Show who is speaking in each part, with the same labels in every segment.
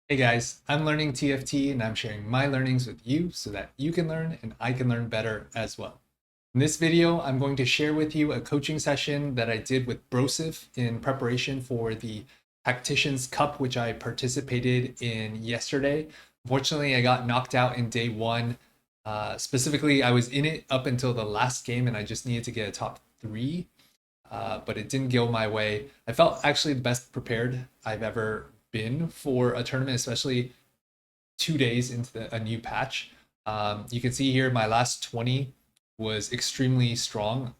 Speaker 1: Hey guys, I'm learning TFT and I'm sharing my learnings with you so that you can learn and I can learn better as well. In this video, I'm going to share with you a coaching session that I did with Broseph in preparation for the Tacticians Cup, which I participated in yesterday. Unfortunately, I got knocked out in day one. Specifically, I was in it up until the last game and I just needed to get a top three, but it didn't go my way. I felt actually the best prepared I've ever been for a tournament, especially 2 days into a new patch. You can see here my last 20 was extremely strong,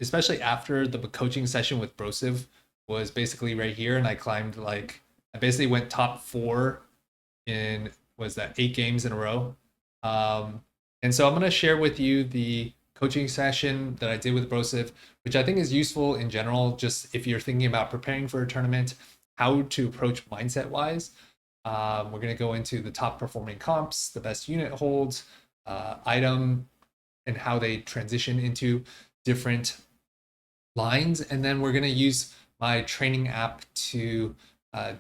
Speaker 1: especially after the coaching session with Broseph was basically right here, and I climbed I basically went top four in was that 8 games in a row. Um, and so I'm gonna share with you the coaching session that I did with Broseph, which I think is useful in general, just if you're thinking about preparing for a tournament, how to approach mindset wise. We're going to go into the top performing comps, the best unit holds, item, and how they transition into different lines. And then we're going to use my training app to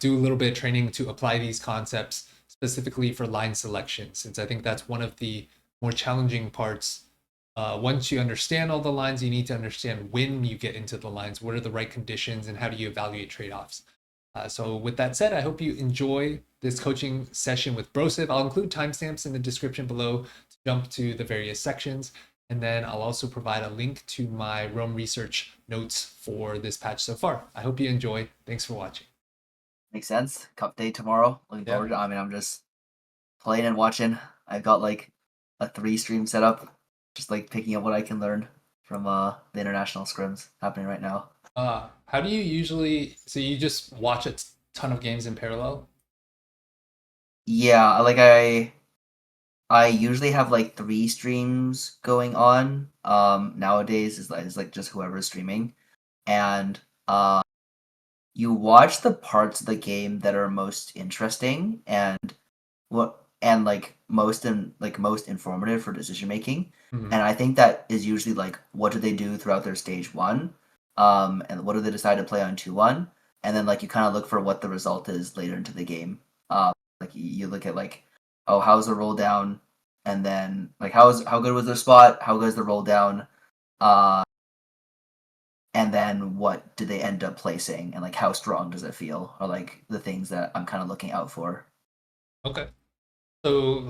Speaker 1: do a little bit of training to apply these concepts specifically for line selection, since I think that's one of the more challenging parts. Once you understand all the lines, you need to understand when you get into the lines, what are the right conditions, and how do you evaluate trade offs. So with that said, I hope you enjoy this coaching session with Broseph. I'll include timestamps in the description below to jump to the various sections. And then I'll also provide a link to my Roam research notes for this patch so far. I hope you enjoy. Thanks for watching.
Speaker 2: Makes sense. Cup day tomorrow. Looking
Speaker 1: Yeah.
Speaker 2: forward to it. I'm just playing and watching. I've got like a 3 stream setup, just like picking up what I can learn from the international scrims happening right now.
Speaker 1: How do you usually, so you just watch a ton of games in parallel?
Speaker 2: Yeah, I usually have like 3 streams going on. Nowadays is like just whoever's streaming, and you watch the parts of the game that are most interesting and like most informative for decision making.
Speaker 1: Mhm.
Speaker 2: And I think that is usually like what do they do throughout their stage one, and what do they decide to play on 2-1, and then like you kind of look for what the result is later into the game. Like you look at like, oh, how's the roll down, and then like how good was their spot, how good is the roll down, uh, and then what did they end up placing, and like how strong does it feel, are like the things that I'm kind of looking out for.
Speaker 1: Okay. So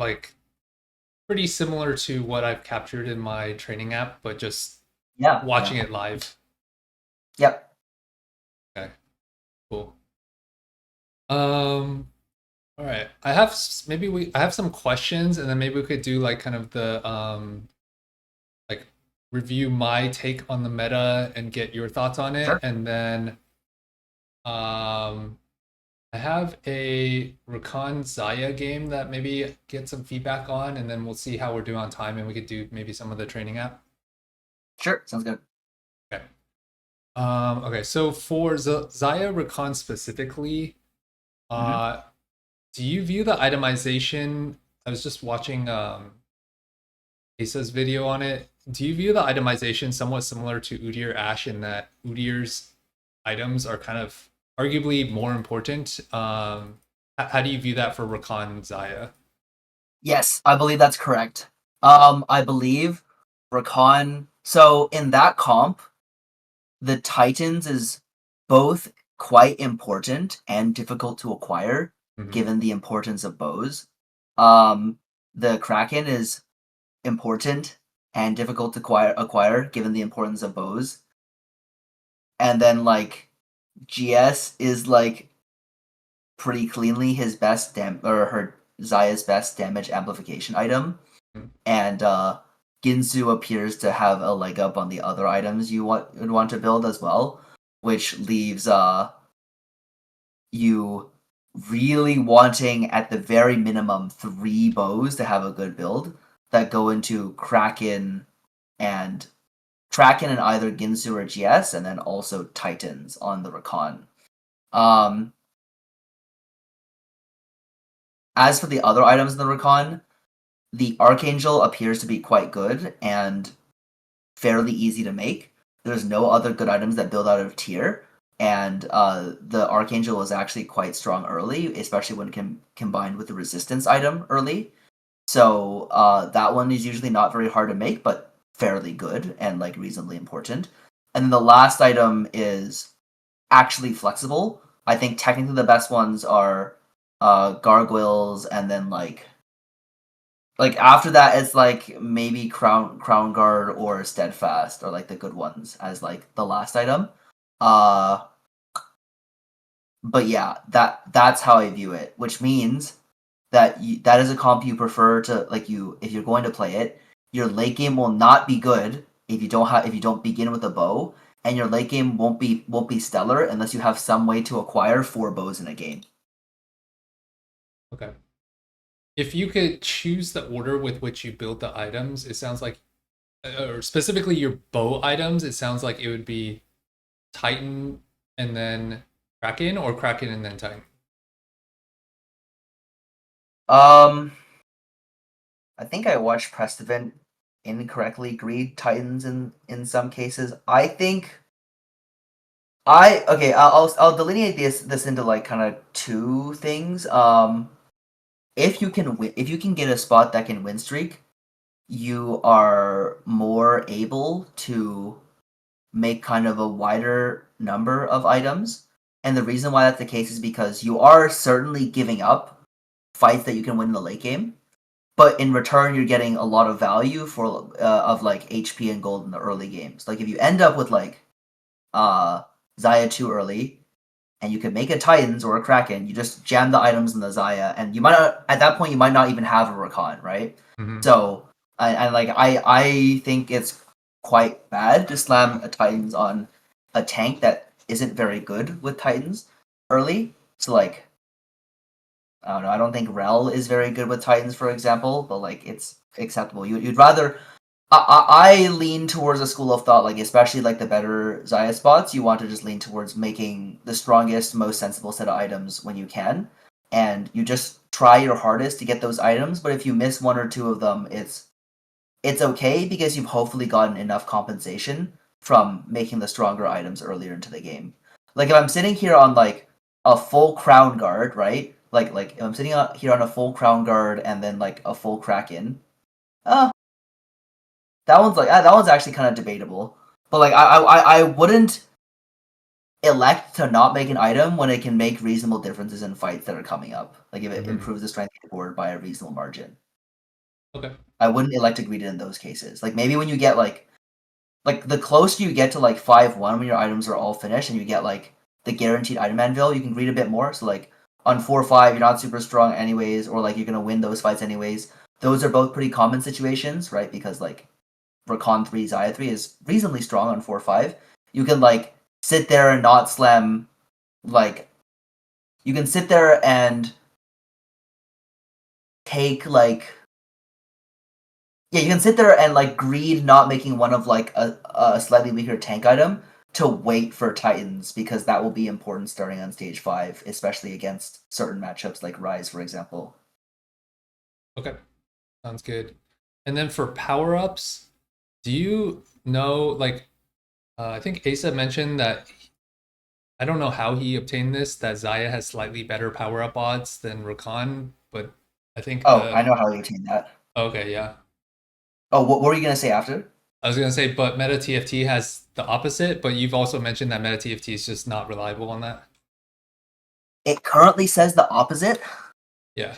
Speaker 1: pretty similar to what I've captured in my training app, but just
Speaker 2: Yeah,
Speaker 1: watching
Speaker 2: yeah,
Speaker 1: it live.
Speaker 2: yep.
Speaker 1: Okay, cool. Um, all right. I have I have some questions, and then maybe we could do like kind of the like review my take on the meta and get your thoughts on it,
Speaker 2: Sure.
Speaker 1: and then um I have a Rakan Xayah game that maybe get some feedback on, and then we'll see how we're doing on time, and we could do maybe some of the training app.
Speaker 2: Sure, sounds good.
Speaker 1: Okay. Okay. So for Xayah Rakan specifically,
Speaker 2: Hmm.
Speaker 1: uh, do you view the itemization? I was just watching Asa's video on it. Do you view the itemization somewhat similar to Udyr Ashe in that Udyr's items are kind of arguably more important? How do you view that for Rakan Xayah?
Speaker 2: Yes, I believe that's correct. I believe Rakan. So in that comp, the Titans is both quite important and difficult to acquire,
Speaker 1: Mhm.
Speaker 2: given the importance of bows. Um, the Kraken is important and difficult to acquire, given the importance of bows. And then like GS is like pretty cleanly his best or her Xayah's best damage amplification item,
Speaker 1: Mhm.
Speaker 2: and Ginsu appears to have a leg up on the other items you would want to build as well, which leaves you really wanting at the very minimum 3 bows to have a good build that go into and Kraken and either Ginsu or GS, and then also Titans on the Rakan. Um, as for the other items in the Rakan, the Archangel appears to be quite good and fairly easy to make. There's no other good items that build out of tier, and the Archangel is actually quite strong early, especially when combined with the resistance item early. So that one is usually not very hard to make, but fairly good and like reasonably important. And then the last item is actually flexible. I think technically the best ones are gargoyles, and then like after that it's like maybe crown guard or steadfast are like the good ones as like the last item. Uh but yeah, that's how I view it, which means that that is a comp you prefer to like you if you're going to play it. Your late game will not be good if you don't begin with a bow, and your late game won't be stellar unless you have some way to acquire 4 bows in a game.
Speaker 1: Okay. If you could choose the order with which you build the items, it sounds like, or specifically your bow items, it sounds like it would be Titan and then Kraken, or Kraken and then Titan.
Speaker 2: Um, I think I watched Prestivan incorrectly greed Titans in some cases. I think I okay. I'll delineate this into like kind of two things. If you can get a spot that can win streak, you are more able to make kind of a wider number of items. And the reason why that's the case is because you are certainly giving up fights that you can win in the late game, but in return you're getting a lot of value for of like HP and gold in the early games. Like if you end up with like uh Xayah too early, and you can make a Titans or a Kraken, you just jam the items in the Xayah, and you might not at that point you might not even have a Rakan, right?
Speaker 1: Mm-hmm.
Speaker 2: So I think it's quite bad to slam a Titans on a tank that isn't very good with Titans early. So like I don't know. I don't think Rel is very good with Titans, for example, but like it's acceptable. You'd rather. I lean towards a school of thought, like especially like the better Xayah spots. You want to just lean towards making the strongest, most sensible set of items when you can, and you just try your hardest to get those items. But if you miss one or two of them, it's okay because you've hopefully gotten enough compensation from making the stronger items earlier into the game. Like if I'm sitting here on like a full crown guard, right? Like if I'm sitting here on a full crown guard and then like a full kraken, uh, that one's actually kind of debatable. But like I wouldn't elect to not make an item when it can make reasonable differences in fights that are coming up. Like if it
Speaker 1: Mm-hmm.
Speaker 2: improves the strength of the board by a reasonable margin.
Speaker 1: Okay.
Speaker 2: I wouldn't elect to greed it in those cases. Like maybe when you get like the closer you get to like 5-1 when your items are all finished and you get like the guaranteed item anvil, you can greed a bit more. So like on 4-5 you're not super strong anyways, or like you're gonna win those fights anyways. Those are both pretty common situations, right? Because like Rakan 3, Xayah 3 is reasonably strong on 4-5. You can like sit there and not slam like you can sit there and take like yeah, you can sit there and like greed not making one of like a slightly weaker tank item to wait for Titans because that will be important starting on stage 5, especially against certain matchups like Rise, for example.
Speaker 1: Okay. Sounds good. And then for power ups, do you know like I think Asa mentioned that I don't know how he obtained this, that Xayah has slightly better power up odds than Rakan, but I think
Speaker 2: Oh, I know how you obtain that.
Speaker 1: okay, yeah.
Speaker 2: Oh, what were you gonna say after?
Speaker 1: I was gonna say, but Meta TFT has the opposite, but you've also mentioned that Meta TFT is just not reliable on that.
Speaker 2: It currently says the opposite.
Speaker 1: Yeah.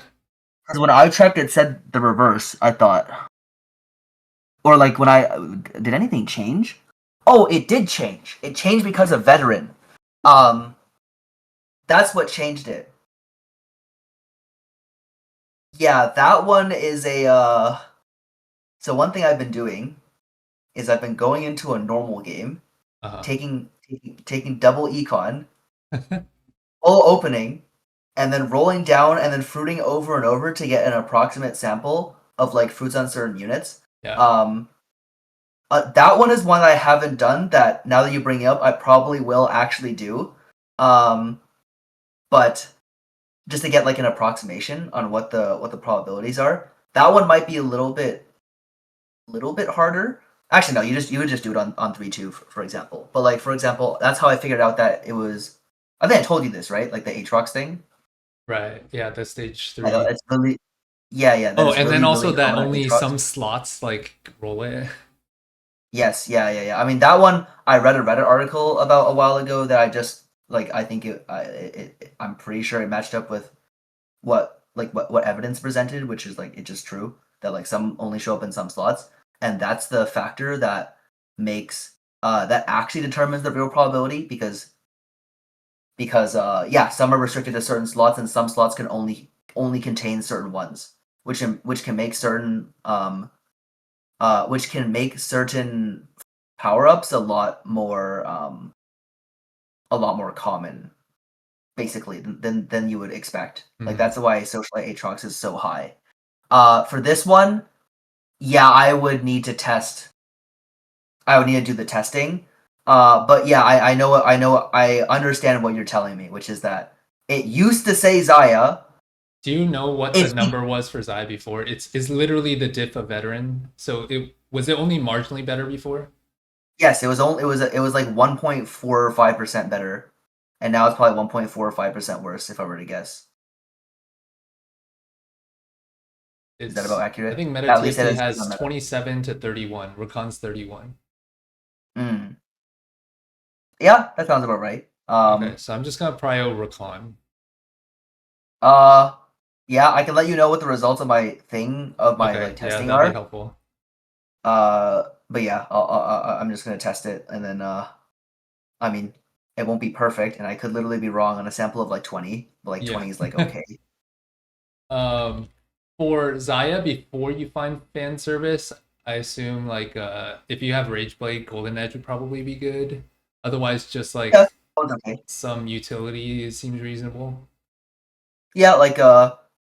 Speaker 2: Because when I checked, it said the reverse. I thought, or like when I did anything change? Oh, it did change. It changed because of veteran. Um, that's what changed it. Yeah, that one is a. So one thing I've been doing is I've been going into a normal game,
Speaker 1: Uh-huh.
Speaker 2: taking double econ, full opening, and then rolling down and then fruiting over and over to get an approximate sample of like fruits on certain units.
Speaker 1: Yeah.
Speaker 2: Um, that one is one I haven't done. That now that you bring it up, I probably will actually do. Um, but just to get like an approximation on what the probabilities are, that one might be a little bit harder. Actually, no. You would just do it on 3-2, for example. But like for example, that's how I figured out that it was. I think I told you this, right? Like the Aatrox thing.
Speaker 1: Right. Yeah, that's stage
Speaker 2: I know
Speaker 1: 3.
Speaker 2: it's really. Yeah. That
Speaker 1: Oh,
Speaker 2: it's
Speaker 1: and then
Speaker 2: really
Speaker 1: also that
Speaker 2: common on
Speaker 1: only
Speaker 2: Aatrox.
Speaker 1: some slots like roll it.
Speaker 2: Yes, yeah. I mean, that one I read a Reddit article about a while ago that I just like. I think I'm pretty sure it matched up with what evidence presented, which is like it's just true that like some only show up in some slots, and that's the factor that makes that actually determines the real probability because yeah, some are restricted to certain slots and some slots can only contain certain ones, which can make certain power ups a lot more common, basically than you would expect. Like
Speaker 1: Mhm.
Speaker 2: that's why Socialite Aatrox is so high. For this one, yeah, I would need to do the testing. But yeah, I understand what you're telling me, which is that it used to say Xayah.
Speaker 1: Do you know what the
Speaker 2: If you,
Speaker 1: number was for Xayah before? It's literally the diff of veteran. So it only marginally better before?
Speaker 2: yes, it was like 1.45% better, and now it's probably 1.45% worse if I were to guess. Is that about
Speaker 1: I
Speaker 2: accurate?
Speaker 1: think Meta
Speaker 2: At least it
Speaker 1: TFT
Speaker 2: is based
Speaker 1: has
Speaker 2: on Meta.
Speaker 1: 27 to 31. Rakan's 31.
Speaker 2: Mm. Yeah, that sounds about right.
Speaker 1: Okay, so I'm just gonna prio Rakan.
Speaker 2: Uh, yeah, I can let you know what the results of my
Speaker 1: Okay,
Speaker 2: like
Speaker 1: yeah,
Speaker 2: testing
Speaker 1: that'd be
Speaker 2: are.
Speaker 1: helpful.
Speaker 2: But yeah, I'm just gonna test it, and then I mean, it won't be perfect, and I could literally be wrong on a sample of like 20, but like
Speaker 1: Yeah.
Speaker 2: 20 is like okay.
Speaker 1: um, for Xayah, before you find fan service, I assume like if you have Rage Blade, Golden Edge would probably be good. Otherwise, just
Speaker 2: Yeah,
Speaker 1: like
Speaker 2: that one's okay.
Speaker 1: some utility seems reasonable.
Speaker 2: Yeah, like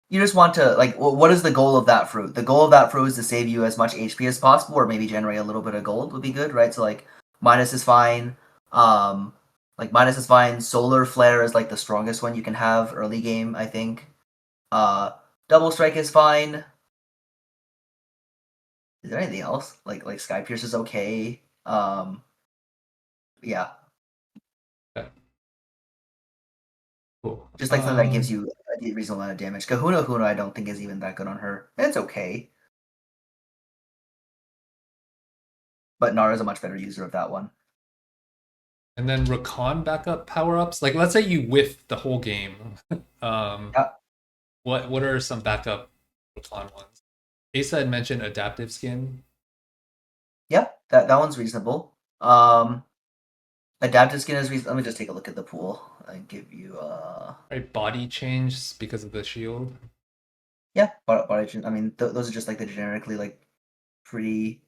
Speaker 2: you just want to like what is the goal of that fruit? The goal of that fruit is to save you as much HP as possible, or maybe generate a little bit of gold would be good, right? So like minus is fine. Um, minus is fine. Solar flare is like the strongest one you can have early game, I think. Uh, double strike is fine. Is there anything else? Like Sky Pierce is okay. Yeah,
Speaker 1: Okay, cool.
Speaker 2: just like something that gives you a reasonable amount of damage. Kahuna I don't think is even that good on her. It's okay, but Nara's a much better user of that one.
Speaker 1: And then Rakan backup power ups. Like let's say you whiff the whole game. um,
Speaker 2: Yeah,
Speaker 1: what are some backup Rakan ones? Asa had mentioned adaptive skin.
Speaker 2: yeah, that one's reasonable. Adaptive skin is reasonable. Let me just take a look at the pool and give you
Speaker 1: Right, body change because of the shield.
Speaker 2: yeah, body. I mean, those are just like the generically like pretty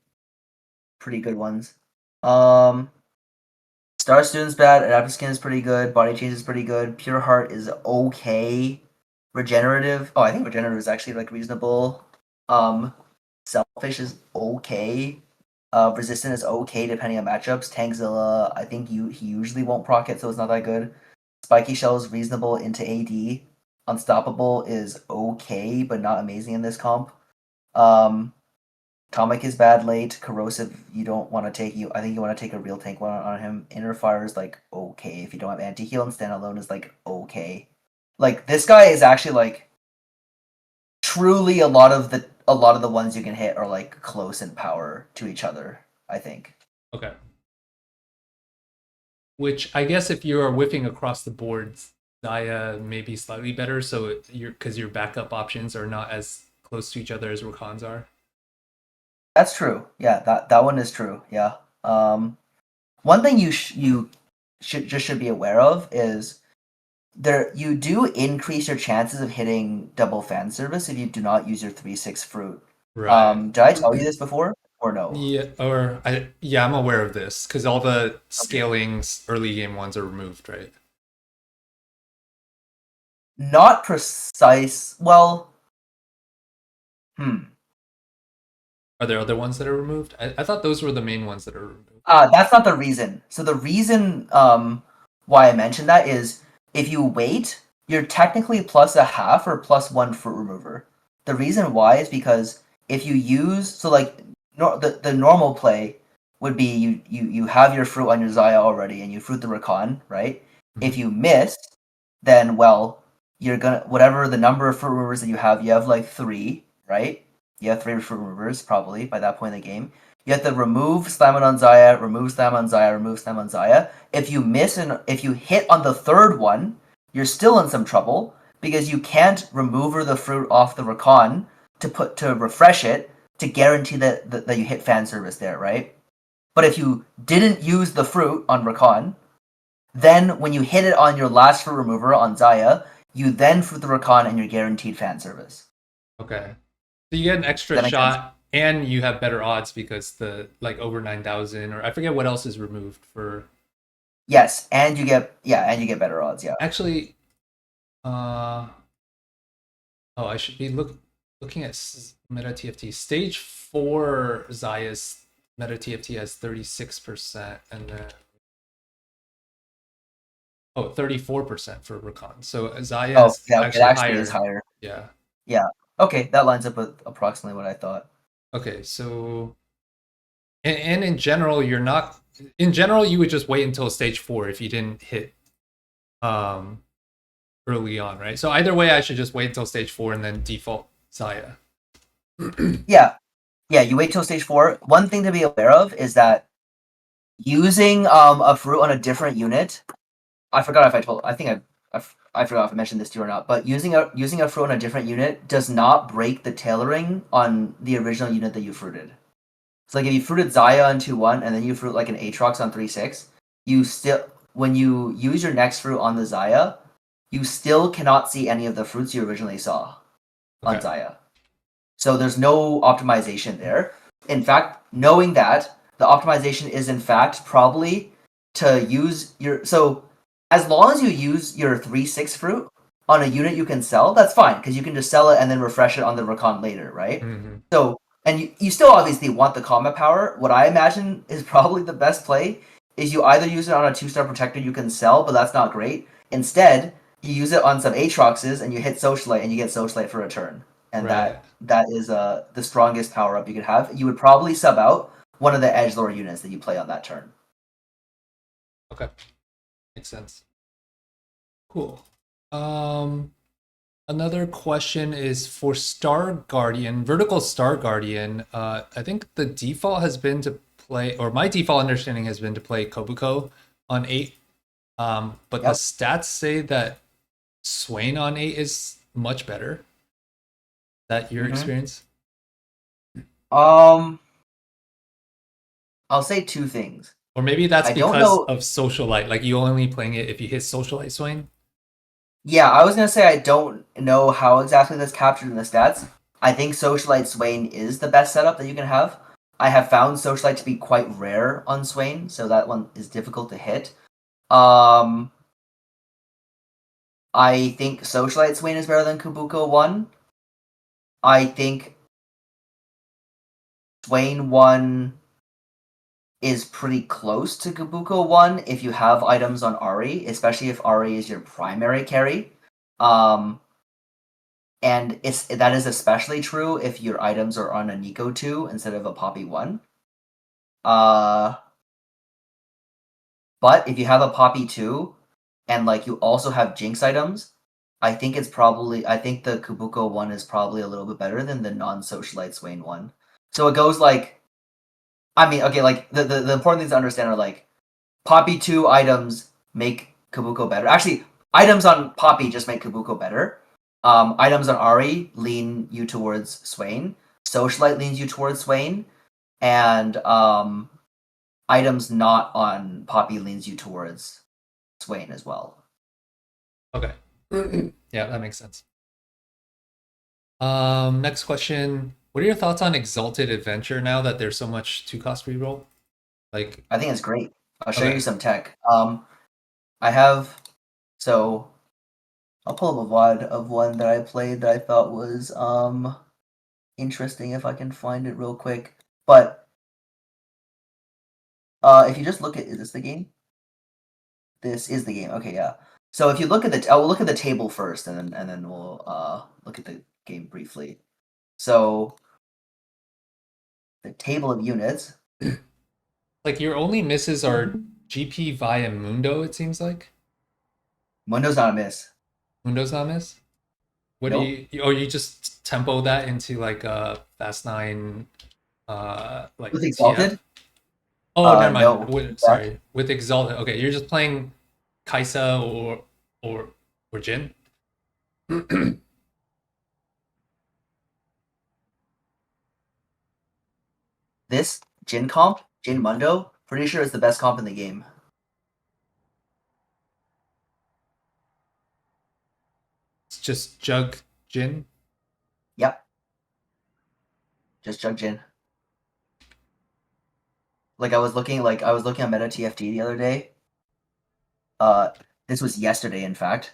Speaker 2: pretty good ones. Um, Star Student's bad. Adaptive skin is pretty good. Body change is pretty good. Pure Heart is okay. Regenerative. Oh, I think regenerative is actually like reasonable. Um, Selfish is okay. Resistant is okay depending on matchups. Tangzilla, I think he usually won't proc it, so it's not that good. Spiky Shell is reasonable into AD. Unstoppable is okay, but not amazing in this comp. Um, Comic is bad late. Corrosive, you don't want to take. I think you want to take a real tank one on him. Inner Fire is like okay if you don't have anti heal, and standalone is like okay. Like this guy is actually like truly a lot of the ones you can hit are like close in power to each other. I think.
Speaker 1: Okay. Which I guess if you are whiffing across the boards, Xayah may be slightly better. So because your backup options are not as close to each other as Rakan's are.
Speaker 2: That's true. Yeah, that one is true. Yeah. One thing you should be aware of is there you do increase your chances of hitting double fan service if you do not use your 3/6 fruit.
Speaker 1: Right.
Speaker 2: Did I tell you this before or no?
Speaker 1: Yeah, I'm aware of this because all the
Speaker 2: Okay.
Speaker 1: scalings early game ones are removed, right?
Speaker 2: Not precise. Well, hmm.
Speaker 1: Are there other ones that are removed? I thought those were the main ones that are removed.
Speaker 2: That's not the reason. So the reason why I mentioned that is if you wait, you're technically plus a half or plus one fruit remover. The reason why is because if you use so like the normal play would be you have your fruit on your Xayah already, and you fruit the Rakan, right?
Speaker 1: Mhm.
Speaker 2: If you miss, then well, you're gonna whatever the number of fruit removers that you have like 3, right? You have 3 fruit removers probably by that point in the game. You have to remove Slam it on Xayah, remove Slam on Xayah, remove Slam on Xayah. If you miss and if you hit on the third one, you're still in some trouble because you can't remove the fruit off the Rakan to refresh it to guarantee that you hit fan service there, right? But if you didn't use the fruit on Rakan, then when you hit it on your last fruit remover on Xayah, you then fruit the Rakan and you're guaranteed fan service.
Speaker 1: Okay. So you get an
Speaker 2: Does
Speaker 1: extra
Speaker 2: that make sense?
Speaker 1: shot and you have better odds because the like over 9,000 or I forget what else is removed for.
Speaker 2: Yes, and you get better odds. Yeah.
Speaker 1: Actually, uh oh, I should be looking at meta TFT. Stage 4 Xayah's meta TFT has 36% and then 34% for Rakan. So Xayah
Speaker 2: Oh,
Speaker 1: is
Speaker 2: yeah. It
Speaker 1: actually
Speaker 2: actually is
Speaker 1: higher.
Speaker 2: higher.
Speaker 1: Yeah.
Speaker 2: Yeah. Okay, that lines up with approximately what I thought.
Speaker 1: Okay, so and in general, you're not in general you would just wait until stage 4 if you didn't hit um early on, right? So either way I should just wait until stage 4 and then default Xayah.
Speaker 2: Yeah. Yeah, you wait till stage 4. One thing to be aware of is that using a fruit on a different unit. I forgot if I told. I think I forgot if I mentioned this to you or not. But using a fruit on a different unit does not break the tailoring on the original unit that you fruited. So like if you fruited Xayah on 2-1 and then you fruit like an Aatrox on 3-6, you still when you use your next fruit on the Xayah, you still cannot see any of the fruits you originally saw on
Speaker 1: Okay.
Speaker 2: Xayah. So there's no optimization there. In fact, knowing that, the optimization is in fact probably to use your so as long as you use your 3-6 fruit on a unit you can sell, that's fine, because you can just sell it and then refresh it on the Rakan later, right?
Speaker 1: Mm-hmm.
Speaker 2: So and you still obviously want the combat power. What I imagine is probably the best play is you either use it on a 2-star protector you can sell, but that's not great. Instead, you use it on some Aatroxes and you hit Socialite and you get Socialite for a turn. And
Speaker 1: Right.
Speaker 2: that is the strongest power up you could have. You would probably sub out one of the edgelord units that you play on that turn.
Speaker 1: Okay. Makes sense. Cool. Um Another question is for Star Guardian, Vertical Star Guardian. I think the default has been to play, or my default understanding has been to play Kobuko on 8. But the
Speaker 2: Yep.
Speaker 1: stats say that Swain on 8 is much better. Is that your
Speaker 2: Mm-hmm.
Speaker 1: experience?
Speaker 2: Um, I'll say 2 things.
Speaker 1: Or maybe that's
Speaker 2: I don't
Speaker 1: because
Speaker 2: know.
Speaker 1: of Socialite. Like you only playing it if you hit Socialite Swain.
Speaker 2: Yeah, I was gonna say I don't know how exactly that's captured in the stats. I think Socialite Swain is the best setup that you can have. I have found Socialite to be quite rare on Swain, so that one is difficult to hit. Um, I think Socialite Swain is better than Kubuko 1. I think Swain 1 is pretty close to Kabuko 1 if you have items on Ari, especially if Ari is your primary carry. Um, and that is especially true if your items are on a Nico 2 instead of a Poppy 1. Uh, but if you have a Poppy 2 and like you also have Jinx items, I think the Kabuko 1 is probably a little bit better than the non-socialite Swain 1. So it goes like I mean, okay, like the important things to understand are like Poppy 2 items make Kabuko better. Actually, items on Poppy just make Kabuko better. Items on Ari lean you towards Swain. Socialite leans you towards Swain. And items not on Poppy leans you towards Swain as well.
Speaker 1: Okay. Yeah, that makes sense. Next question. What are your thoughts on Exalted Adventure now that there's so much 2-cost reroll? Like,
Speaker 2: I think it's great. I'll show you
Speaker 1: okay.
Speaker 2: some tech. I have so I'll pull up a VOD of one that I played that I thought was interesting if I can find it real quick. But if you just look at is this the game? This is the game. Okay, yeah. So if you look at we'll look at the table first, and then we'll look at the game briefly. So the table of units.
Speaker 1: Like your only misses are GP via Mundo, it seems like.
Speaker 2: Mundo's not a miss.
Speaker 1: Mundo's not miss? What do
Speaker 2: Nope.
Speaker 1: you, or you just tempo that into like a Fast 9 like
Speaker 2: With
Speaker 1: TF?
Speaker 2: Exalted?
Speaker 1: Oh, never mind.
Speaker 2: No.
Speaker 1: Sorry. With Exalted. Okay, you're just playing Kaisa or or Jhin?
Speaker 2: This Jhin comp, Jhin Mundo, pretty sure is the best comp in the game.
Speaker 1: It's just Jug Jhin.
Speaker 2: Yep. Just Jug Jhin. I was looking at Meta TFT the other day. This was yesterday, in fact.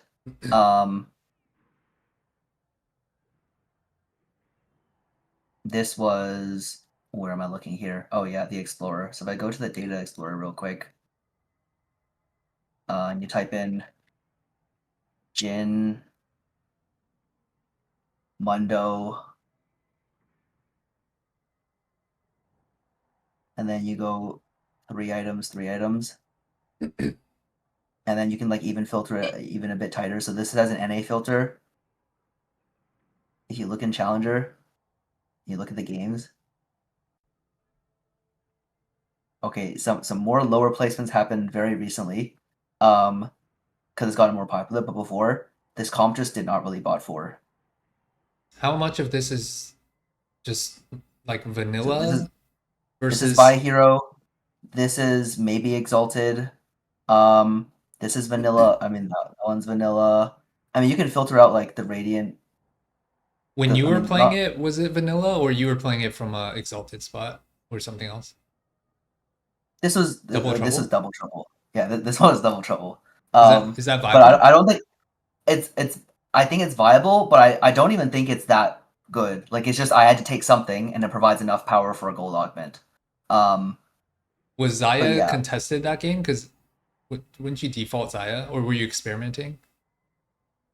Speaker 2: This was, where am I looking here? Oh yeah, the Explorer. So if I go to the Data Explorer real quick, and you type in Jhin Mundo, and then you go 3 items, and then you can even filter it even a bit tighter. So this has an NA filter. If you look in Challenger, you look at the games. Okay, some more lower placements happened very recently, because it's gotten more popular. But before, this comp just did not really bot for.
Speaker 1: How much of this is just like
Speaker 2: So this is
Speaker 1: vanilla
Speaker 2: by
Speaker 1: versus
Speaker 2: hero. This is maybe Exalted. This is vanilla. I mean, that one's vanilla. I mean, you can filter out the Radiant.
Speaker 1: when you
Speaker 2: I
Speaker 1: were
Speaker 2: mean,
Speaker 1: playing
Speaker 2: not
Speaker 1: it, was it vanilla or you were playing it from a exalted spot or something else?
Speaker 2: this was
Speaker 1: Double
Speaker 2: this was
Speaker 1: trouble?
Speaker 2: Double Trouble. Yeah, this one is Double Trouble.
Speaker 1: Is that
Speaker 2: But
Speaker 1: viable?
Speaker 2: I don't think it's. I think it's viable, but I don't even think it's that good. It's just I had to take something, and it provides enough power for a gold augment. Um,
Speaker 1: Was
Speaker 2: but
Speaker 1: Xayah
Speaker 2: yeah,
Speaker 1: contested that game? Because wouldn't you default Xayah, or were you experimenting?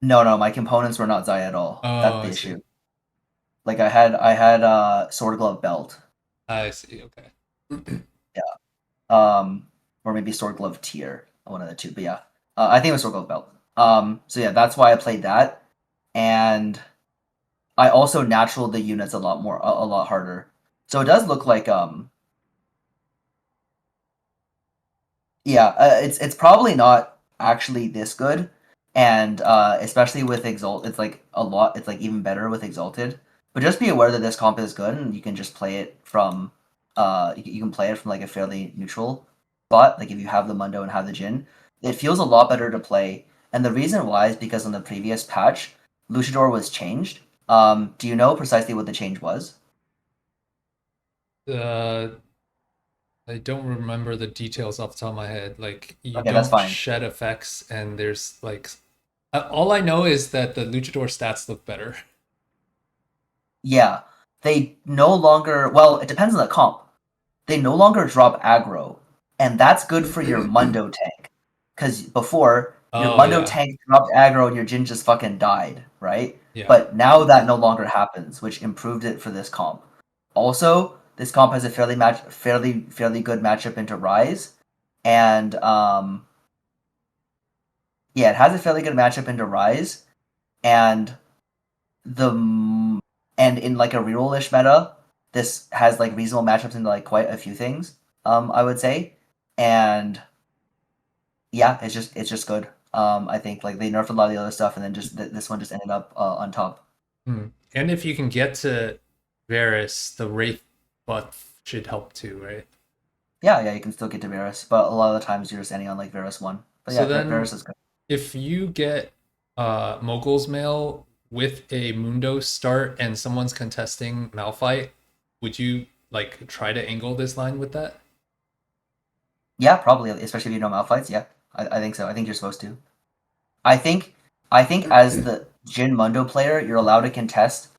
Speaker 2: no, my components were not Xayah at all. That's
Speaker 1: Oh,
Speaker 2: the
Speaker 1: I
Speaker 2: issue.
Speaker 1: see.
Speaker 2: I had Sword Glove Belt.
Speaker 1: I see. Okay.
Speaker 2: Or maybe Sword Glove Tier, one of the two. But yeah, I think it was Sword Glove Belt. So yeah, that's why I played that, and I also naturaled the units a lot harder. So it does look like yeah, it's probably not actually this good, and especially with Exalt, it's a lot. It's even better with Exalted. But just be aware that this comp is good, and you can just play it from you can play it from a fairly neutral spot. If you have the Mundo and have the Jhin, it feels a lot better to play. And the reason why is because on the previous patch, Luchador was changed. Do you know precisely what the change was?
Speaker 1: uh, I don't remember the details off the top of my head. Like you
Speaker 2: Okay, that's
Speaker 1: don't
Speaker 2: fine.
Speaker 1: shed effects, and there's all I know is that the luchador stats look better.
Speaker 2: Yeah, they no longer. Well, it depends on the comp. They no longer drop aggro, and that's good for your Mundo tank. Because before, your
Speaker 1: Oh
Speaker 2: Mundo
Speaker 1: yeah,
Speaker 2: tank dropped aggro and your Jhin just fucking died, right?
Speaker 1: yeah.
Speaker 2: But now that no longer happens, which improved it for this comp. Also, this comp has a fairly good matchup into Rise, and yeah, it has a fairly good matchup into Rise, and the and in a reroll-ish meta, this has reasonable matchups into quite a few things. I would say, and yeah, it's just good. I think they nerfed a lot of the other stuff, and then just this one just ended up on top.
Speaker 1: Hmm. And if you can get to Varus, the Wraith buff should help too, right?
Speaker 2: Yeah, you can still get to Varus, but a lot of the times you're just ending on Varus one. But
Speaker 1: So
Speaker 2: yeah,
Speaker 1: then,
Speaker 2: Varus is good.
Speaker 1: if you get Mogul's Mail with a Mundo start and someone's contesting Malphite, would you try to angle this line with that?
Speaker 2: Yeah, probably, especially if you know Malphites. Yeah, I think so. I think you're supposed to. I think I think as the Jhin Mundo player, you're allowed to contest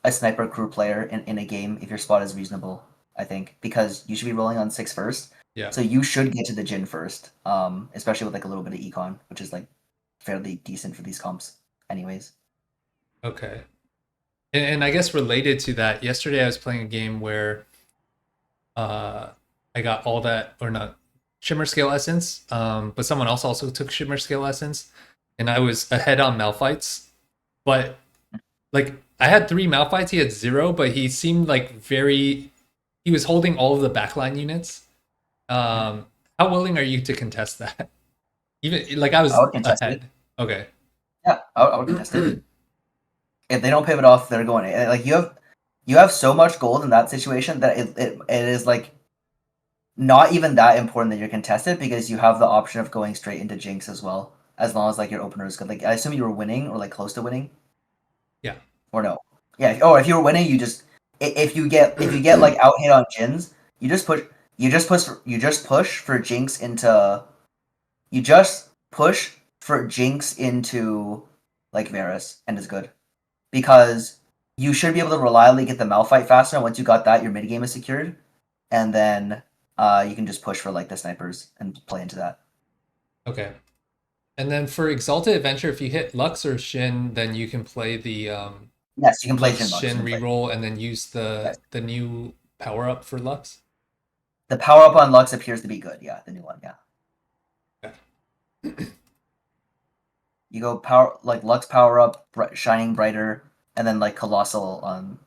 Speaker 2: a sniper crew player in a game if your spot is reasonable. I think because you should be rolling on 6 first,
Speaker 1: Yeah.
Speaker 2: so you should get to the Jhin first. Especially with a little bit of econ, which is fairly decent for these comps, anyways.
Speaker 1: Okay. And I guess related to that, yesterday I was playing a game where I got all that, or not, Shimmer Scale Essence. But someone else also took Shimmer Scale Essence, and I was ahead on Malphites. But like I had 3 Malphites, he had 0, but he seemed like very. He was holding all of the backline units. How willing are you to contest that? Even like I
Speaker 2: I
Speaker 1: was
Speaker 2: would contest it.
Speaker 1: ahead. Okay.
Speaker 2: Yeah, I would contest it. If they don't pivot off, they're going. Like you have so much gold in that situation that it is like not even that important that you're contested because you have the option of going straight into Jinx as well, as long as like your opener is good. Like I assume you were winning or like close to winning,
Speaker 1: Yeah.
Speaker 2: or no? Yeah. Oh, if you were winning, you just if you get like out hit on Jins, you just push for Jinx into you just push for Jinx into like Varus and is good because you should be able to reliably get the Malphite faster. And once you got that, your mid game is secured, and then you can just push for like the snipers and play into that.
Speaker 1: Okay. And then for Exalted Adventure, if you hit Lux or Shin, then you can play the
Speaker 2: Yes, you can play
Speaker 1: Lux
Speaker 2: Jhin Lux.
Speaker 1: Shin
Speaker 2: You can play.
Speaker 1: reroll and then use
Speaker 2: Yes.
Speaker 1: the new power up for Lux.
Speaker 2: The power up on Lux appears to be good. Yeah, the new one. Yeah,
Speaker 1: Okay.
Speaker 2: you go power like Lux power up, shining brighter, and then like Colossal on.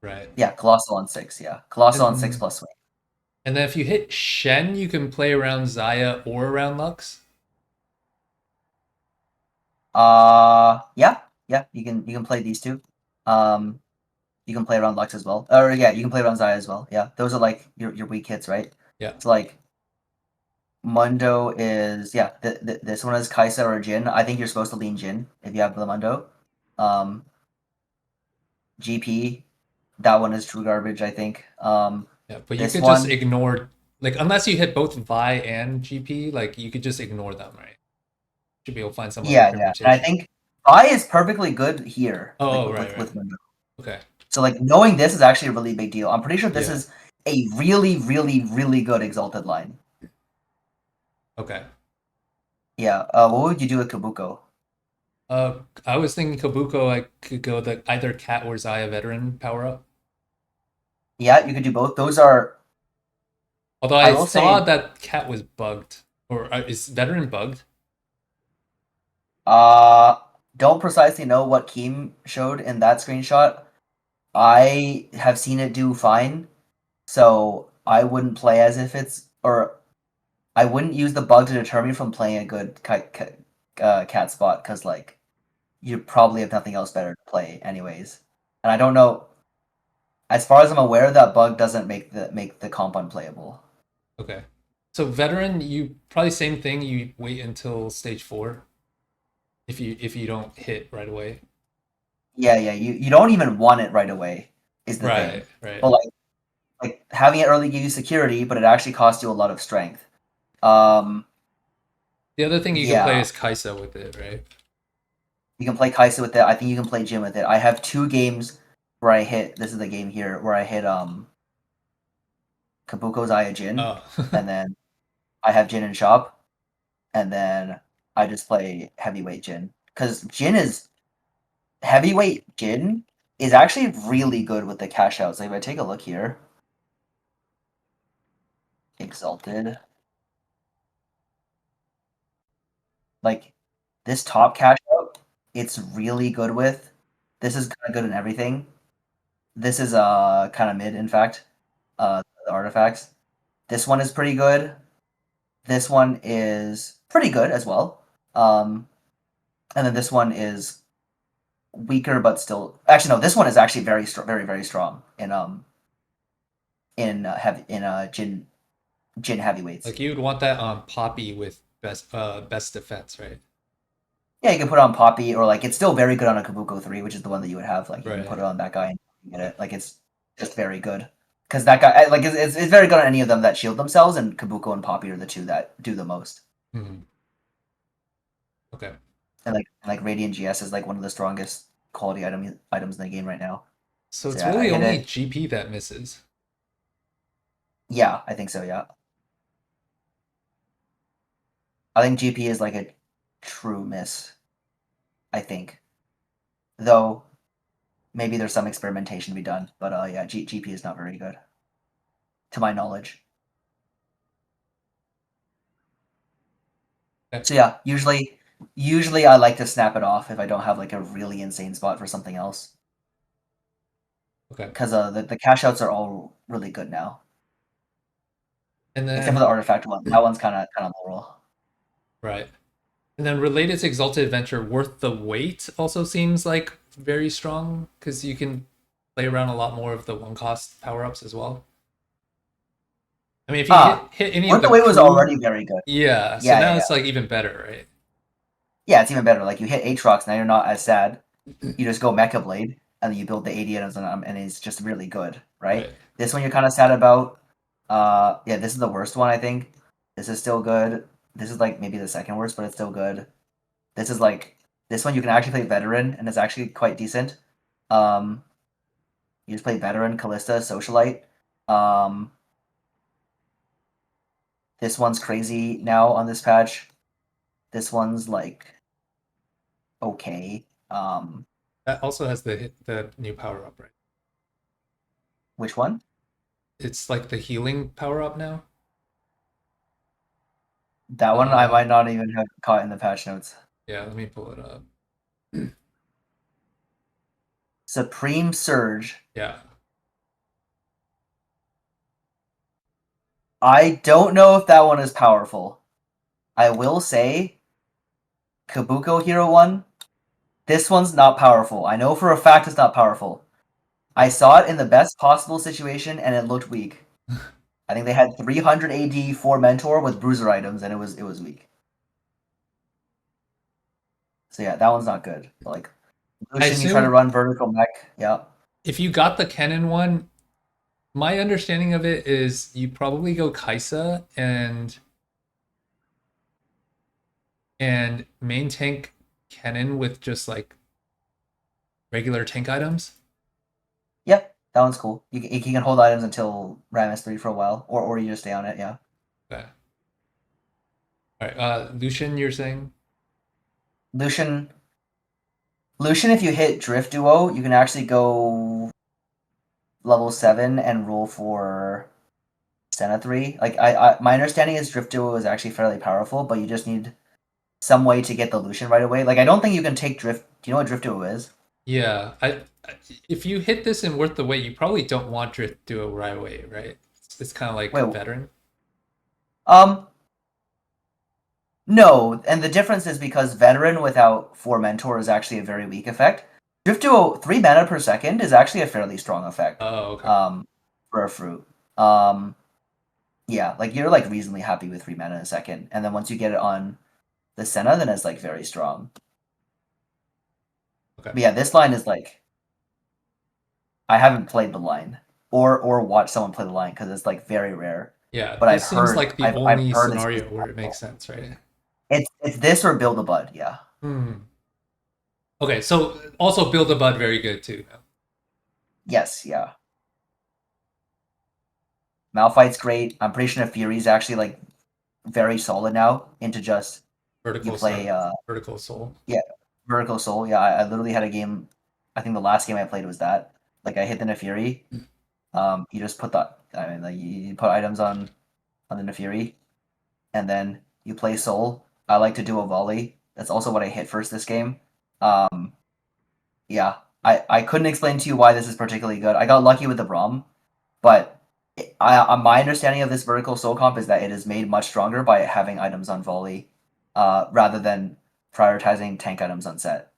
Speaker 1: Right.
Speaker 2: Yeah, Colossal on 6. Yeah, Colossal on 6
Speaker 1: And
Speaker 2: plus swing.
Speaker 1: and then if you hit Shen, you can play around Xayah or around Lux.
Speaker 2: Yeah, yeah. You can play these two. Um, you can play around Lux as well. Or yeah, you can play around Xayah as well. Yeah, those are like your weak hits, right?
Speaker 1: Yeah.
Speaker 2: It's like Mundo is yeah. This one is Kaisa or Jhin. I think you're supposed to lean Jhin if you have the Mundo. Um, GP, that one is true garbage. I think.
Speaker 1: Yeah. But you
Speaker 2: This
Speaker 1: could just
Speaker 2: one,
Speaker 1: ignore like unless you hit both Vi and GP, like you could just ignore them, right? Should be able to find some other
Speaker 2: yeah, yeah. And I
Speaker 1: permutation.
Speaker 2: think I is perfectly good here, like
Speaker 1: Oh, right, right.
Speaker 2: with Mundo.
Speaker 1: Okay.
Speaker 2: So like knowing this is actually a really big deal. I'm pretty sure this
Speaker 1: Yeah.
Speaker 2: is a really, really, really good exalted line.
Speaker 1: Okay.
Speaker 2: Yeah. What would you do with Kabuko?
Speaker 1: I was thinking Kabuko, I could go the either Cat or Xayah veteran power up.
Speaker 2: Yeah, you could do both. Those are,
Speaker 1: Although
Speaker 2: I
Speaker 1: I
Speaker 2: will
Speaker 1: saw
Speaker 2: say,
Speaker 1: that Cat was bugged, or is veteran bugged?
Speaker 2: uh, don't precisely know what Keem showed in that screenshot. I have seen it do fine, so I wouldn't play as if it's, or I wouldn't use the bug to deter me from playing a good cat spot because like you probably have nothing else better to play anyways. And I don't know. As far as I'm aware, that bug doesn't make the comp unplayable.
Speaker 1: Okay. So veteran, you probably same thing. You wait until stage 4 if you don't hit right away.
Speaker 2: Yeah, yeah. You don't even want it right away is the thing.
Speaker 1: Right, right.
Speaker 2: But like having it early gives you security, but it actually costs you a lot of strength. Um,
Speaker 1: The other thing you can play
Speaker 2: yeah,
Speaker 1: is Kaisa with it, right?
Speaker 2: you can play Kaisa with it. I think you can play Jhin with it. I have 2 games where I hit. This is the game here where I hit Kabuko's Xayah Jhin,
Speaker 1: Oh,
Speaker 2: and then I have Jhin in shop, and then I just play heavyweight Jhin because heavyweight Jhin is actually really good with the cash outs. Like if I take a look here, Exalted, like this top cash out, it's really good with. This is kind of good in everything. This is kind of mid, in fact. The artifacts. This one is pretty good. This one is pretty good as well. And then this one is weaker, but still. Actually, no. This one is actually very very strong in Jhin heavyweights.
Speaker 1: like you would want that on Poppy with best defense, right?
Speaker 2: Yeah, you can put it on Poppy, or like it's still very good on a Kabuko 3, which is the one that you would have. Like you can put
Speaker 1: Right.
Speaker 2: it on that guy and get it. Like it's just very good because that guy like it's very good on any of them that shield themselves, and Kabuko and Poppy are the two that do the most.
Speaker 1: Hmm. Okay.
Speaker 2: And like Radiant GS is like one of the strongest quality items in the game right now.
Speaker 1: So
Speaker 2: So
Speaker 1: it's
Speaker 2: yeah, I
Speaker 1: really
Speaker 2: hit
Speaker 1: only
Speaker 2: it.
Speaker 1: GP that misses.
Speaker 2: Yeah, I think so. Yeah, I think GP is like a true miss. I think though maybe there's some experimentation to be done, but yeah, GP is not very good. to my knowledge.
Speaker 1: Okay.
Speaker 2: So yeah, usually I like to snap it off if I don't have like a really insane spot for something else.
Speaker 1: Okay.
Speaker 2: Because the cash outs are all really good now,
Speaker 1: And
Speaker 2: except for the
Speaker 1: then
Speaker 2: artifact one. That one's kind of low roll.
Speaker 1: right. And then related to Exalted Adventure, Worth the Wait also seems like very strong because you can play around a lot more of the one cost power ups as well. I mean, if you hit any of
Speaker 2: Worth
Speaker 1: the
Speaker 2: the Wait was
Speaker 1: crew,
Speaker 2: already very good.
Speaker 1: yeah. So
Speaker 2: Yeah,
Speaker 1: now
Speaker 2: yeah,
Speaker 1: it's
Speaker 2: yeah.
Speaker 1: like even better, right?
Speaker 2: Yeah, it's even better. Like you hit Aatrox, now you're not as sad. You just go Mecha Blade, and then you build the 80 items on them, and it's just really good, right?
Speaker 1: Right.
Speaker 2: This one you're kind of sad about. Yeah, this is the worst one, I think. This is still good. This is like maybe the second worst, but it's still good. This is like this one you can actually play Veteran, and it's actually quite decent. Um, you just play Veteran, Callista, Socialite. Um, this one's crazy now on this patch. This one's like okay.
Speaker 1: That also has the new power up, right?
Speaker 2: Which one?
Speaker 1: It's like the healing power up now.
Speaker 2: That one I might not even have caught in the patch notes.
Speaker 1: Yeah, let me pull it up.
Speaker 2: Supreme Surge.
Speaker 1: Yeah.
Speaker 2: I don't know if that one is powerful. I will say, Kabuko Hero 1, this one's not powerful. I know for a fact it's not powerful. I saw it in the best possible situation and it looked weak. I think they had 300 AD for Mentor with Bruiser items and it was weak. So yeah, that one's not good. Like Lucian, you try to run vertical mech. Yeah.
Speaker 1: If you got the Kennen one, my understanding of it is you probably go Kaisa and main tank Kennen with just like regular tank items.
Speaker 2: Yep, that one's cool. You can hold items until Ramus 3 for a while, or you just stay on it, yeah.
Speaker 1: Okay. Alright, Lucian, you're saying?
Speaker 2: Lucian, if you hit Drift Duo, you can actually go level 7 and roll for Senna 3. Like, my understanding is Drift Duo is actually fairly powerful, but you just need some way to get the Lucian right away. Like, I don't think you can take Drift... Do you know what Drift Duo is?
Speaker 1: Yeah, if you hit this in Worth the Wait, you probably don't want Drift Duo right away, right? It's kind of like Veteran.
Speaker 2: No, and the difference is because Veteran without 4 Mentor is actually a very weak effect. Drift Duo 3 mana per second is actually a fairly strong effect.
Speaker 1: Oh, okay.
Speaker 2: For a fruit. Yeah, like you're like reasonably happy with 3 mana a second, and then once you get it on the Senna, then it's like very strong.
Speaker 1: Okay.
Speaker 2: But yeah, this line is like I haven't played the line or watched someone play the line because it's like very rare.
Speaker 1: Yeah,
Speaker 2: but
Speaker 1: this seems like the only scenario where it makes sense, right?
Speaker 2: It's this or Build a Bud, yeah.
Speaker 1: Okay, so also Build a Bud very good too.
Speaker 2: Yes, yeah. Malphite's great. I'm pretty sure Fury's actually like very solid now into just
Speaker 1: Vertical
Speaker 2: you play
Speaker 1: Vertical Soul.
Speaker 2: Yeah, Vertical Soul. Yeah, I literally had a game. I think the last game I played was that. Like I hit the Nefiri. You just put like you put items on the Nefiri, and then you play Soul. I like to do a volley. That's also what I hit first this game. Yeah, I couldn't explain to you why this is particularly good. I got lucky with the Braum, but my understanding of this Vertical Soul comp is that it is made much stronger by having items on volley, rather than prioritizing tank items on set.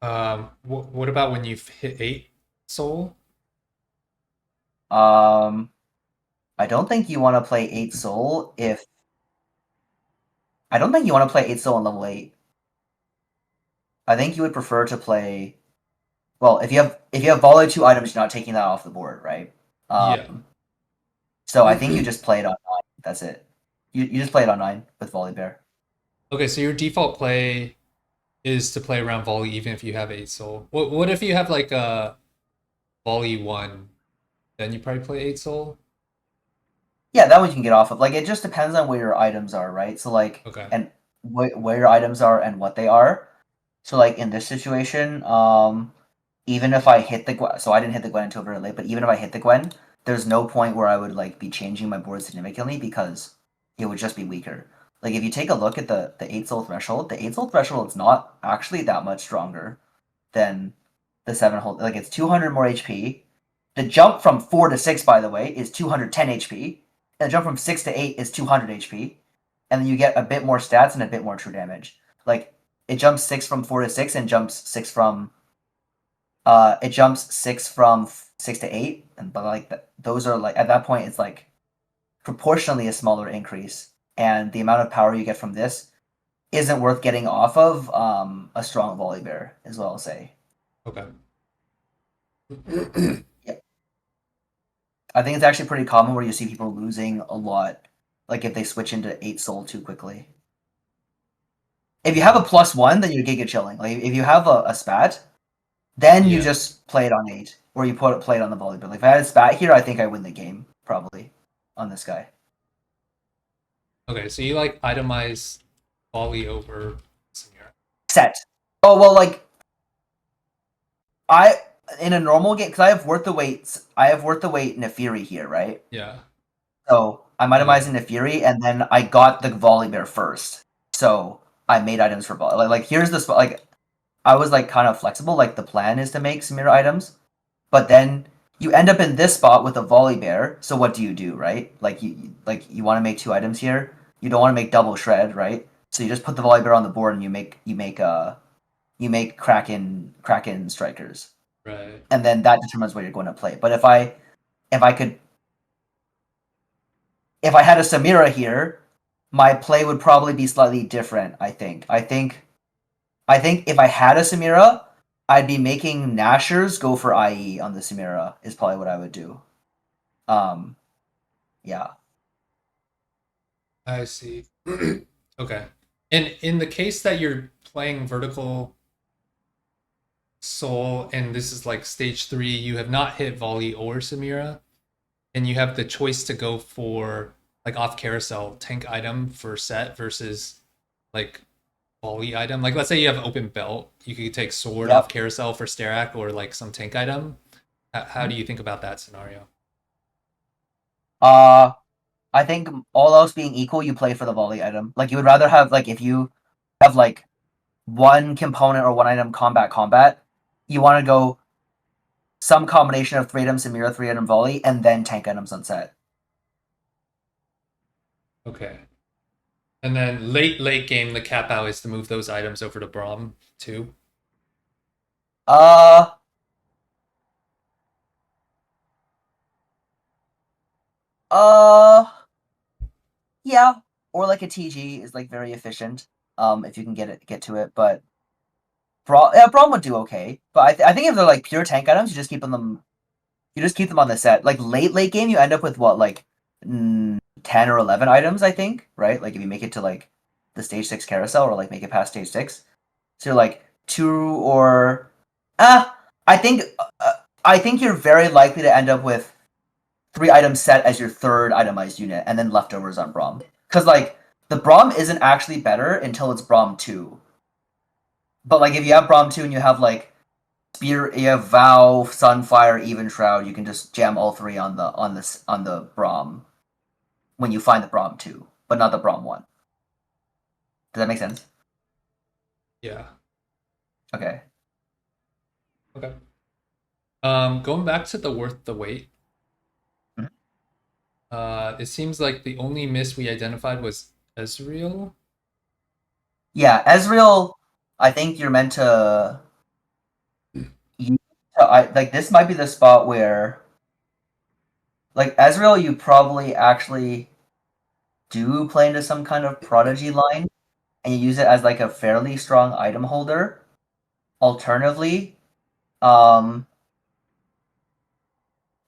Speaker 1: What about when you've hit 8 soul?
Speaker 2: I don't think you want to play 8 soul if... I don't think you want to play 8 soul on level 8. I think you would prefer to play... Well, if you have volley 2 items, you're not taking that off the board, right?
Speaker 1: Yeah.
Speaker 2: So I think you just play it on 9. That's it. You just play it on 9 with Volley Bear.
Speaker 1: Okay, so your default play is to play around volley even if you have 8 soul. What if you have like a volley 1? Then you probably play 8 soul?
Speaker 2: Yeah, that one you can get off of. Like, it just depends on where your items are, right? So, like,
Speaker 1: Okay.
Speaker 2: and where your items are and what they are. So, like, in this situation, even if I hit the Gwen, so I didn't hit the Gwen until very late, but even if I hit the Gwen, there's no point where I would like be changing my board significantly because it would just be weaker. Like if you take a look at the 8 soul threshold, the 8 soul threshold is not actually that much stronger than the 7 hold. Like it's 200 more HP. The jump from 4 to 6, by the way, is 210 HP. And the jump from 6 to 8 is 200 HP. And then you get a bit more stats and a bit more true damage. Like it jumps 6 from 4 to 6 and jumps 6 from it jumps 6 from 6 to 8, and but like those are like at that point it's like proportionally a smaller increase, and the amount of power you get from this isn't worth getting off of a strong volley bear, is what I'll say.
Speaker 1: Okay.
Speaker 2: Yeah. I think it's actually pretty common where you see people losing a lot, like if they switch into 8 soul too quickly. If you have a +1, then you're giga chilling. Like if you have a spat, then you just play it on 8, or you play it on the volley bear. Like if I had a spat here, I think I win the game probably on this guy.
Speaker 1: Okay, so you like itemize volley over Samira.
Speaker 2: Set. Oh well, like I in a normal game because I have worth the weights. I have worth the weight Nefiri here, right?
Speaker 1: Yeah.
Speaker 2: So I'm itemizing Nefiri, and then I got the volley bear first. So I made items for volley. Like here's the spot. Like I was like kind of flexible. Like the plan is to make Samira items, but then you end up in this spot with a volley bear. So what do, right? Like you want to make 2 items here. You don't want to make double shred, right? So you just put the volley bear on the board and you make Kraken strikers.
Speaker 1: Right.
Speaker 2: And then that determines what you're going to play. But if I had a Samira here, my play would probably be slightly different, I think. I think if I had a Samira, I'd be making Nashers go for IE on the Samira is probably what I would do. Yeah.
Speaker 1: I see. Okay. And in the case that you're playing vertical soul and this is like stage 3, you have not hit volley or Samira, and you have the choice to go for like off carousel tank item for set versus like volley item. Like let's say you have open belt, you could take sword off carousel for Starak or like some tank item. How do you think about that scenario?
Speaker 2: I think all else being equal, you play for the volley item. Like you would rather have like if you have like one component or one item combat, you want to go some combination of 3 items Samira, 3 item volley, and then tank items on set.
Speaker 1: Okay. And then late game, the cap out is to move those items over to Braum too.
Speaker 2: Uh, uh, yeah, or like a TG is like very efficient. If you can get to it, but Braum would do okay. But I think if they're like pure tank items, you just keep them on the set. Like late game, you end up with what like 10 or 11 items, I think, right? Like if you make it to like the stage 6 carousel or like make it past stage 6, so you're like 2 or I think you're very likely to end up with 3 items set as your third itemized unit, and then leftovers on Braum. Because like the Braum isn't actually better until it's Braum 2. But like if you have Braum 2 and you have like Spear, you have Vow, Sunfire, Even Shroud, you can just jam all 3 on the Braum when you find the Braum 2, but not the Braum 1. Does that make sense?
Speaker 1: Yeah.
Speaker 2: Okay.
Speaker 1: Okay. Going back to the worth the wait. It seems like the only miss we identified was Ezreal.
Speaker 2: Yeah, Ezreal, I think you're meant to. Like this might be the spot where, like Ezreal, you probably actually do play into some kind of prodigy line, and you use it as like a fairly strong item holder. Alternatively, um,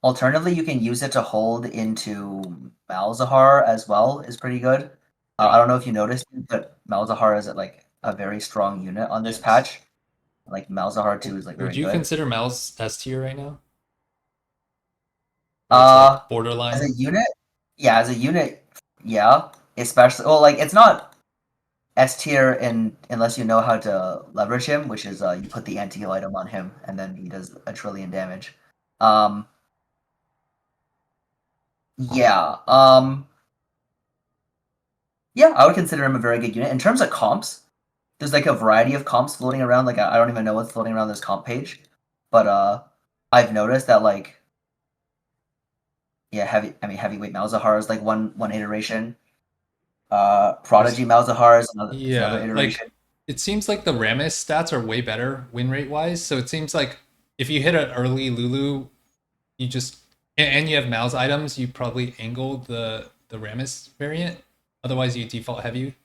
Speaker 2: you can use it to hold into Malzahar as well. Is pretty good. I don't know if you noticed, but Malzahar is like a very strong unit on this patch. Like Malzahar 2 is like very
Speaker 1: Would you
Speaker 2: good.
Speaker 1: consider Malz S tier right now? Like borderline.
Speaker 2: As a unit, yeah. Especially, well, like it's not S tier unless you know how to leverage him, which is you put the anti-heal item on him and then he does a trillion damage. Yeah. Yeah, I would consider him a very good unit. In terms of comps, there's like a variety of comps floating around. Like I don't even know what's floating around this comp page, but I've noticed that like yeah, heavyweight Malzahar is like one iteration.
Speaker 1: There's
Speaker 2: Prodigy Malzahar is another
Speaker 1: Yeah, like
Speaker 2: iteration.
Speaker 1: it seems like the Rammus stats are way better win rate wise. So it seems like if you hit an early Lulu, you just and you have Mal's items, you probably angle the Rammus variant. Otherwise, you default heavy.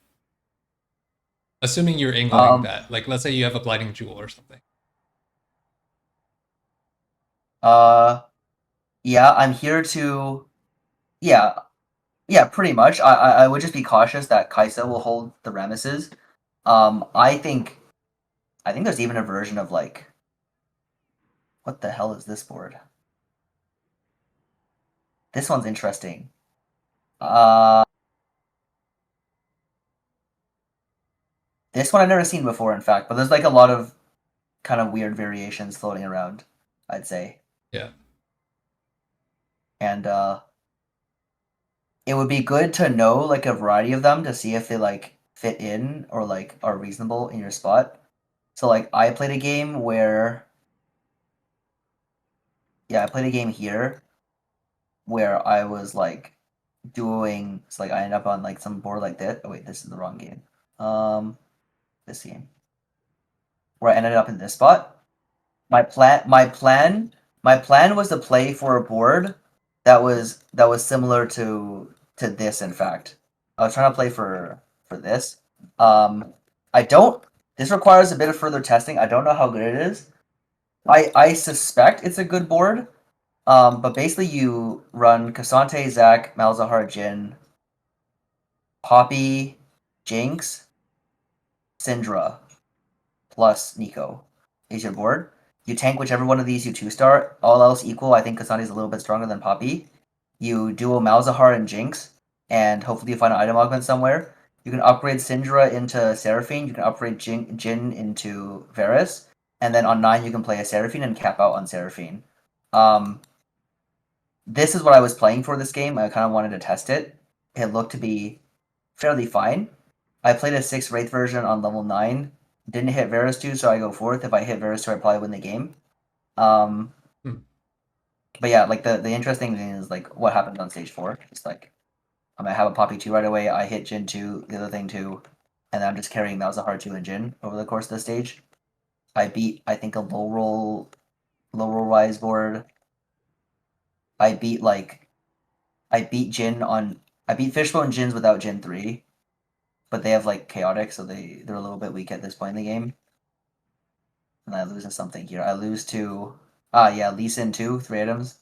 Speaker 1: Assuming you're angling
Speaker 2: Um,
Speaker 1: that, like let's say you have a blinding jewel or something.
Speaker 2: uh, yeah, I'm here to yeah, yeah, pretty much. I would just be cautious that Kaisa will hold the Ramesses. I think there's even a version of like what the hell is this board? This one's interesting. Uh, this one I've never seen before, in fact, but there's like a lot of kind of weird variations floating around, I'd say.
Speaker 1: Yeah.
Speaker 2: And it would be good to know like a variety of them to see if they like fit in or like are reasonable in your spot. So like I played a game where I played a game here where I was like doing so like I ended up on like some board like that. Oh wait, this is the wrong game. This game. Where I ended up in this spot. My plan was to play for a board that was similar to this. In fact, I was trying to play for this. Um, I don't. This requires a bit of further testing. I don't know how good it is. I suspect it's a good board. But basically you run Cassante, Zac, Malzahar, Jhin, Poppy, Jinx, Syndra, plus Nico is your board. You tank whichever one of these you two-star. All else equal, I think Kasane is a little bit stronger than Poppy. You duo Malzahar and Jinx, and hopefully you find an item augment somewhere. You can upgrade Syndra into Seraphine. You can upgrade Jhin into Varus. And then on 9, you can play a Seraphine and cap out on Seraphine. This is what I was playing for this game. I kind of wanted to test it. It looked to be fairly fine. I played a 6 Wraith version on level 9. Didn't hit Varus 2, so I go 4th. If I hit Varus 2, I probably win the game. Um,
Speaker 1: Hmm.
Speaker 2: but yeah, like the interesting thing is like what happened on stage 4. It's like I'm gonna have a Poppy 2 right away. I hit Jhin 2, the other thing 2, and then I'm just carrying Malzahar 2 and Jhin over the course of the stage. I beat I think a low roll rise board. I beat like I beat Fishbone Jins without Jhin 3, but they have like chaotic, so they're a little bit weak at this point in the game. And I lose to something here. I lose to Lee Sin 2, 3 items.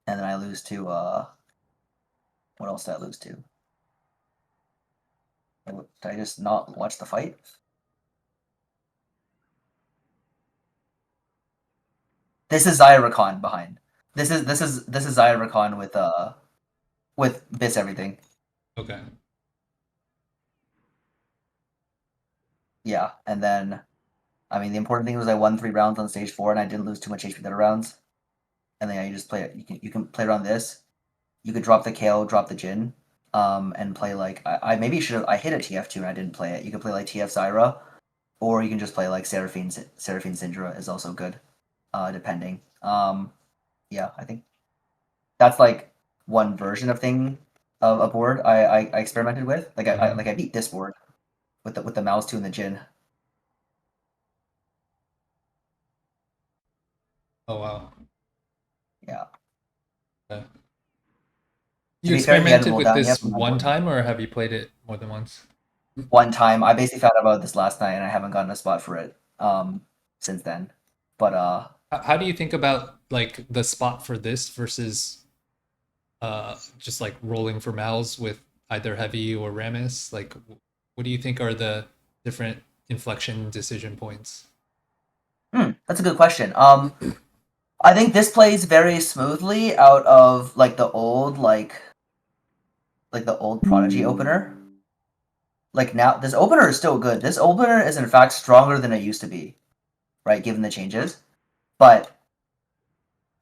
Speaker 2: And then I lose to what else did I lose to? Did I just not watch the fight? This is Xayah Rakan behind. This is Xayah Rakan with Biss everything.
Speaker 1: Okay.
Speaker 2: Yeah, and then I mean the important thing was I won 3 rounds on stage 4 and I didn't lose too much HP the other rounds. And then you just play it. You can play it on this. You could drop the KO, drop the Jhin, and play like I maybe should have I hit a TF2 and I didn't play it. You could play like TF Zyra, or you can just play like Seraphine Syndra is also good, depending. Yeah, I think that's like one version of thing of a board I experimented with. Like I beat this board with the Malz 2 and the Jhin.
Speaker 1: Oh wow.
Speaker 2: Yeah.
Speaker 1: Okay.
Speaker 2: To
Speaker 1: You
Speaker 2: be fair, he had
Speaker 1: experimented
Speaker 2: rolled
Speaker 1: with
Speaker 2: down yet
Speaker 1: this
Speaker 2: from my
Speaker 1: one
Speaker 2: board.
Speaker 1: time, or have you played it more than once?
Speaker 2: One time, I basically found out about this last night, and I haven't gotten a spot for it since then. But
Speaker 1: How do you think about like the spot for this versus just like rolling for Malz with either heavy or Ramus? Like, what do you think are the different inflection decision points?
Speaker 2: that's a good question. I think this plays very smoothly out of like the old Prodigy opener. Like now, this opener is still good. This opener is in fact stronger than it used to be, right? Given the changes, but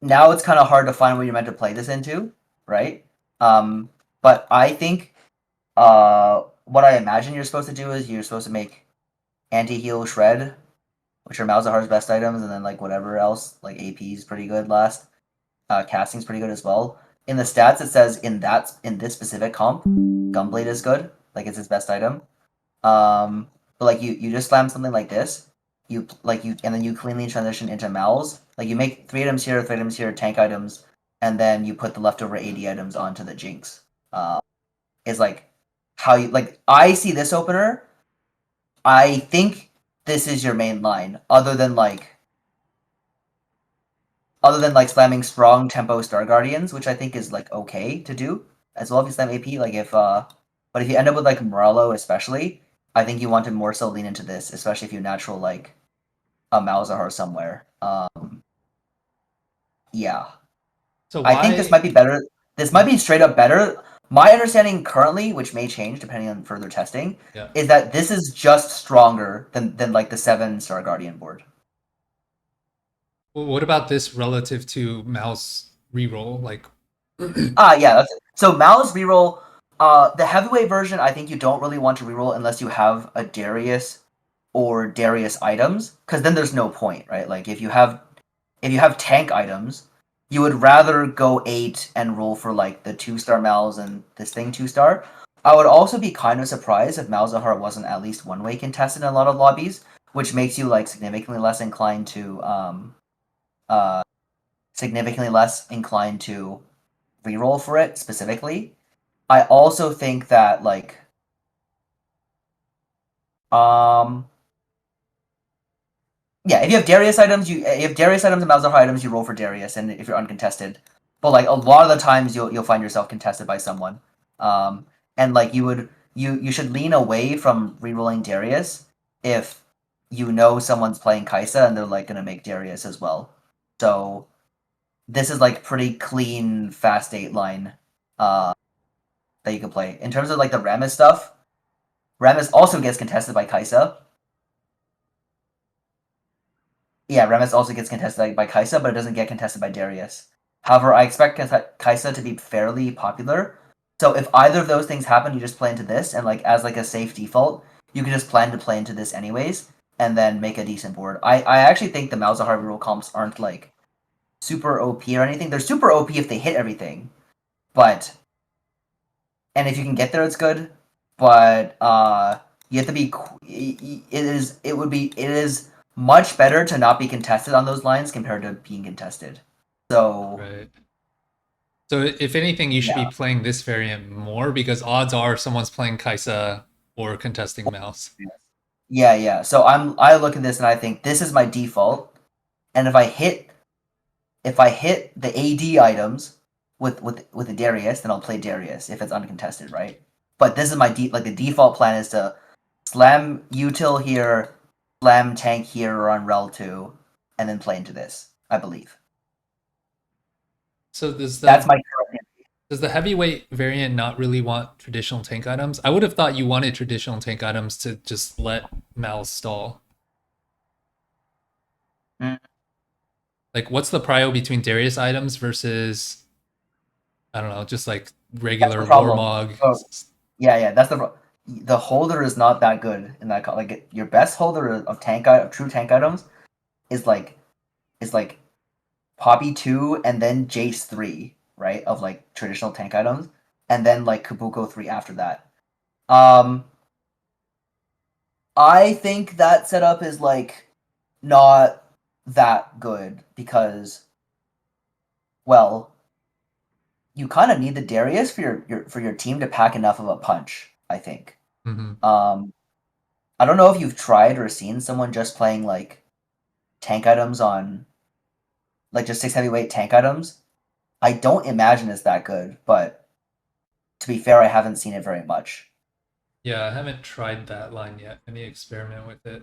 Speaker 2: now it's kind of hard to find what you're meant to play this into, right? But I think what I imagine you're supposed to do is you're supposed to make anti-heal shred, which are Malzahar's best items, and then like whatever else, like AP is pretty good last. Casting's pretty good as well. In the stats, it says in this specific comp, Gunblade is good, like it's his best item. But like you just slam something like this, and then you cleanly transition into Malz. Like you make 3 items here, tank items, and then you put the leftover 80 items onto the Jinx. Is like how you like. I see this opener. I think this is your main line, other than slamming strong tempo Star Guardians, which I think is like okay to do as well if you slam AP. But if you end up with like Morello especially, I think you want to more so lean into this, especially if you natural like a Malzahar somewhere. Yeah,
Speaker 1: So
Speaker 2: I think this
Speaker 1: why?
Speaker 2: might be better. This might be straight up better. My understanding currently, which may change depending on further testing,
Speaker 1: Yeah.
Speaker 2: is that this is just stronger than like the 7 Star Guardian board.
Speaker 1: What about this relative to mouse reroll? Like,
Speaker 2: Yeah. So Mal's reroll. The heavyweight version, I think you don't really want to reroll unless you have a Darius or Darius items, because then there's no point, right? Like if you have tank items, you would rather go 8 and roll for like the 2-star Malz and this thing 2-star. I would also be kind of surprised if Malzahar wasn't at least one-way contested in a lot of lobbies, which makes you like uh significantly less inclined to reroll for it specifically. I also think that like um yeah, if you have Darius items, and Malzahar items, you roll for Darius, and if you're uncontested. But like a lot of the times, you'll find yourself contested by someone, um, and like you should lean away from rerolling Darius if you know someone's playing Kaisa and they're like gonna make Darius as well. So this is like pretty clean fast 8 line uh, that you can play. In terms of like the Rammus stuff, Rammus also gets contested by Kaisa. Yeah, Rammus also gets contested by Kaisa, but it doesn't get contested by Darius. However, I expect Kaisa to be fairly popular. So if either of those things happen, you just play into this, and like as like a safe default, you can just plan to play into this anyways, and then make a decent board. I actually think the Malzahar reroll comps aren't like super OP or anything. They're super OP if they hit everything, but and if you can get there, it's good. But you have to be. It is much better to not be contested on those lines compared to being contested. So
Speaker 1: right. So if anything, you should be
Speaker 2: yeah,
Speaker 1: playing this variant more because odds are someone's playing Kaisa or contesting mouse.
Speaker 2: yeah. So I look at this and I think this is my default, and if I hit the AD items with the Darius, then I'll play Darius if it's uncontested, right? But this is the default plan is to slam util here, slam tank here or on rel 2, and then play into this, I believe.
Speaker 1: So
Speaker 2: That's my current.
Speaker 1: does the heavyweight variant not really want traditional tank items? I would have thought you wanted traditional tank items to just let Mal stall.
Speaker 2: Mm.
Speaker 1: Like, what's the prio between Darius items versus I don't know, just like
Speaker 2: That's the
Speaker 1: regular
Speaker 2: problem.
Speaker 1: Warmog?
Speaker 2: Oh, yeah. The holder is not that good in that. Like your best holder of true tank items is like Poppy 2 and then Jace 3, right? Of like traditional tank items, and then like Kabuko 3 after that. Um, I think that setup is like not that good because, well, you kind of need the Darius for your team to pack enough of a punch. I think.
Speaker 1: Mm-hmm.
Speaker 2: Um, I don't know if you've tried or seen someone just playing like tank items on like just 6 heavyweight tank items. I don't imagine it's that good, but to be fair, I haven't seen it very much.
Speaker 1: Yeah, I haven't tried that line yet. Let me experiment with it.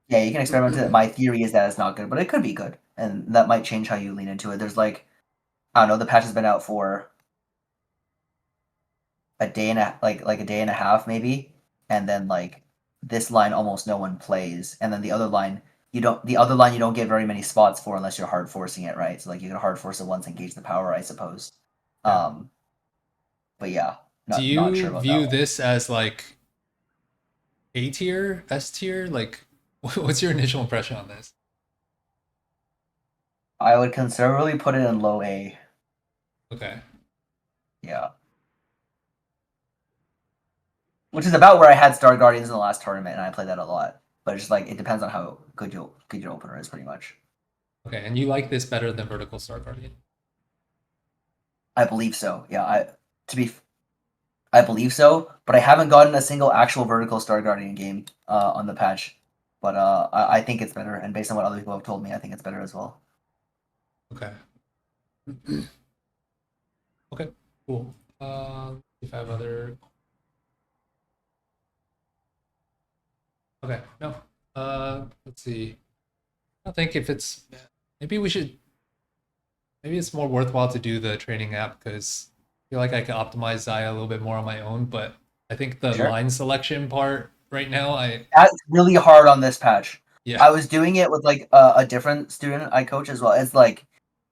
Speaker 2: Yeah, you can experiment with it. My theory is that it's not good, but it could be good, and that might change how you lean into it. There's like I don't know, the patch has been out for a day and a day and a half maybe, and then like this line almost no one plays, and then the other line the other line you don't get very many spots for unless you're hard forcing it, right? So like you can hard force it once, engage the power, I suppose.
Speaker 1: Yeah.
Speaker 2: But yeah,
Speaker 1: Do
Speaker 2: not sure
Speaker 1: you
Speaker 2: about that
Speaker 1: view
Speaker 2: one.
Speaker 1: this as like A tier, S tier? Like, what's your initial impression on this?
Speaker 2: I would conservatively put it in low A.
Speaker 1: Okay.
Speaker 2: Yeah. Which is about where I had Star Guardians in the last tournament, and I played that a lot. But it's just like it depends on how good your opener is, pretty much.
Speaker 1: Okay, and you like this better than Vertical Star Guardian?
Speaker 2: I believe so. Yeah, to be, I believe so. But I haven't gotten a single actual Vertical Star Guardian game on the patch. But I think it's better, and based on what other people have told me, I think it's better as well.
Speaker 1: Okay. Okay, cool. If I have other. Okay, no. Let's see. I think if it's maybe we should maybe it's more worthwhile to do the training app because I feel like I can optimize Xayah a little bit more on my own. But I think the
Speaker 2: Sure.
Speaker 1: line selection part right now,
Speaker 2: That's really hard on this patch.
Speaker 1: yeah
Speaker 2: I was doing it with like a different student I coach as well.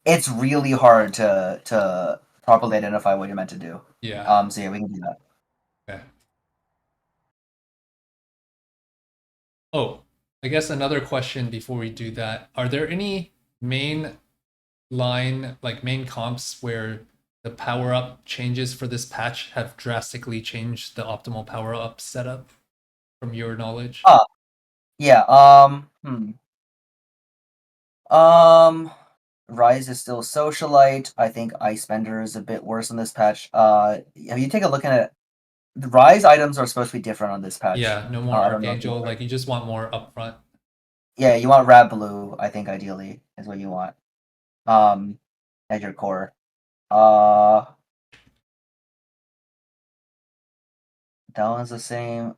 Speaker 2: It's really hard to properly identify what you're meant to do.
Speaker 1: yeah
Speaker 2: So yeah, we can do that.
Speaker 1: okay. Oh, I guess another question before we do that: are there any main line like main comps where the power up changes for this patch have drastically changed the optimal power up setup from your knowledge?
Speaker 2: Ah, yeah. Rise is still Socialite. I think Ice Bender is a bit worse on this patch. Have you take a look at it? The Rise items are supposed to be different on this patch.
Speaker 1: Yeah, no more
Speaker 2: I don't know if you
Speaker 1: Archangel.
Speaker 2: are.
Speaker 1: Like you just want more upfront.
Speaker 2: Yeah, you want Rad Blue, I think ideally is what you want. Um as your core. Uh that one's the same.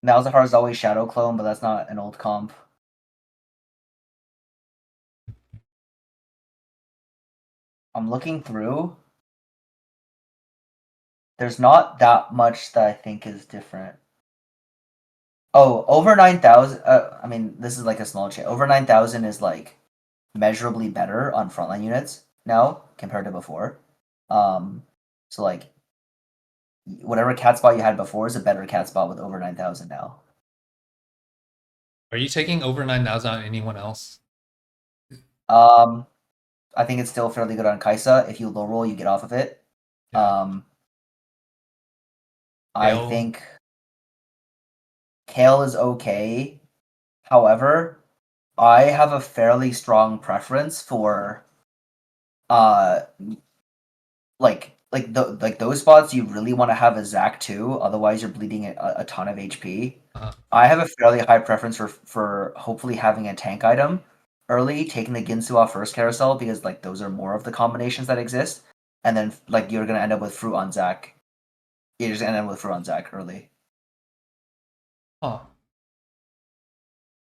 Speaker 2: Malzahar is always Shadow Clone, but that's not an old comp. I'm looking through. There's not that much that I think is different. Oh, over 9,000. I mean, this is like a small change. Over 9,000 is like measurably better on frontline units now compared to before. So like whatever cat spot you had before is a better cat spot with over 9,000 now.
Speaker 1: Are you taking over 9,000 on anyone else?
Speaker 2: Um, I think it's still fairly good on Kaisa. If you low roll, you get off of it.
Speaker 1: Yeah.
Speaker 2: Um, I
Speaker 1: Kale.
Speaker 2: think Kale is okay. However, I have a fairly strong preference for uh like those spots you really want to have a Zac too, otherwise you're bleeding a ton of HP.
Speaker 1: Uh,
Speaker 2: I have a fairly high preference for hopefully having a tank item early, taking the Ginsu off first carousel because like those are more of the combinations that exist, and then like you're gonna end up with fruit on Zac. You're just gonna end up with fruit on Zac early.
Speaker 1: huh.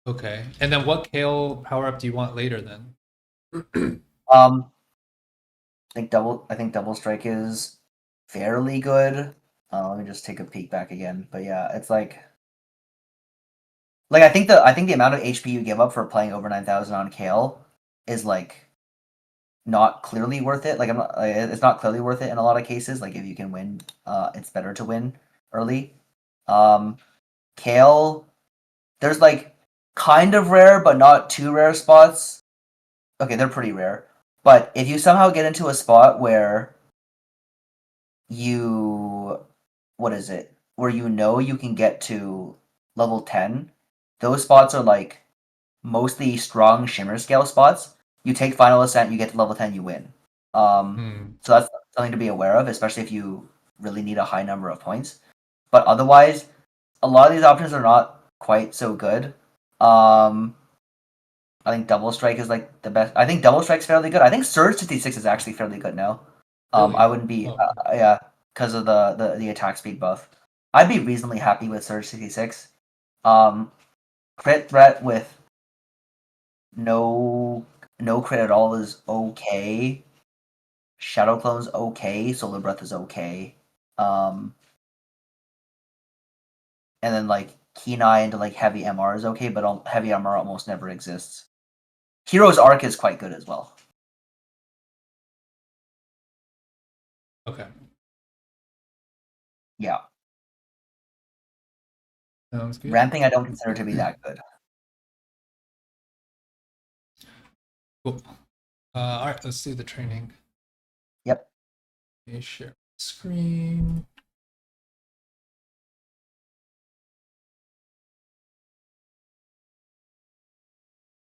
Speaker 1: Okay. And then what Kale power up do you want later then?
Speaker 2: Um, I think double strike is fairly good. Let me just take a peek back again, but yeah, it's like I think the amount of HP you give up for playing over 9,000 on Kale is like not clearly worth it. Like it's not clearly worth it in a lot of cases. Like if you can win, it's better to win early. Um, Kale, there's like kind of rare but not too rare spots. Okay, they're pretty rare. But if you somehow get into a spot where you what is it? Where you know you can get to level 10, those spots are like mostly strong shimmer scale spots. You take final ascent, you get to level 10, you win.
Speaker 1: Hmm.
Speaker 2: So that's something to be aware of, especially if you really need a high number of points. But otherwise, a lot of these options are not quite so good. Um, I think double strike is like the best. I think double strike's fairly good. I think Surge 56 is actually fairly good now. I
Speaker 1: Really?
Speaker 2: wouldn't be
Speaker 1: Oh,
Speaker 2: yeah because of the attack speed buff. I'd be reasonably happy with Surge 66. Um, crit threat with no crit at all is okay. Shadow Clone's okay. Solar Breath is okay. And then like Keen Eye into like heavy MR is okay, but heavy MR almost never exists. Hero's Arc is quite good as well.
Speaker 1: Okay.
Speaker 2: Yeah.
Speaker 1: Sounds good.
Speaker 2: Ramping I don't consider to be that good.
Speaker 1: Cool. All right, let's do the training.
Speaker 2: Yep.
Speaker 1: Okay, share screen.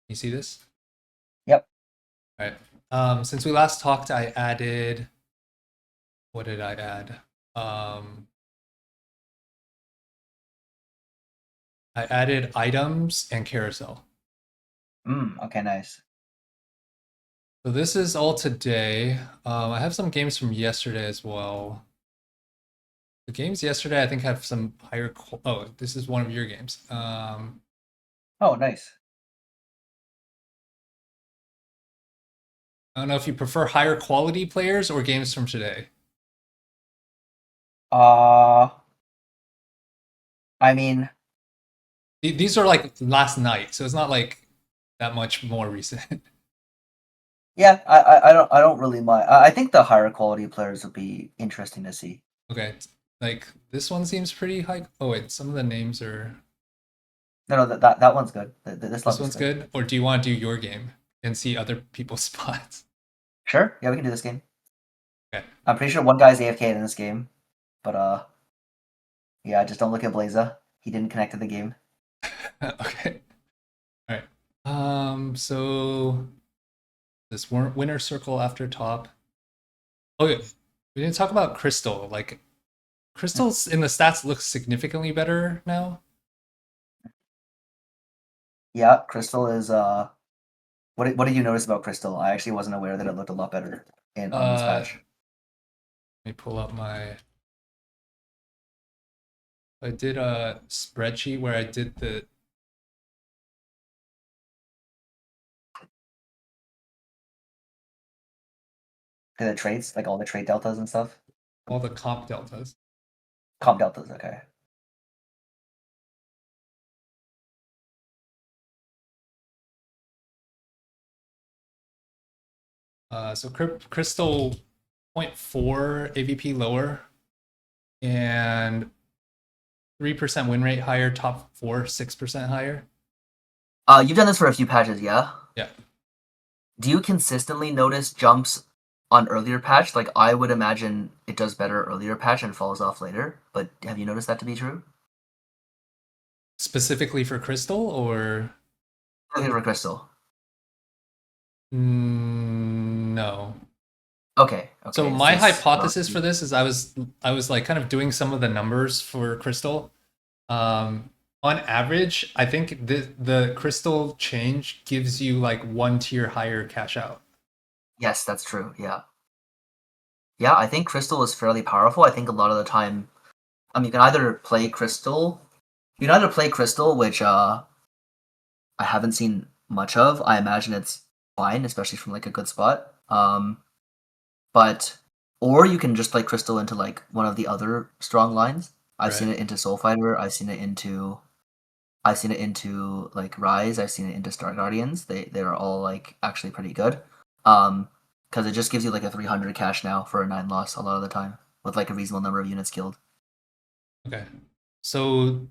Speaker 1: You see this?
Speaker 2: Yep.
Speaker 1: All right. Since we last talked, I added. What did I add? I added items and carousel.
Speaker 2: Okay, nice.
Speaker 1: So this is all today. I have some games from yesterday as well. The games yesterday, I think, have some higher. Oh, this is one of your games.
Speaker 2: Oh, nice.
Speaker 1: I don't know if you prefer higher quality players or games from today.
Speaker 2: I mean,
Speaker 1: These are like last night, so it's not like that much more recent.
Speaker 2: yeah, I don't really mind. I think the higher quality players will be interesting to see.
Speaker 1: Okay, like this one seems pretty high. Oh wait, some of the names are.
Speaker 2: No, that one's good. This
Speaker 1: This
Speaker 2: lobby's
Speaker 1: one's good. Or do you want to do your game and see other people's spots?
Speaker 2: Sure. Yeah, we can do this game.
Speaker 1: Okay.
Speaker 2: I'm pretty sure one guy's AFK in this game, but yeah, just don't look at Blaza. He didn't connect to the game.
Speaker 1: Okay. All right. So this winner circle after top. Oh yeah, we didn't talk about Crystal. Like Crystal's in the stats looks significantly better now.
Speaker 2: Yeah, Crystal is what did you notice about Crystal? I actually wasn't aware that it looked a lot better on this patch.
Speaker 1: Let me pull up my. I did a spreadsheet where I did
Speaker 2: The traits, like all the trait deltas and stuff.
Speaker 1: all the comp deltas.
Speaker 2: Comp deltas, okay.
Speaker 1: So Crystal 0.4 AVP lower and 3% win rate higher, top 4 6% higher.
Speaker 2: You've done this for a few patches, yeah?
Speaker 1: Yeah.
Speaker 2: Do you consistently notice jumps on earlier patch? Like I would imagine it does better earlier patch and falls off later, but have you noticed that to be true?
Speaker 1: Specifically for Crystal or
Speaker 2: Okay, for Crystal.
Speaker 1: no.
Speaker 2: Okay.
Speaker 1: So
Speaker 2: It's
Speaker 1: my
Speaker 2: just
Speaker 1: hypothesis for this is I was like kind of doing some of the numbers for Crystal. On average, I think the Crystal change gives you like 1 tier higher cash out.
Speaker 2: yes, that's true. Yeah. Yeah, I think Crystal is fairly powerful. I think a lot of the time, you can either play Crystal, which I haven't seen much of. I imagine it's fine, especially from like a good spot. But or you can just play Crystal into like one of the other strong lines. I've seen
Speaker 1: Right.
Speaker 2: it into Soul Fighter. I've seen it into like Rise. I've seen it into Star Guardians. They are all like actually pretty good. Because it just gives you like a 300 cash now for a 9 loss a lot of the time with like a reasonable number of units killed.
Speaker 1: Okay. So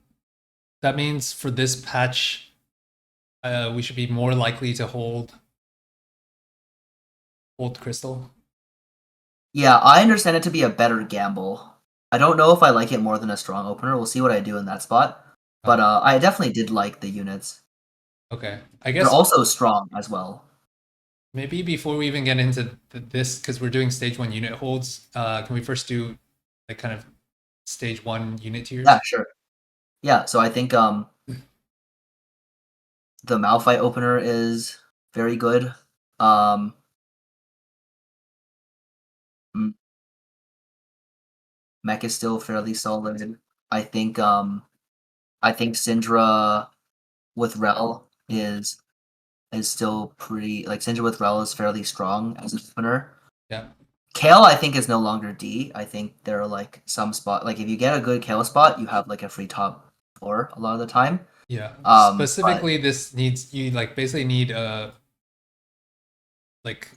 Speaker 1: that means for this patch, we should be more likely to hold Crystal.
Speaker 2: Yeah, I understand it to be a better gamble. I don't know if I like it more than a strong opener. We'll see what I do in that spot. But I definitely did like the units.
Speaker 1: Okay. I
Speaker 2: They're
Speaker 1: guess
Speaker 2: also strong as well.
Speaker 1: maybe before we even get into this, because we're doing stage 1 unit holds, can we first do like kind of stage 1 unit tiers?
Speaker 2: Yeah, sure. Yeah, so I think the Malphite opener is very good. Mech is still fairly solid. I think Syndra with Rel is still pretty, like Syndra with Rel is fairly strong as an opener.
Speaker 1: Yeah.
Speaker 2: Kale, I think, is no longer D. I think there are like some spot, like if you get a good Kale spot, you have like a free top 4 a lot of the time.
Speaker 1: Yeah.
Speaker 2: But
Speaker 1: Specifically, this needs you like basically need like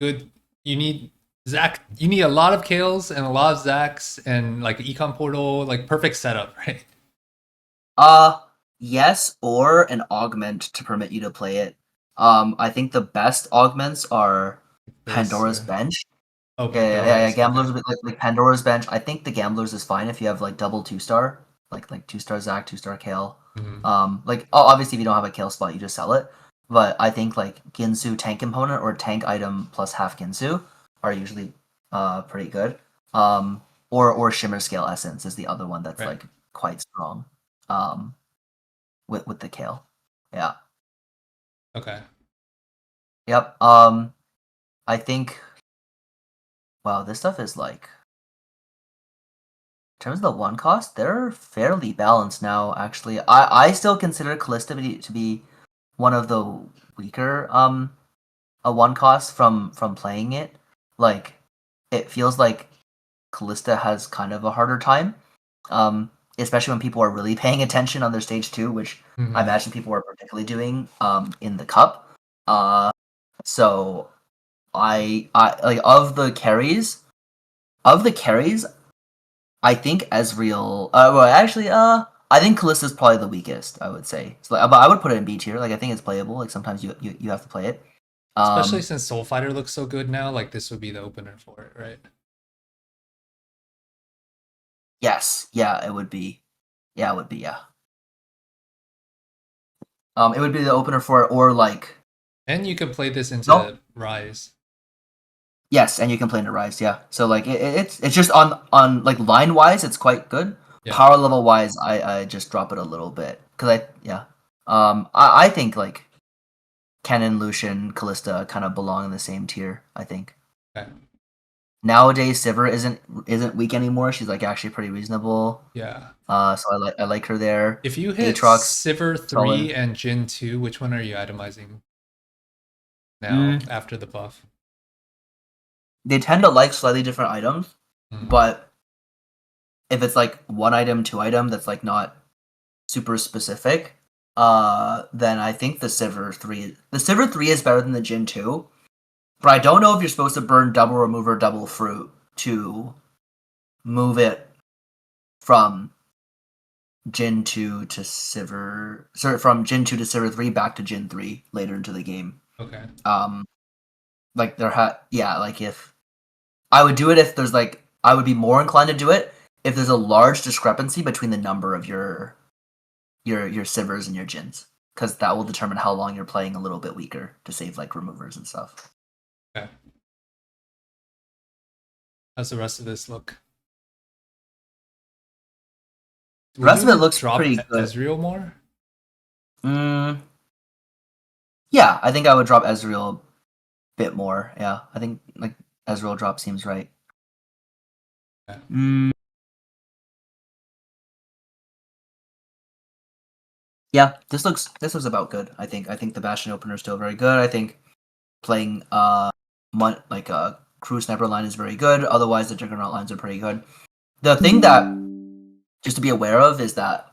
Speaker 1: good. You need Zach. You need a lot of Kales and a lot of Zacks and like econ portal, like perfect setup, right?
Speaker 2: yes, or an augment to permit you to play it. I think the best augments are
Speaker 1: This
Speaker 2: Pandora's
Speaker 1: or
Speaker 2: Bench.
Speaker 1: oh,
Speaker 2: Yeah.
Speaker 1: Pandora's. Okay.
Speaker 2: Gamblers like Pandora's Bench. I think the Gamblers is fine if you have like double 2-star, like 2-star Zac, 2-star Kale.
Speaker 1: Mhm.
Speaker 2: Like obviously if you don't have a Kale spot, you just sell it. But I think like Ginsu tank component or tank item plus half Ginsu are usually pretty good. Or Shimmer Scale Essence is the other one that's
Speaker 1: Right.
Speaker 2: like quite strong. Um, with the Kale. Yeah.
Speaker 1: Okay.
Speaker 2: Yep. I think. Wow, this stuff is like. In terms of the one cost, they're fairly balanced now. Actually, I still consider Callista to be one of the weaker a one cost from playing it. Like, it feels like Callista has kind of a harder time. Especially when people are really paying attention on their stage 2, which I
Speaker 1: Mhm.
Speaker 2: imagine people are particularly doing in the cup. So I like of the carries, I think Ezreal. Well, actually, I think Kallista's probably the weakest. I would say, so, like, but I would put it in B tier. Like, I think it's playable. Like, sometimes you have to play it.
Speaker 1: Especially
Speaker 2: Um,
Speaker 1: since Soul Fighter looks so good now, like this would be the opener for it, right?
Speaker 2: yes, yeah, it would be. Yeah, it would be. Yeah. It would be the opener for it, or like
Speaker 1: And you could play this
Speaker 2: no,
Speaker 1: into Rise.
Speaker 2: yes, and you can play into Rise. Yeah, so like it's just on like line wise, it's quite good.
Speaker 1: Yeah.
Speaker 2: Power level wise, I just drop it a little bit because I yeah. I think like Kennen, Lucian, Callista kind of belong in the same tier. I think
Speaker 1: Okay.
Speaker 2: nowadays Sivir isn't weak anymore. She's like actually pretty reasonable.
Speaker 1: Yeah.
Speaker 2: So I like her there.
Speaker 1: If you hit
Speaker 2: Aatrox
Speaker 1: Sivir
Speaker 2: solid.
Speaker 1: 3 and Jhin 2, which one are you itemizing now
Speaker 2: Mm,
Speaker 1: after the buff?
Speaker 2: they tend to like slightly different items,
Speaker 1: Mm.
Speaker 2: but if it's like one item, two item, that's like not super specific, then I think the Sivir 3 is better than the Jhin 2. But I don't know if you're supposed to burn double remover, double fruit to move it from Jhin 2 to Sivir, sorry, from Jhin 2 to Sivir 3 back to Jhin 3 later into the game.
Speaker 1: Okay.
Speaker 2: Like like if I would do it if there's like I would be more inclined to do it if there's a large discrepancy between the number of your Sivers and your Jins, because that will determine how long you're playing a little bit weaker to save like removers and stuff.
Speaker 1: Okay. How's the rest of this look?
Speaker 2: The
Speaker 1: Would
Speaker 2: rest of it
Speaker 1: you
Speaker 2: looks
Speaker 1: drop
Speaker 2: pretty good.
Speaker 1: Ezreal more?
Speaker 2: Mm, yeah, I think I would drop Ezreal a bit more. Yeah, I think like Ezreal drop seems right.
Speaker 1: Okay.
Speaker 2: Mm, yeah, this looks about good. I think the Bastion opener is still very good. I think playing like a crew sniper line is very good. Otherwise, the Juggernaut lines are pretty good. The thing that just to be aware of is that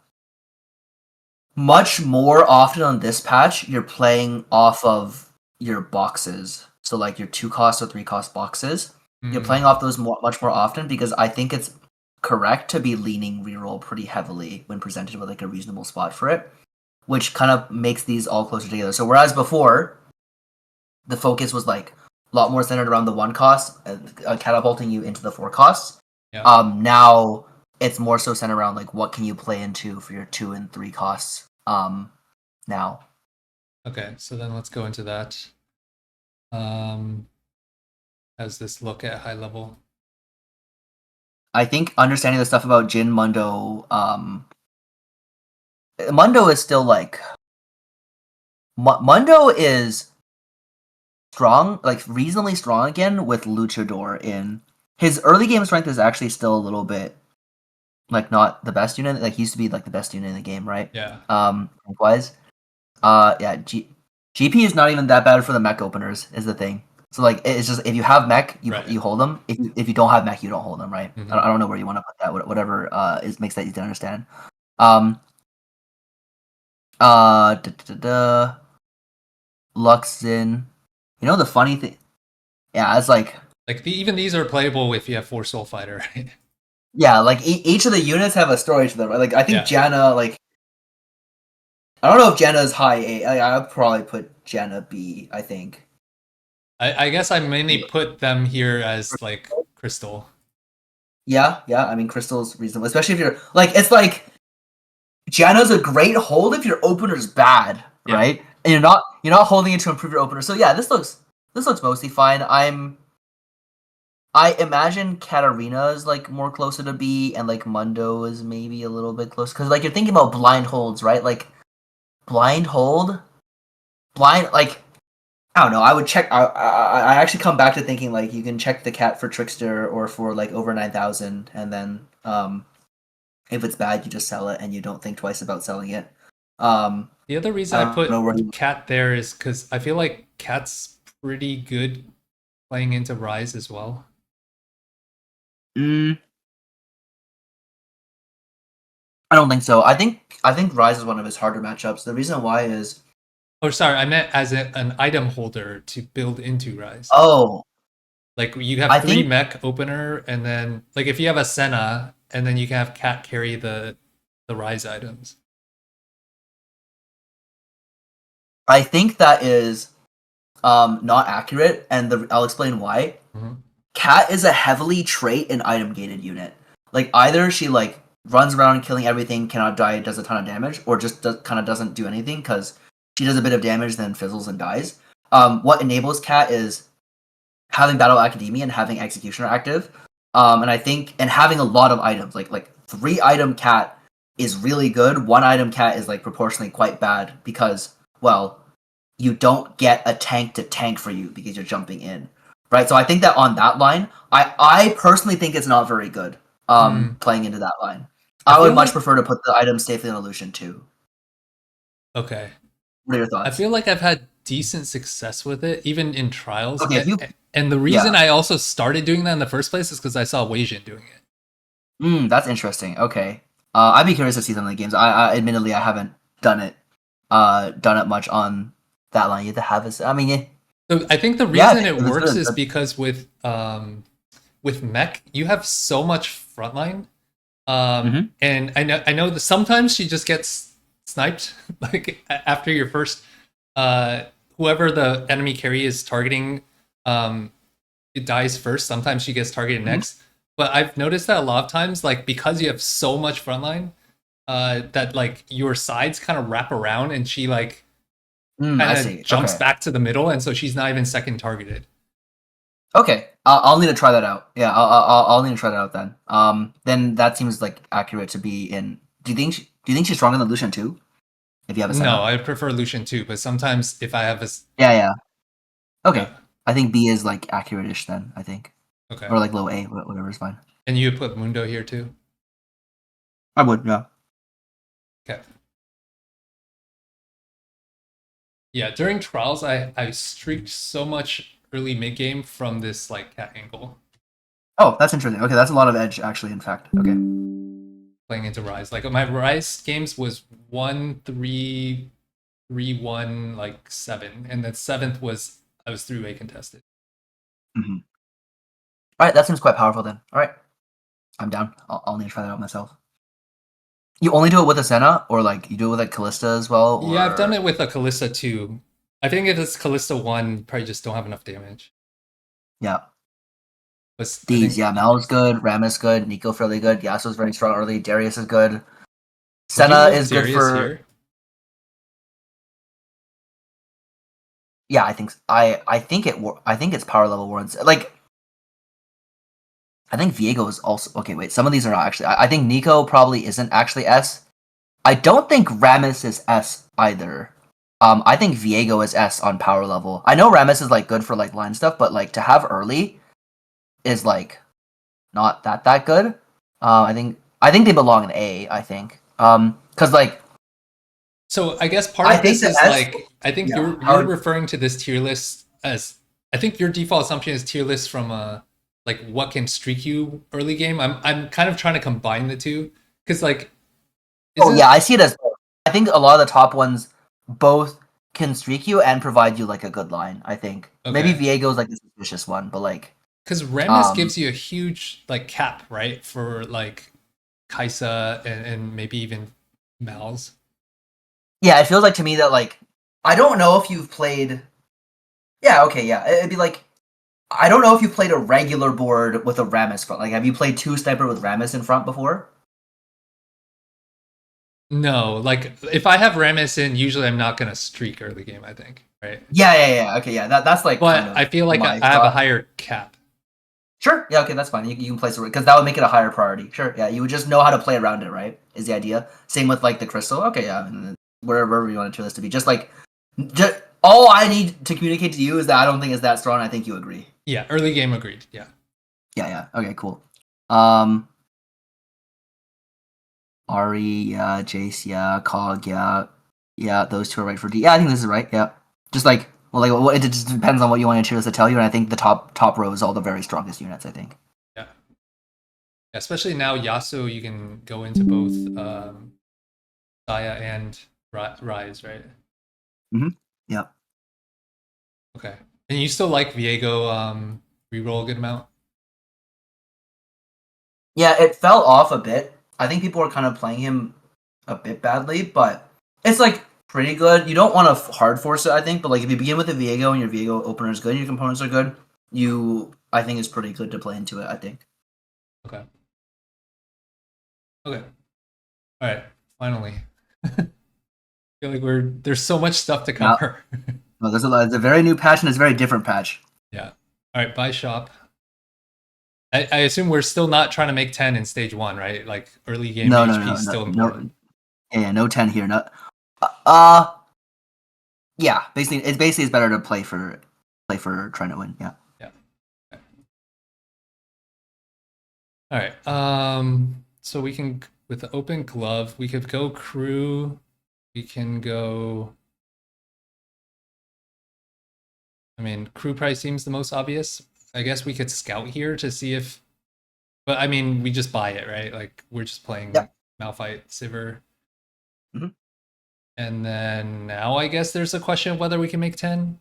Speaker 2: much more often on this patch, you're playing off of your boxes. So like your 2 cost or 3 cost boxes. You're playing
Speaker 1: Mm.
Speaker 2: off those much more often because I think it's correct to be leaning reroll pretty heavily when presented with like a reasonable spot for it, which kind of makes these all closer together. So whereas before the focus was like a lot more centered around the 1 cost, catapulting you into the 4 costs.
Speaker 1: Yeah.
Speaker 2: Now it's more so centered around like what can you play into for your 2 and 3 costs. Now
Speaker 1: Okay. So then let's go into that. Um, how's this look at high level?
Speaker 2: I think understanding the stuff about Jhin Mundo, Mundo is still like Mundo is strong, like reasonably strong again with Luchador in his early game strength is actually still a little bit like not the best unit. Like he used to be like the best unit in the game, right?
Speaker 1: Yeah.
Speaker 2: Wise. Yeah. GP is not even that bad for the mech openers. Is the thing. So like it's just if you have mech,
Speaker 1: Right.
Speaker 2: you hold them. If you don't have mech, you don't hold them, right?
Speaker 1: Mhm.
Speaker 2: I don't know where you want to put that. Whatever makes that easy to understand. Um. Da, da, da, da. Luxin. You know the funny thing? Yeah, it's like
Speaker 1: Even these are playable if you have 4 Soul Fighter, right?
Speaker 2: yeah, like each of the units have a story to them. Right? Like I think
Speaker 1: Yeah.
Speaker 2: Janna, like I don't know if Janna is high A. I'd probably put Janna B. I think.
Speaker 1: I guess I mainly put them here as like Crystal.
Speaker 2: Yeah, yeah. I mean, Crystal's reasonable, especially if you're like it's like Janna's a great hold if your opener's bad,
Speaker 1: Yeah.
Speaker 2: right? And you're not holding it to improve your opener. So yeah, this looks mostly fine. I imagine Katarina is like more closer to B, and like Mundo is maybe a little bit close because like you're thinking about blind holds, right? Like blind hold, blind like I don't know. I would check. I actually come back to thinking like you can check the cat for Trickster or for like over 9,000, and then if it's bad, you just sell it and you don't think twice about selling it.
Speaker 1: The other reason
Speaker 2: I
Speaker 1: I
Speaker 2: don't
Speaker 1: put
Speaker 2: know where.
Speaker 1: Cat there is because I feel like Cat's pretty good playing into Rise as well.
Speaker 2: Mm, I don't think so. I think Rise is one of his harder matchups. The reason why is
Speaker 1: Oh, sorry, I meant as an item holder to build into Rise.
Speaker 2: oh
Speaker 1: Like you have
Speaker 2: I
Speaker 1: 3
Speaker 2: think
Speaker 1: mech opener, and then like if you have a Senna, and then you can have Cat carry the Rise items.
Speaker 2: that is not accurate, and I'll explain why.
Speaker 1: Mm-hmm.
Speaker 2: Cat is a heavily trait and item gated unit. Like either she like runs around killing everything, cannot die, does a ton of damage, or just kind of doesn't do anything because she does a bit of damage, then fizzles and dies. What enables Cat is having Battle Academia and having Executioner active, and I think and having a lot of items. Like 3 item Cat is really good. 1 item Cat is like proportionally quite bad because well you don't get a tank to tank for you because you're jumping in, right? So I think that on that line, I personally think it's not very good. Playing into that line,
Speaker 1: I
Speaker 2: I would
Speaker 1: feel
Speaker 2: much
Speaker 1: like
Speaker 2: prefer to put the items safely on Illusion too.
Speaker 1: okay.
Speaker 2: What are your
Speaker 1: I
Speaker 2: thoughts?
Speaker 1: feel like I've had decent success with it, even in trials.
Speaker 2: Okay, if you
Speaker 1: And the reason
Speaker 2: yeah,
Speaker 1: I also started doing that in the first place is because I saw Wei Jin doing it.
Speaker 2: that's interesting. Okay, I'd be curious to see some of the games. I admittedly I haven't done it, done it much on that line. You have to have it. I mean,
Speaker 1: So I think the
Speaker 2: yeah,
Speaker 1: reason it
Speaker 2: if it's
Speaker 1: works
Speaker 2: good,
Speaker 1: is because with mech you have so much frontline,
Speaker 2: mm-hmm.
Speaker 1: and I know that sometimes she just gets sniped like after your first whoever the enemy carry is targeting, it dies first. Sometimes she gets targeted
Speaker 2: Mm-hmm.
Speaker 1: next. But I've noticed that a lot of times, like because you have so much frontline, that like your sides kind of wrap around, and she like kind
Speaker 2: I
Speaker 1: of
Speaker 2: see.
Speaker 1: jumps
Speaker 2: Okay.
Speaker 1: back to the middle, and so she's not even second targeted.
Speaker 2: Okay, I'll need to try that out. Yeah, I'll need to try that out then. Then that seems like accurate to be in. Do you think she's stronger than Lucian too? If you have a
Speaker 1: No,
Speaker 2: Senna.
Speaker 1: I prefer Lucian too, but sometimes if I have a
Speaker 2: Yeah, yeah. Okay,
Speaker 1: yeah,
Speaker 2: I think B is like accurate-ish then. I think,
Speaker 1: okay.
Speaker 2: or like low A, whatever is fine.
Speaker 1: And you put Mundo here too.
Speaker 2: I would. Yeah.
Speaker 1: Okay. Yeah, during trials, I streaked so much early mid game from this like cat angle
Speaker 2: Oh, that's interesting. Okay, that's a lot of edge actually. In fact. Okay.
Speaker 1: playing into Rise. Like my Rise games was 1-3, 3-1, like 7, and then 7th was I was 3-way contested.
Speaker 2: Mm-hmm. All right, that seems quite powerful then. All right, I'm down. I'll need to try that out myself. You only do it with a Senna, or like you do it with like Callista as well,
Speaker 1: Yeah, I've done
Speaker 2: or
Speaker 1: it with a Callista too. I think if it's Callista 1, you probably just don't have enough damage.
Speaker 2: yeah.
Speaker 1: But I
Speaker 2: These,
Speaker 1: think
Speaker 2: yeah, Malz is good, Ram is good, Nico fairly good, Yasuo's very strong early, Darius is good.
Speaker 1: would you
Speaker 2: Senna
Speaker 1: move
Speaker 2: is good
Speaker 1: Darius
Speaker 2: for
Speaker 1: here?
Speaker 2: yeah. I think it's power level warrants. Like I think Viego is also okay. Wait, some of these are not actually. I think Nico probably isn't actually S. I don't think Rammus is S either. I think Viego is S on power level. I know Rammus is like good for like line stuff, but like to have early is like not that good. I think they belong in A. I think because like
Speaker 1: So I guess part
Speaker 2: I
Speaker 1: of
Speaker 2: think
Speaker 1: this
Speaker 2: the
Speaker 1: is
Speaker 2: S
Speaker 1: like I think
Speaker 2: yeah
Speaker 1: you're
Speaker 2: power
Speaker 1: referring to this tier list as I think your default assumption is tier list from like what can streak you early game. I'm kind of trying to combine the two because like
Speaker 2: Oh yeah, I see it as both. I think a lot of the top ones both can streak you and provide you like a good line. I think maybe
Speaker 1: okay.
Speaker 2: Viego's like the suspicious one, but like
Speaker 1: Because Rammus
Speaker 2: um
Speaker 1: gives you a huge like cap, right? For like Kaisa and maybe even Malz.
Speaker 2: yeah, it feels like to me that like I don't know if you've played. Yeah, okay, yeah, it'd be like I don't know if you've played a regular board with a Rammus front. Like, have you played two sniper with Rammus in front before?
Speaker 1: No, like if I have Rammus in, usually I'm not gonna streak early game, I think, right?
Speaker 2: Yeah. Okay, yeah, that's like kind
Speaker 1: But
Speaker 2: of
Speaker 1: I feel like I
Speaker 2: my
Speaker 1: have a
Speaker 2: thought.
Speaker 1: higher cap.
Speaker 2: Sure, yeah, okay, that's fine. You can place it because that would make it a higher priority. Sure, yeah, you would just know how to play around it, right? Is the idea. Same with like the crystal. Okay, yeah, and then wherever you want to this to be, just all I need to communicate to you is that I don't think it's that strong. I think you agree.
Speaker 1: Yeah, early game agreed. Yeah.
Speaker 2: Yeah. Okay, cool. Um, Ari, yeah, Jace, yeah, Cog, yeah, those two are right for D. Yeah, I think this is right. Yeah, just like it just depends on what you want to choose to tell you, and I think the top row is all the very strongest units. I think.
Speaker 1: Yeah. Especially now, Yasuo, you can go into both Xayah and Rise, right?
Speaker 2: Yeah.
Speaker 1: Okay. And you still like Viego reroll a good amount?
Speaker 2: Yeah, it fell off a bit. I think people are kind of playing him a bit badly, but it's like pretty good. You don't want to hard force it, I think, but like if you begin with a Viego and your Viego opener is good, and your components are good, I think it's pretty good to play into it. I think.
Speaker 1: Okay. Okay. All right. Finally. I feel like there's so much stuff to
Speaker 2: Yeah.
Speaker 1: cover.
Speaker 2: No, there's a lot. It's a very new patch and it's a very different patch.
Speaker 1: Yeah. All right. Buy shop. I assume we're still not trying to make 10 in stage 1, right? Like early game HP is still important.
Speaker 2: Yeah, no 10 here. No. Yeah. Basically it's better to play for trying to win. Yeah.
Speaker 1: Yeah. Okay. All right. So we can with the open glove, we could go crew. We can go. I mean, crew price seems the most obvious. I guess we could scout here to see if. But I mean, we just buy it, right? Like we're just playing Malphite, Sivir.
Speaker 2: Mm-hmm.
Speaker 1: And then now I guess there's a question of whether we can make 10.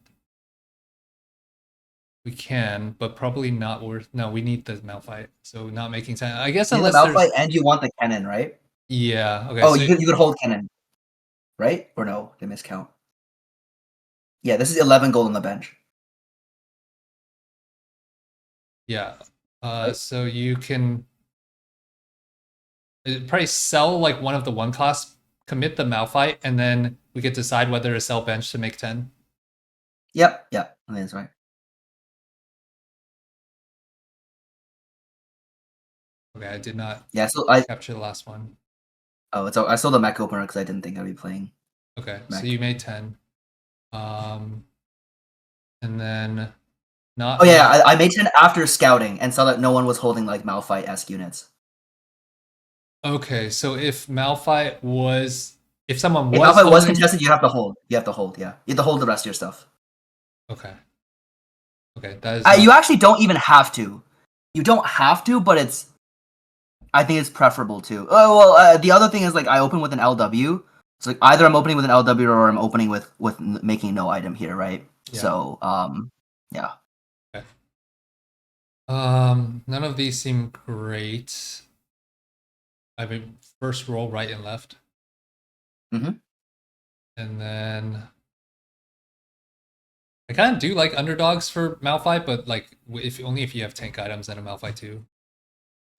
Speaker 1: We can, but probably not worth. No, we need the Malphite, so not making 10. I guess
Speaker 2: You need
Speaker 1: unless
Speaker 2: the
Speaker 1: there's.
Speaker 2: Malphite and you want the cannon, right?
Speaker 1: Yeah. Okay.
Speaker 2: Oh,
Speaker 1: So
Speaker 2: you could hold cannon, right? Or no? They miscount. Yeah, this is 11 gold on the bench.
Speaker 1: yeah.
Speaker 2: Right?
Speaker 1: So you can probably sell like one of the one costs, commit the Malphite, and then we could decide whether to sell bench to make 10.
Speaker 2: Yep. I think that's right.
Speaker 1: Okay, I did not
Speaker 2: Yeah, so I
Speaker 1: capture the last one.
Speaker 2: I sold the mech opener because I didn't think I'd be playing.
Speaker 1: Okay,
Speaker 2: mech.
Speaker 1: So you made 10. And then not.
Speaker 2: Oh yeah, I made 10 after scouting and saw that no one was holding like Malphite-esque units.
Speaker 1: Okay, so if Malphite was, if someone
Speaker 2: If
Speaker 1: was
Speaker 2: Malphite was
Speaker 1: holding,
Speaker 2: contested, you have to hold. Yeah, you have to hold the rest of your stuff.
Speaker 1: okay, that is.
Speaker 2: You actually don't even have to. You don't have to, but I think it's preferable to. Oh well, the other thing is like I open with an LW. So like either I'm opening with an LW or I'm opening with making no item here, right?
Speaker 1: Yeah.
Speaker 2: So yeah.
Speaker 1: Okay. None of these seem great. I mean, first roll right and left.
Speaker 2: Mm-hmm.
Speaker 1: And then I kind of do like underdogs for Malphite, but like if only if you have tank items and a Malphite too.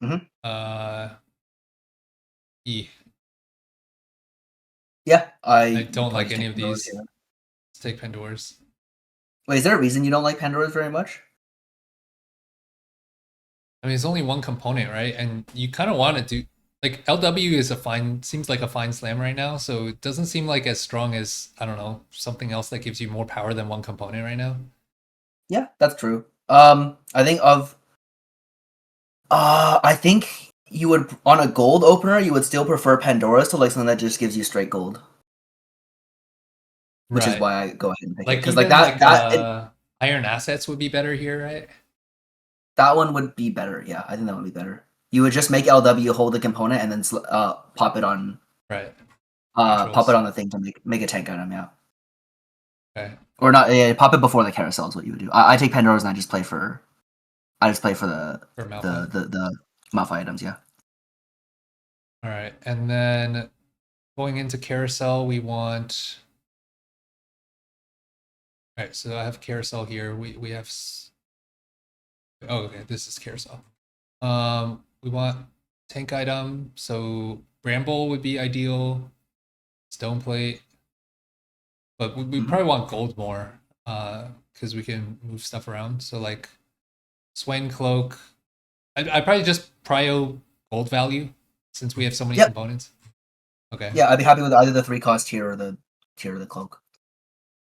Speaker 2: Mm-hmm.
Speaker 1: E.
Speaker 2: Yeah,
Speaker 1: I don't like any of these.
Speaker 2: Here.
Speaker 1: Let's take Pandora's.
Speaker 2: Wait, is there a reason you don't like Pandora's very much?
Speaker 1: I mean, it's only one component, right? And you kind of want to do like LW is seems like a fine slam right now, so it doesn't seem like as strong as I don't know something else that gives you more power than one component right now.
Speaker 2: Yeah, that's true. I think you would on a gold opener you would still prefer Pandora's to like something that just gives you straight gold. Which is why I go ahead and pick it. Because like that
Speaker 1: Iron assets would be better here, right?
Speaker 2: That one would be better. Yeah, I think that would be better. You would just make LW hold the component and then pop it on
Speaker 1: Right.
Speaker 2: pop it
Speaker 1: Neutrals.
Speaker 2: on the thing to make a tank item. Yeah,
Speaker 1: Okay.
Speaker 2: or not. Yeah, pop it before the carousel is what you would do. I take Pandora's and I just play for
Speaker 1: For
Speaker 2: the
Speaker 1: Malphite.
Speaker 2: the Malphite items. Yeah.
Speaker 1: All right. And then going into carousel, we want. All right. So I have carousel here. We have. Oh, okay. This is carousel. We want tank item. So Bramble would be ideal. Stone plate. But we
Speaker 2: Mm-hmm.
Speaker 1: probably want gold more. Because we can move stuff around. So like Swain cloak. I probably just prio gold value since we have so many
Speaker 2: Yep.
Speaker 1: components. Okay.
Speaker 2: Yeah, I'd be happy with either the 3-cost tier or the tier of the cloak.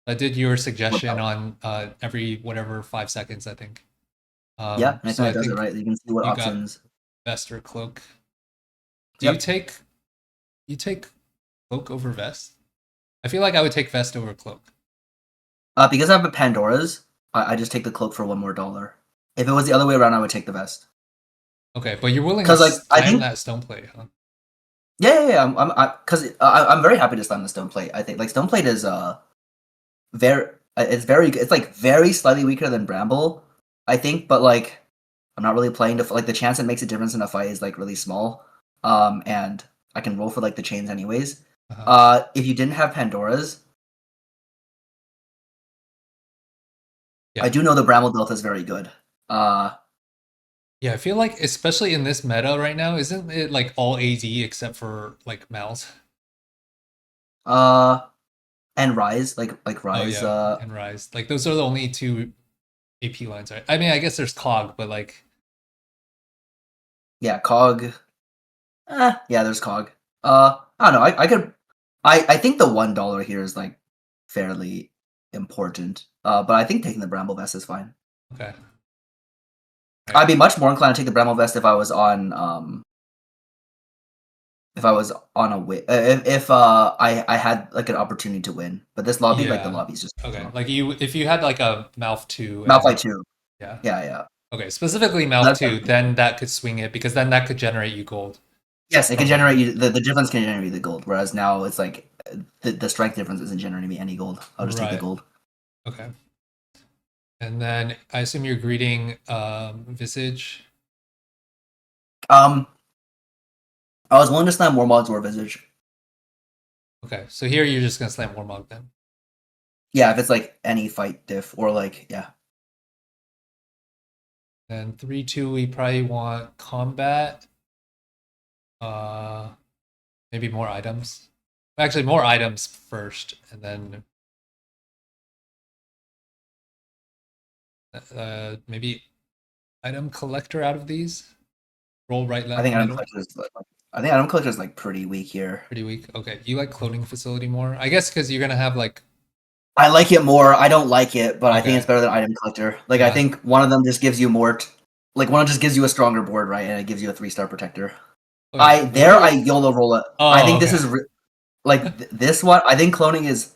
Speaker 1: I did your suggestion on every whatever 5 seconds, I think.
Speaker 2: Yeah, and I
Speaker 1: So
Speaker 2: think
Speaker 1: I
Speaker 2: it does it
Speaker 1: think
Speaker 2: right. You can see what
Speaker 1: you got
Speaker 2: options.
Speaker 1: vest or cloak. Do
Speaker 2: Yep.
Speaker 1: you take cloak over vest? I feel like I would take vest over cloak.
Speaker 2: Because I have a Pandora's, I just take the cloak for $1 more. If it was the other way around, I would take the vest.
Speaker 1: Okay, but you're willing to
Speaker 2: Because like I
Speaker 1: slam
Speaker 2: think
Speaker 1: that stone plate, huh?
Speaker 2: yeah. I'm very happy to slam the stone plate. I think like stone plate is very good. It's like very slightly weaker than Bramble, I think, but like I'm not really playing to like the chance it makes a difference in a fight is like really small. And I can roll for like the chains anyways.
Speaker 1: Uh-huh.
Speaker 2: If you didn't have Pandora's,
Speaker 1: Yeah.
Speaker 2: I do know the Bramble Delta is very good. Uh,
Speaker 1: Yeah, I feel like especially in this meta right now, isn't it like all AD except for like Malz?
Speaker 2: uh, and Rise like
Speaker 1: Oh
Speaker 2: Rise.
Speaker 1: yeah, and Rise. Like those are the only two AP lines, right? I mean, I guess there's Cog, but like
Speaker 2: Yeah, Cog. Yeah, there's Cog. I don't know. I could. I think the $1 here is like fairly important. But I think taking the Bramble Vest is fine.
Speaker 1: okay.
Speaker 2: I'd be much more inclined to take the Bramble Vest if I was on a win. If I had like an opportunity to win. But this lobby, like the
Speaker 1: Yeah.
Speaker 2: lobby's just
Speaker 1: Okay. Like if you had like a Mouth 2
Speaker 2: Malphite
Speaker 1: and
Speaker 2: 2.
Speaker 1: yeah.
Speaker 2: Yeah.
Speaker 1: Okay, specifically Mouth
Speaker 2: That's
Speaker 1: 2, then that could swing it because then that could generate you gold.
Speaker 2: yes, it can
Speaker 1: From like
Speaker 2: generate you the difference can generate you the gold. Whereas now it's like the strength difference isn't generating me any gold. I'll just take the
Speaker 1: right.
Speaker 2: gold.
Speaker 1: Okay. And then I assume you're greeting Visage.
Speaker 2: I was willing to slam Warmogs or Visage.
Speaker 1: Okay. So here you're just gonna slam Warmog then.
Speaker 2: Yeah, if it's like any fight diff or like yeah.
Speaker 1: Then 3-2 we probably want combat. Maybe more items. Actually more items first and then maybe item collector out of these. Roll right
Speaker 2: I think Item
Speaker 1: middle.
Speaker 2: Collector is I think Item Collector is like pretty weak here.
Speaker 1: Pretty weak. Okay. You like cloning facility more? I guess because you're gonna have like
Speaker 2: I like it more. I don't like it, but I think
Speaker 1: okay.
Speaker 2: it's better than Item Collector. Like I
Speaker 1: Yeah.
Speaker 2: think one of them just gives you more like one just gives you a stronger board, right? And it gives you a 3-star protector.
Speaker 1: Okay.
Speaker 2: I YOLO roll it. I
Speaker 1: Oh,
Speaker 2: think this
Speaker 1: okay.
Speaker 2: is this one. I think cloning is.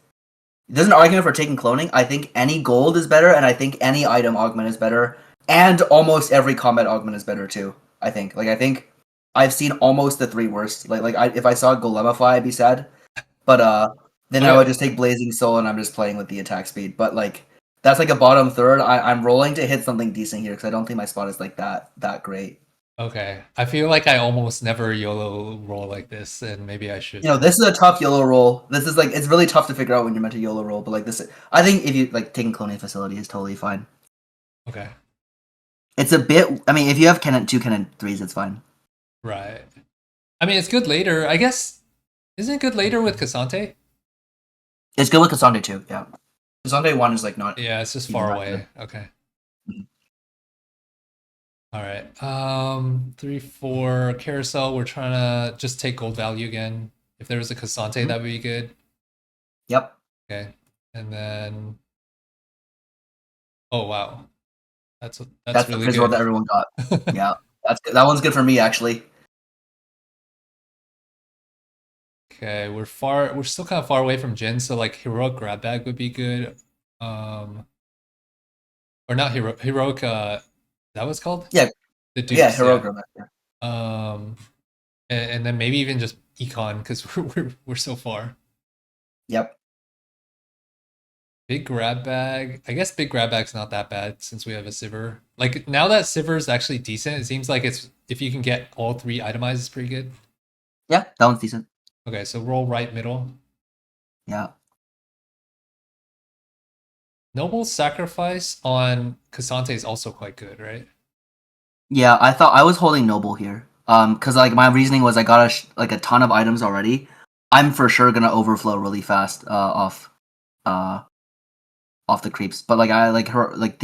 Speaker 2: There's an argument for taking cloning. I think any gold is better, and I think any item augment is better, and almost every combat augment is better too. I think I've seen almost the three worst. If I saw Golemify, I'd be sad, but then I would
Speaker 1: Okay.
Speaker 2: just take Blazing Soul, and I'm just playing with the attack speed. But like that's like a bottom third. I'm rolling to hit something decent here because I don't think my spot is like that great.
Speaker 1: Okay. I feel like I almost never YOLO roll like this, and maybe I should.
Speaker 2: This is a tough YOLO roll. This is like it's really tough to figure out when you're meant to YOLO roll, but like this, I think if you like taking cloning facility is totally fine.
Speaker 1: Okay.
Speaker 2: It's a bit. I mean, if you have two Cannon 3s, it's fine.
Speaker 1: Right. I mean, it's good later. I guess isn't it good later with Cassante?
Speaker 2: It's good with Cassandra too. Yeah, Cassandra 1 is like not.
Speaker 1: Yeah, it's just
Speaker 2: even
Speaker 1: far
Speaker 2: that
Speaker 1: away.
Speaker 2: good.
Speaker 1: Okay.
Speaker 2: Mhm.
Speaker 1: All right. 3-4 carousel. We're trying to just take gold value again. If there was a Cassante,
Speaker 2: Mhm.
Speaker 1: that would be good.
Speaker 2: Yep.
Speaker 1: Okay. And then oh wow. That's
Speaker 2: That's the
Speaker 1: really
Speaker 2: frizz roll
Speaker 1: good.
Speaker 2: that everyone got. Yeah, that one's good for me actually.
Speaker 1: Okay, we're still kind of far away from Jhin, so like heroic grab bag would be good. or not heroic. That was called
Speaker 2: Yeah,
Speaker 1: the
Speaker 2: yeah,
Speaker 1: dupes.
Speaker 2: heroic
Speaker 1: Yeah.
Speaker 2: grandmaster.
Speaker 1: And then maybe even just econ because we're so far.
Speaker 2: Yep.
Speaker 1: Big grab bag. I guess big grab bag's not that bad since we have a Sivir. Like now that Sivir is actually decent, it seems like it's if you can get all three itemized, it's pretty good.
Speaker 2: Yeah, that one's decent.
Speaker 1: Okay, so roll right middle.
Speaker 2: Yeah.
Speaker 1: Noble sacrifice on Cassante is also quite good, right?
Speaker 2: Yeah, I thought I was holding noble here. Because like my reasoning was I got like a ton of items already. I'm for sure gonna overflow really fast uh off the creeps. But like I like her like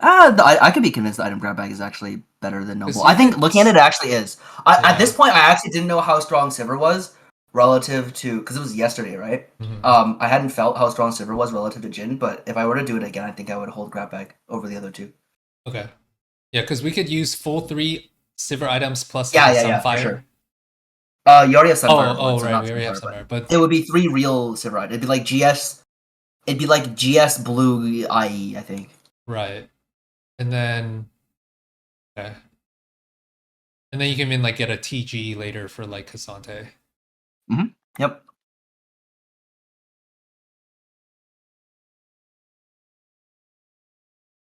Speaker 2: I could be convinced the item grab bag is actually better than noble.
Speaker 1: Because you
Speaker 2: I think
Speaker 1: could,
Speaker 2: looking at it, it actually is. At this
Speaker 1: yeah.
Speaker 2: point, I actually didn't know how strong Sivir was relative to because it was yesterday, right?
Speaker 1: Mhm.
Speaker 2: I hadn't felt how strong Sivir was relative to Jhin, but if I were to do it again, I think I would hold grab bag over the other two.
Speaker 1: Okay. Yeah, because we could use full three Sivir items plus like
Speaker 2: Yeah,
Speaker 1: a
Speaker 2: yeah, yeah, for
Speaker 1: Sunfire.
Speaker 2: sure. You already have Sunfire one, so
Speaker 1: Right.
Speaker 2: not
Speaker 1: We already have
Speaker 2: Sunfire, but
Speaker 1: Sunfire, but
Speaker 2: it would be 3 real Sivir items. It'd be like GS. It'd be like GS Blue IE, I think.
Speaker 1: right. And then okay. And then you can even like get a TG later for like Cassante.
Speaker 2: Mm-hmm. Yep.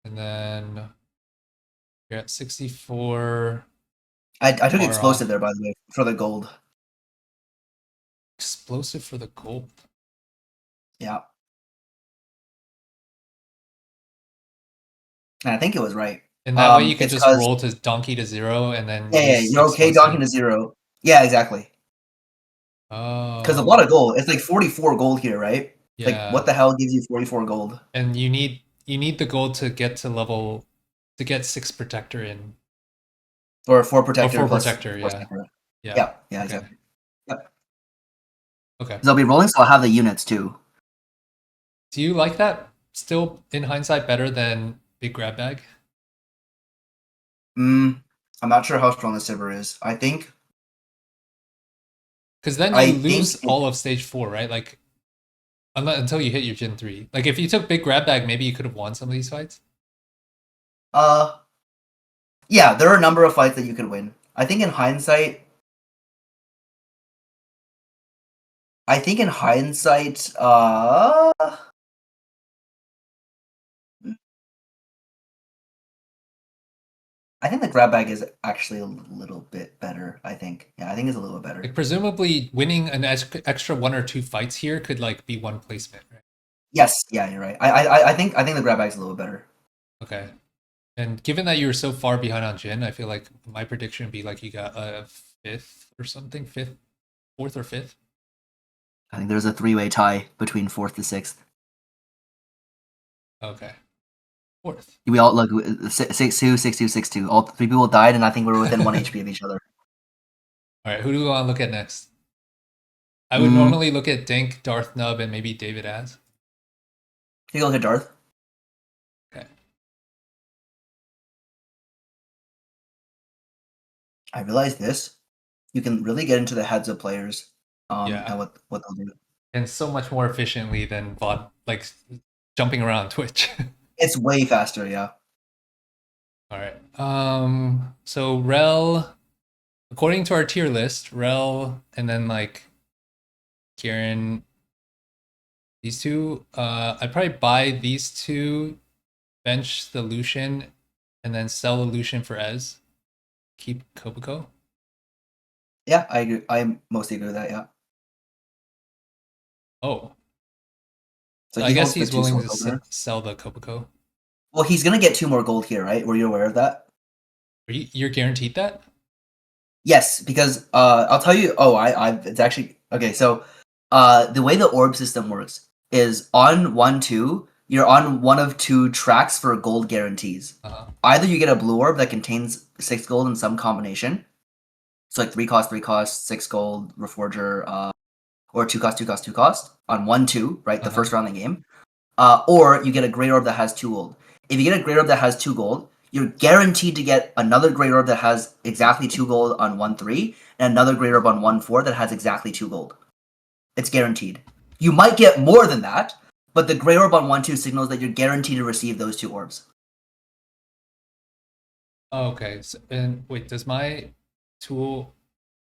Speaker 1: And then you're at 64.
Speaker 2: I took
Speaker 1: Far
Speaker 2: explosive
Speaker 1: off.
Speaker 2: there, by the way, for the gold.
Speaker 1: Explosive for the gold.
Speaker 2: Yeah, and I think it was right.
Speaker 1: And that way you could
Speaker 2: It's
Speaker 1: just
Speaker 2: because
Speaker 1: roll to donkey to 0 and then
Speaker 2: yeah,
Speaker 1: use
Speaker 2: you're okay docking
Speaker 1: explosive.
Speaker 2: to 0. Yeah, exactly. Because a lot
Speaker 1: Oh,
Speaker 2: of gold. It's like 44 gold here, right? Like, what
Speaker 1: yeah.
Speaker 2: the hell gives you 44 gold?
Speaker 1: And you need the gold to get to level to get 6 protector in.
Speaker 2: Or 4
Speaker 1: Or
Speaker 2: protector
Speaker 1: 4
Speaker 2: plus
Speaker 1: protector,
Speaker 2: 4
Speaker 1: yeah.
Speaker 2: sniper.
Speaker 1: Yeah.
Speaker 2: Yeah, yeah,
Speaker 1: Okay.
Speaker 2: exactly. Yep.
Speaker 1: Okay.
Speaker 2: 'Cause I'll be rolling, so I'll have the units too.
Speaker 1: Do you like that still in hindsight better than big grab bag?
Speaker 2: I'm not sure how strong the Sivir is.
Speaker 1: Because then you
Speaker 2: I think
Speaker 1: lose all of stage 4, right? Like until you hit your Gen 3. Like if you took big grab bag, maybe you could have won some of these fights.
Speaker 2: uh yeah, there are a number of fights that you could win. I think in hindsight, I think the grab bag is actually a little bit better. I think. Yeah, I think it's a little bit better.
Speaker 1: Like presumably winning an extra 1 or 2 fights here could like be one placement, right?
Speaker 2: Yes, yeah, you're right. I think the grab bag's a little better.
Speaker 1: Okay. And given that you were so far behind on Jhin, I feel like my prediction would be like you got a 5th or something, 5th, 4th or 5th.
Speaker 2: I think there's a 3-way tie between 4th to 6th.
Speaker 1: Okay. 4th.
Speaker 2: We all look 6-2, 6-2, 6-2. All 3 people died, and I think we were within 1 HP of each other.
Speaker 1: All right. Who do we want to look at next? I would
Speaker 2: Mm,
Speaker 1: normally look at Dink, Darth Nub, and maybe David Az.
Speaker 2: Can you look at Darth?
Speaker 1: Okay.
Speaker 2: I realized this. You can really get into the heads of players,
Speaker 1: Yeah.
Speaker 2: and what they'll do.
Speaker 1: And so much more efficiently than bot like jumping around Twitch.
Speaker 2: It's way faster, yeah.
Speaker 1: All right. So Rel, according to our tier list, Rel, and then like Kieran, these two. I'd probably buy these two, bench the Lucian, and then sell the Lucian for Ez. Keep Kobako.
Speaker 2: Yeah, I agree. I mostly agree with that, yeah.
Speaker 1: Oh,
Speaker 2: So
Speaker 1: so I
Speaker 2: he
Speaker 1: guess
Speaker 2: holds the
Speaker 1: he's
Speaker 2: 2
Speaker 1: willing
Speaker 2: source
Speaker 1: to
Speaker 2: opener.
Speaker 1: sell the Kobako.
Speaker 2: Well, he's gonna get 2 more gold here, right? Were you aware of that?
Speaker 1: You're guaranteed that?
Speaker 2: Yes, because I'll tell you. Oh, it's actually okay. So, the way the orb system works is on 1-2, you're on one of 2 tracks for gold guarantees.
Speaker 1: Uh-huh.
Speaker 2: Either you get a blue orb that contains 6 gold in some combination, so like 3 cost, 3 cost, 6 gold, Reforger, or 2 cost, 2 cost, 2 cost on 1-2, right? The
Speaker 1: Uh-huh.
Speaker 2: first round of the game. Or you get a great orb that has 2 gold. If you get a great orb that has 2 gold, you're guaranteed to get another great orb that has exactly 2 gold on 1-3, and another great orb on 1-4 that has exactly 2 gold. It's guaranteed. You might get more than that, but the gray orb on 1/2 signals that you're guaranteed to receive those 2 orbs.
Speaker 1: Oh, okay. So, and wait, does my tool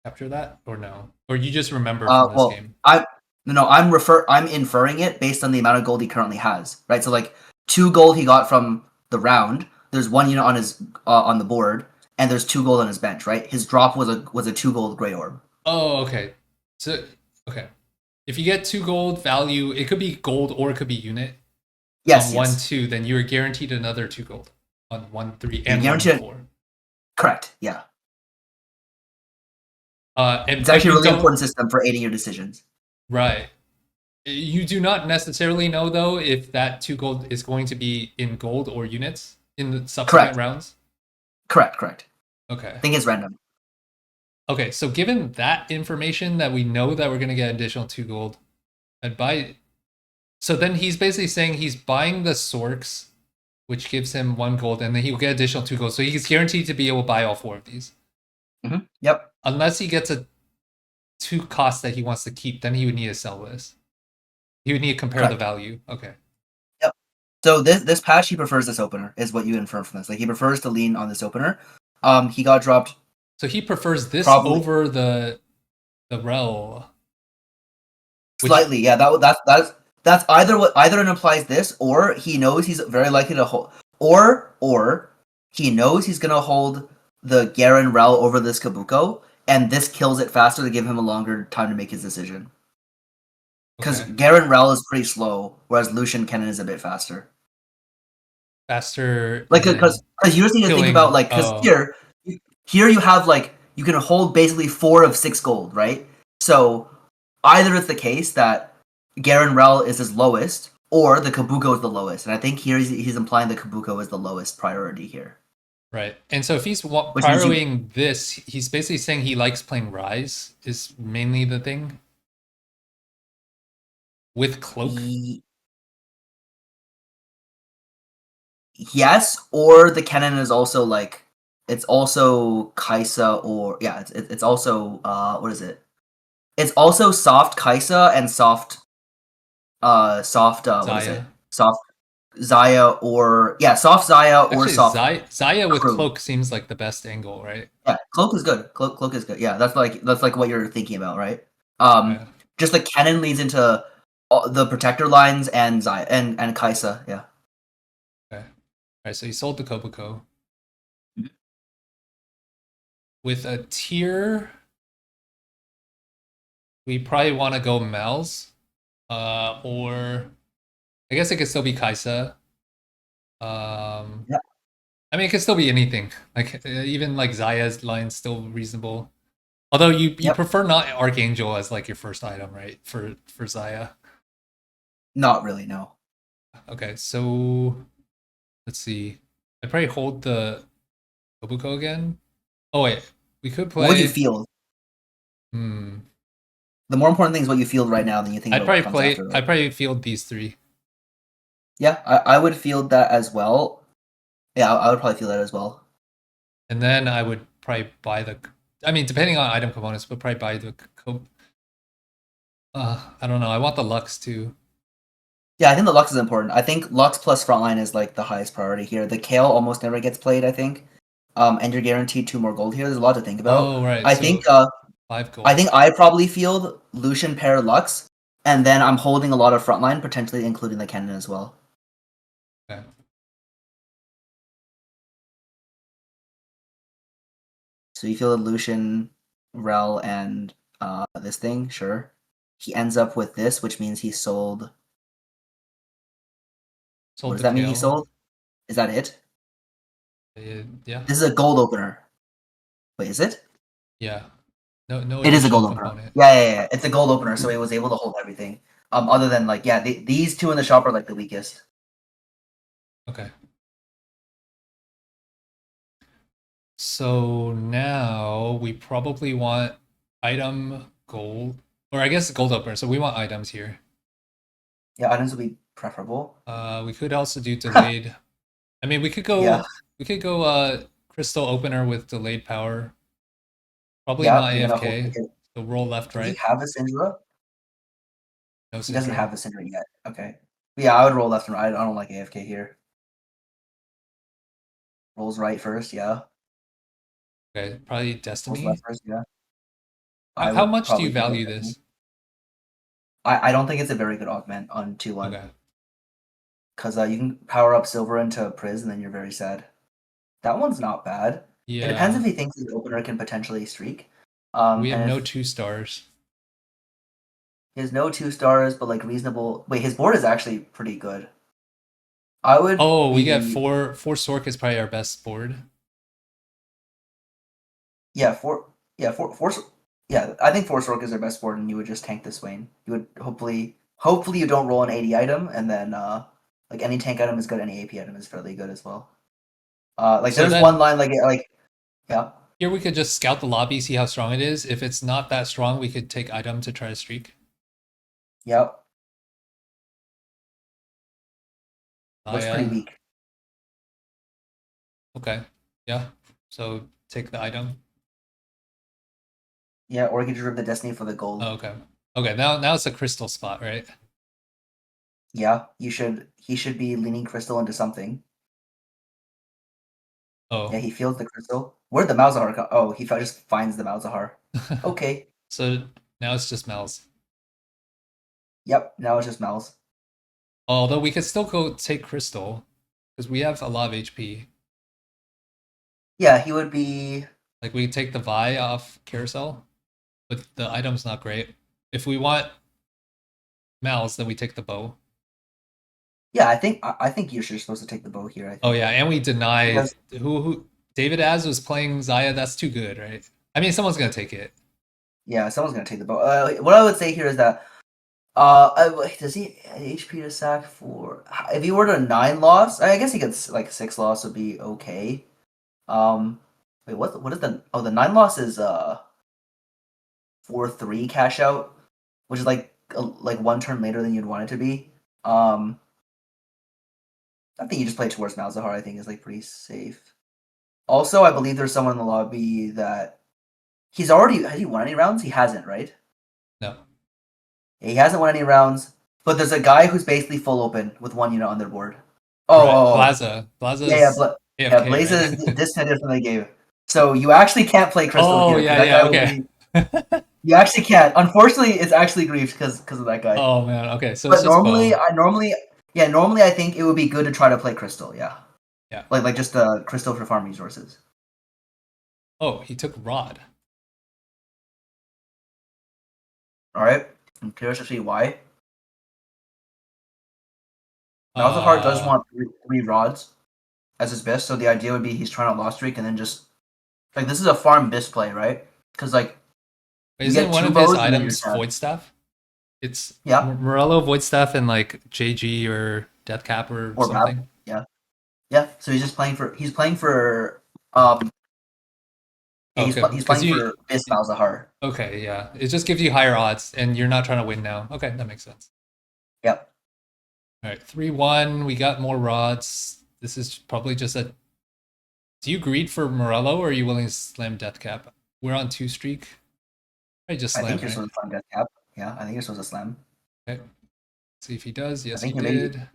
Speaker 1: capture that or no? Or you just remember from this
Speaker 2: Well,
Speaker 1: game?
Speaker 2: I'm inferring it based on the amount of gold he currently has, right? So like 2 gold he got from the round. There's 1 unit on his on the board, and there's 2 gold on his bench, right? His drop was a 2 gold gray orb.
Speaker 1: Oh, okay. So, okay. If you get 2 gold value, it could be gold or it could be unit
Speaker 2: Yes,
Speaker 1: on 1/2, then you are guaranteed another 2 gold on 1/3 and 1/4.
Speaker 2: Correct. Yeah.
Speaker 1: And
Speaker 2: It's actually a really
Speaker 1: don't,
Speaker 2: important system for aiding your decisions.
Speaker 1: right. You do not necessarily know though if that 2 gold is going to be in gold or units in the subsequent rounds.
Speaker 2: Correct.
Speaker 1: Okay.
Speaker 2: I think it's random.
Speaker 1: Okay, so given that information that we know that we're going to get additional 2 gold, I'd buy. So then he's basically saying he's buying the Sorks, which gives him 1 gold, and then he'll get additional 2 gold. So he's guaranteed to be able to buy all 4 of these.
Speaker 2: Mm-hmm. Yep.
Speaker 1: Unless he gets a 2 cost that he wants to keep, then he would need to sell this. He would need to compare the value. Okay.
Speaker 2: Yep. So this patch, he prefers this opener, is what you infer from this. Like he prefers to lean on this opener. He got dropped.
Speaker 1: So he prefers this over the rel.
Speaker 2: Slightly, yeah. That's either it implies this, or he knows he's very likely to hold, or he knows he's gonna hold the Garen Rel over this Kabuko, and this kills it faster to give him a longer time to make his decision. Because Garen Rel is pretty slow, whereas Lucian Kennen is a bit faster.
Speaker 1: Faster,
Speaker 2: like because you just need to think about like because here you have like you can hold basically 4 of 6 gold, right? So either it's the case that Garen Rel is his lowest, or the Kabuko is the lowest, and I think here he's implying the Kabuko is the lowest priority here.
Speaker 1: Right, and so if he's prioritizing this, he's basically saying he likes playing Rise is mainly the thing with Cloak.
Speaker 2: Yes, or the Kennen is also like it's also Kaisa, or yeah, it's also what is it? It's also soft Kaisa and soft what is it? Soft Xayah, or yeah, soft Xayah. Actually, or soft
Speaker 1: Xayah with Cloak seems like the best angle, right?
Speaker 2: Yeah, Cloak is good. Cloak is good. Yeah, that's like what you're thinking about, right? Just the Kennen leads into the protector lines and Xayah and Kaisa. Yeah.
Speaker 1: Okay. All right, so he sold the Kabuko. With a tier, we probably want to go Malz, or I guess it could still be Kaisa. Yeah. I mean, it could still be anything. Like even like Xayah's line's still reasonable. Although you prefer not Archangel as like your first item, right? For Xayah.
Speaker 2: Not really, no.
Speaker 1: Okay, so let's see. I'd probably hold the Kabuko again. Oh wait, we could play.
Speaker 2: What would you field? The more important thing is what you field right now than you think.
Speaker 1: I'd probably field these 3.
Speaker 2: Yeah, I would field that as well. Yeah, I would probably field that as well.
Speaker 1: And then I would probably buy the. I mean, depending on item components, but probably buy the. I don't know. I want the Lux too.
Speaker 2: Yeah, I think the Lux is important. I think Lux plus frontline is like the highest priority here. The Kale almost never gets played, I think. And you're guaranteed 2 more gold here. There's a lot to think about.
Speaker 1: Oh, right.
Speaker 2: I think
Speaker 1: 5 gold.
Speaker 2: I think I probably field Lucian pair Lux, and then I'm holding a lot of frontline, potentially including the Kennen as well.
Speaker 1: Okay.
Speaker 2: So you fielded Lucian, Rel, and this thing, sure. He ends up with this, which means he sold. What does that mean he sold? Is that it?
Speaker 1: Yeah.
Speaker 2: This is a gold opener. Wait, is it?
Speaker 1: Yeah. No.
Speaker 2: It is a gold opener. Yeah. It's a gold opener, so he was able to hold everything. Other than like, yeah, these 2 in the shop are like the weakest.
Speaker 1: Okay. So now we probably want item gold, or I guess gold opener. So we want items here.
Speaker 2: Yeah, items would be preferable.
Speaker 1: We could also do delayed. I mean, we could go. Yeah. We could go crystal opener with delayed power. Probably not AFK. So roll left, right.
Speaker 2: Does he have a Syndra?
Speaker 1: No Syndra.
Speaker 2: He doesn't have a Syndra yet. Okay. Yeah, I would roll left and right. I don't like AFK here. Rolls right first, yeah.
Speaker 1: Okay, probably
Speaker 2: Rolls left
Speaker 1: Destiny.
Speaker 2: first, yeah. I
Speaker 1: How
Speaker 2: would
Speaker 1: much do you
Speaker 2: probably go
Speaker 1: value
Speaker 2: with Destiny.
Speaker 1: this?
Speaker 2: I don't think it's a very good augment on 2-1.
Speaker 1: Okay.
Speaker 2: Because you can power up Silver into Priz and then you're very sad. That one's not bad. It depends if
Speaker 1: Yeah.
Speaker 2: he thinks his opener can potentially streak.
Speaker 1: We have
Speaker 2: And
Speaker 1: no
Speaker 2: if
Speaker 1: 2 stars.
Speaker 2: he has no 2 stars, but like reasonable. Wait, his board is actually pretty good. I would
Speaker 1: Oh, we get
Speaker 2: be
Speaker 1: 4 Sork is probably our best board.
Speaker 2: yeah four yeah. I think 4 Sork is their best board, and you would just tank the Swain. You would hopefully you don't roll an 80 item, and then like any tank item is good, any AP item is fairly good as well. Like
Speaker 1: So
Speaker 2: there's one
Speaker 1: then
Speaker 2: line like yeah.
Speaker 1: here we could just scout the lobby, see how strong it is. If it's not that strong, we could take item to try to streak.
Speaker 2: Yep. Looks pretty
Speaker 1: Xayah.
Speaker 2: weak.
Speaker 1: Okay. Yeah. So take the item.
Speaker 2: Yeah, or you could just rip the Destiny for the gold.
Speaker 1: Oh, okay. Okay, now it's a crystal spot, right?
Speaker 2: Yeah, he should be leaning crystal into something.
Speaker 1: Oh.
Speaker 2: Yeah, he feels the crystal. Where'd the Malzahar come? Oh, he just finds the Malzahar. Okay.
Speaker 1: So now it's just Malz.
Speaker 2: Yep, now it's just Malz.
Speaker 1: Although we could still go take crystal because we have a lot of HP.
Speaker 2: Yeah, he would be
Speaker 1: Like we could take the Vi off carousel, but the item's not great. If we want Malz, then we take the bow.
Speaker 2: yeah, I think you're supposed to take the bow here, I think.
Speaker 1: Oh yeah, and we deny
Speaker 2: Because
Speaker 1: who David Az was playing Xayah. That's too good, right? I mean, someone's gonna take it.
Speaker 2: yeah, someone's gonna take the bow. What I would say here is that does he HP to sack for if he were to 9 loss, I guess he could like 6 loss would be okay. Wait, what is the 9 loss is 4-3 cash out, which is like one turn later than you'd want it to be. I think you just play towards Malzahar. I think is like pretty safe. Also, I believe there's someone in the lobby that has he won any rounds? He hasn't, right?
Speaker 1: No.
Speaker 2: Yeah, he hasn't won any rounds. But there's a guy who's basically full open with 1 unit on their board.
Speaker 1: Right.
Speaker 2: Oh.
Speaker 1: Blaza.
Speaker 2: Yeah, yeah,
Speaker 1: Blaza's
Speaker 2: yeah.
Speaker 1: AFK,
Speaker 2: Blaze is
Speaker 1: right?
Speaker 2: disconnected from the game, so you actually can't play Crystal
Speaker 1: Oh
Speaker 2: here because
Speaker 1: yeah,
Speaker 2: that guy
Speaker 1: yeah,
Speaker 2: will
Speaker 1: okay.
Speaker 2: be. You actually can't. Unfortunately, it's actually griefed because of that guy.
Speaker 1: Oh man, okay. So it's
Speaker 2: But
Speaker 1: just bow.
Speaker 2: normally I think it would be good to try to play Crystal. Yeah,
Speaker 1: Yeah.
Speaker 2: like just Crystal for farm resources.
Speaker 1: Oh, he took Rod.
Speaker 2: All right, I'm curious to see why. Malzahar does want three rods as his best, so the idea would be he's trying to lost streak and then just like this is a farm best play, right? Because like you
Speaker 1: Isn't
Speaker 2: get
Speaker 1: one
Speaker 2: 2
Speaker 1: of his
Speaker 2: bows and then you're
Speaker 1: items
Speaker 2: sad.
Speaker 1: Void Staff? It's
Speaker 2: Yeah.
Speaker 1: Morello Void Staff and like JG or Deathcap or something.
Speaker 2: Map. Yeah. So he's playing for yeah,
Speaker 1: Okay,
Speaker 2: he's
Speaker 1: because
Speaker 2: playing for Bis Malzahar.
Speaker 1: okay, yeah, it just gives you higher odds, and you're not trying to win now. Okay, that makes sense.
Speaker 2: Yep.
Speaker 1: All right, 3-1. We got more rods. This is probably just a. Do you greed for Morello, or are you willing to slam Deathcap? We're on 2 streak. I just slam.
Speaker 2: I think you're
Speaker 1: right?
Speaker 2: supposed to slam Death Cap. Yeah, I think you're supposed to slam.
Speaker 1: Okay. See if he does. Yes,
Speaker 2: I think
Speaker 1: he
Speaker 2: maybe
Speaker 1: did.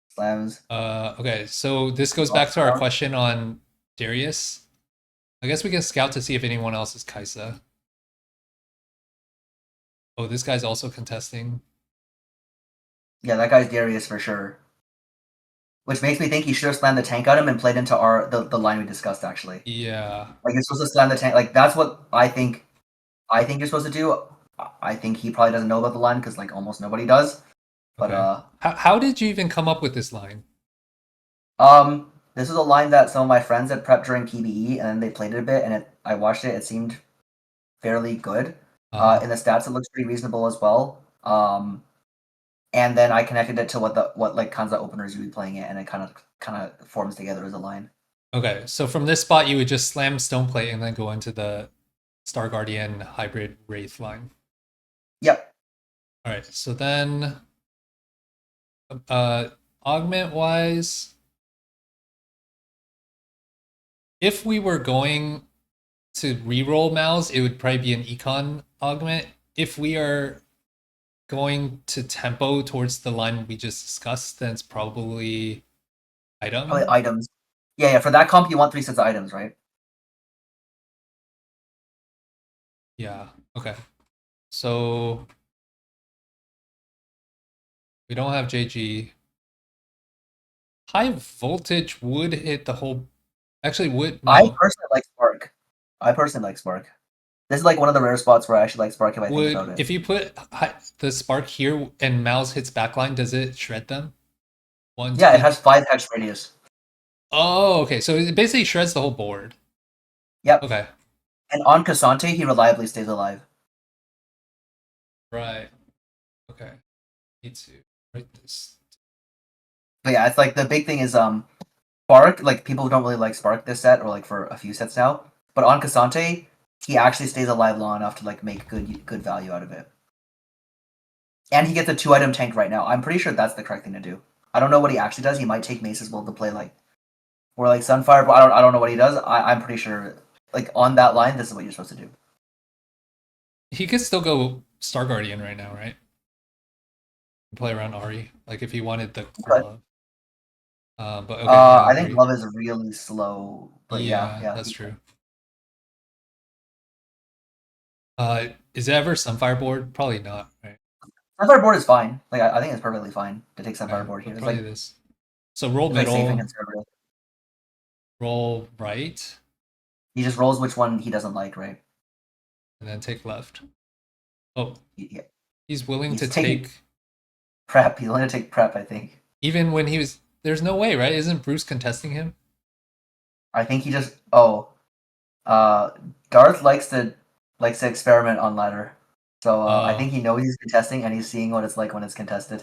Speaker 2: slams.
Speaker 1: Okay, so this goes back to our question on Darius. I guess we can scout to see if anyone else is Kaisa. Oh, this guy's also contesting.
Speaker 2: Yeah, that guy's Darius for sure. Which makes me think he should have slammed the tank on him and played into the line we discussed actually.
Speaker 1: Yeah.
Speaker 2: Like you're supposed to slam the tank. Like that's what I think. I think you're supposed to do. I think he probably doesn't know about the line because like almost nobody does. But
Speaker 1: Okay. How did you even come up with this line?
Speaker 2: This is a line that some of my friends had prepped during PBE, and then they played it a bit, and I watched it. It seemed fairly good. In the stats, it looks pretty reasonable as well. And then I connected it to what like kinds of openers you'd be playing it, and it kind of forms together as a line.
Speaker 1: Okay, so from this spot, you would just slam Stoneplate and then go into the Star Guardian hybrid Wraith line.
Speaker 2: Yep.
Speaker 1: All right, so then augment wise, if we were going to reroll Malz, it would probably be an econ augment. If we are going to tempo towards the line we just discussed, then it's probably item.
Speaker 2: items. Yeah. For that comp, you want 3 sets of items, right?
Speaker 1: Yeah. Okay. So we don't have JG. High voltage would hit the whole. Actually, would
Speaker 2: I
Speaker 1: no.
Speaker 2: personally like Spark. This is like one of the rare spots where I actually like Spark if I think about
Speaker 1: Would
Speaker 2: it.
Speaker 1: if you put the spark here and Malz hits backline, does it shred them? One,
Speaker 2: Yeah,
Speaker 1: two.
Speaker 2: it has 5 hex radius.
Speaker 1: Oh, okay. So it basically shreds the whole board.
Speaker 2: Yep.
Speaker 1: Okay.
Speaker 2: And on Cassante, he reliably stays alive.
Speaker 1: Right. Okay. Need to write this.
Speaker 2: But yeah, it's like the big thing is Spark, like people don't really like Spark this set or like for a few sets now. But on Cassante, he actually stays alive long enough to like make good value out of it. And he gets a 2-item tank right now. I'm pretty sure that's the correct thing to do. I don't know what he actually does. He might take Mace's will to play like or like Sunfire, but I don't know what he does. I'm pretty sure like on that line, this is what you're supposed to do.
Speaker 1: He could still go Star Guardian right now, right? Play around Ari, like if he wanted the glove. But okay, yeah,
Speaker 2: I think Glove is really slow, but yeah,
Speaker 1: that's true. Is it ever Sunfire board? Probably not, right?
Speaker 2: Sunfire board is fine. Like I think it's perfectly fine to take Sunfire board here. It's
Speaker 1: Probably
Speaker 2: like
Speaker 1: this. So roll
Speaker 2: it's like safe and
Speaker 1: middle,
Speaker 2: conservative.
Speaker 1: roll right,
Speaker 2: He just rolls which one he doesn't like, right?
Speaker 1: and then take left. Oh,
Speaker 2: Yeah.
Speaker 1: he's willing
Speaker 2: He's
Speaker 1: to
Speaker 2: taking
Speaker 1: take
Speaker 2: prep. He's willing to take prep, I think.
Speaker 1: even when he was. There's no way, right? Isn't Bruce contesting him?
Speaker 2: I think he just Darth likes to experiment on ladder. So I think he knows he's contesting and he's seeing what it's like when it's contested.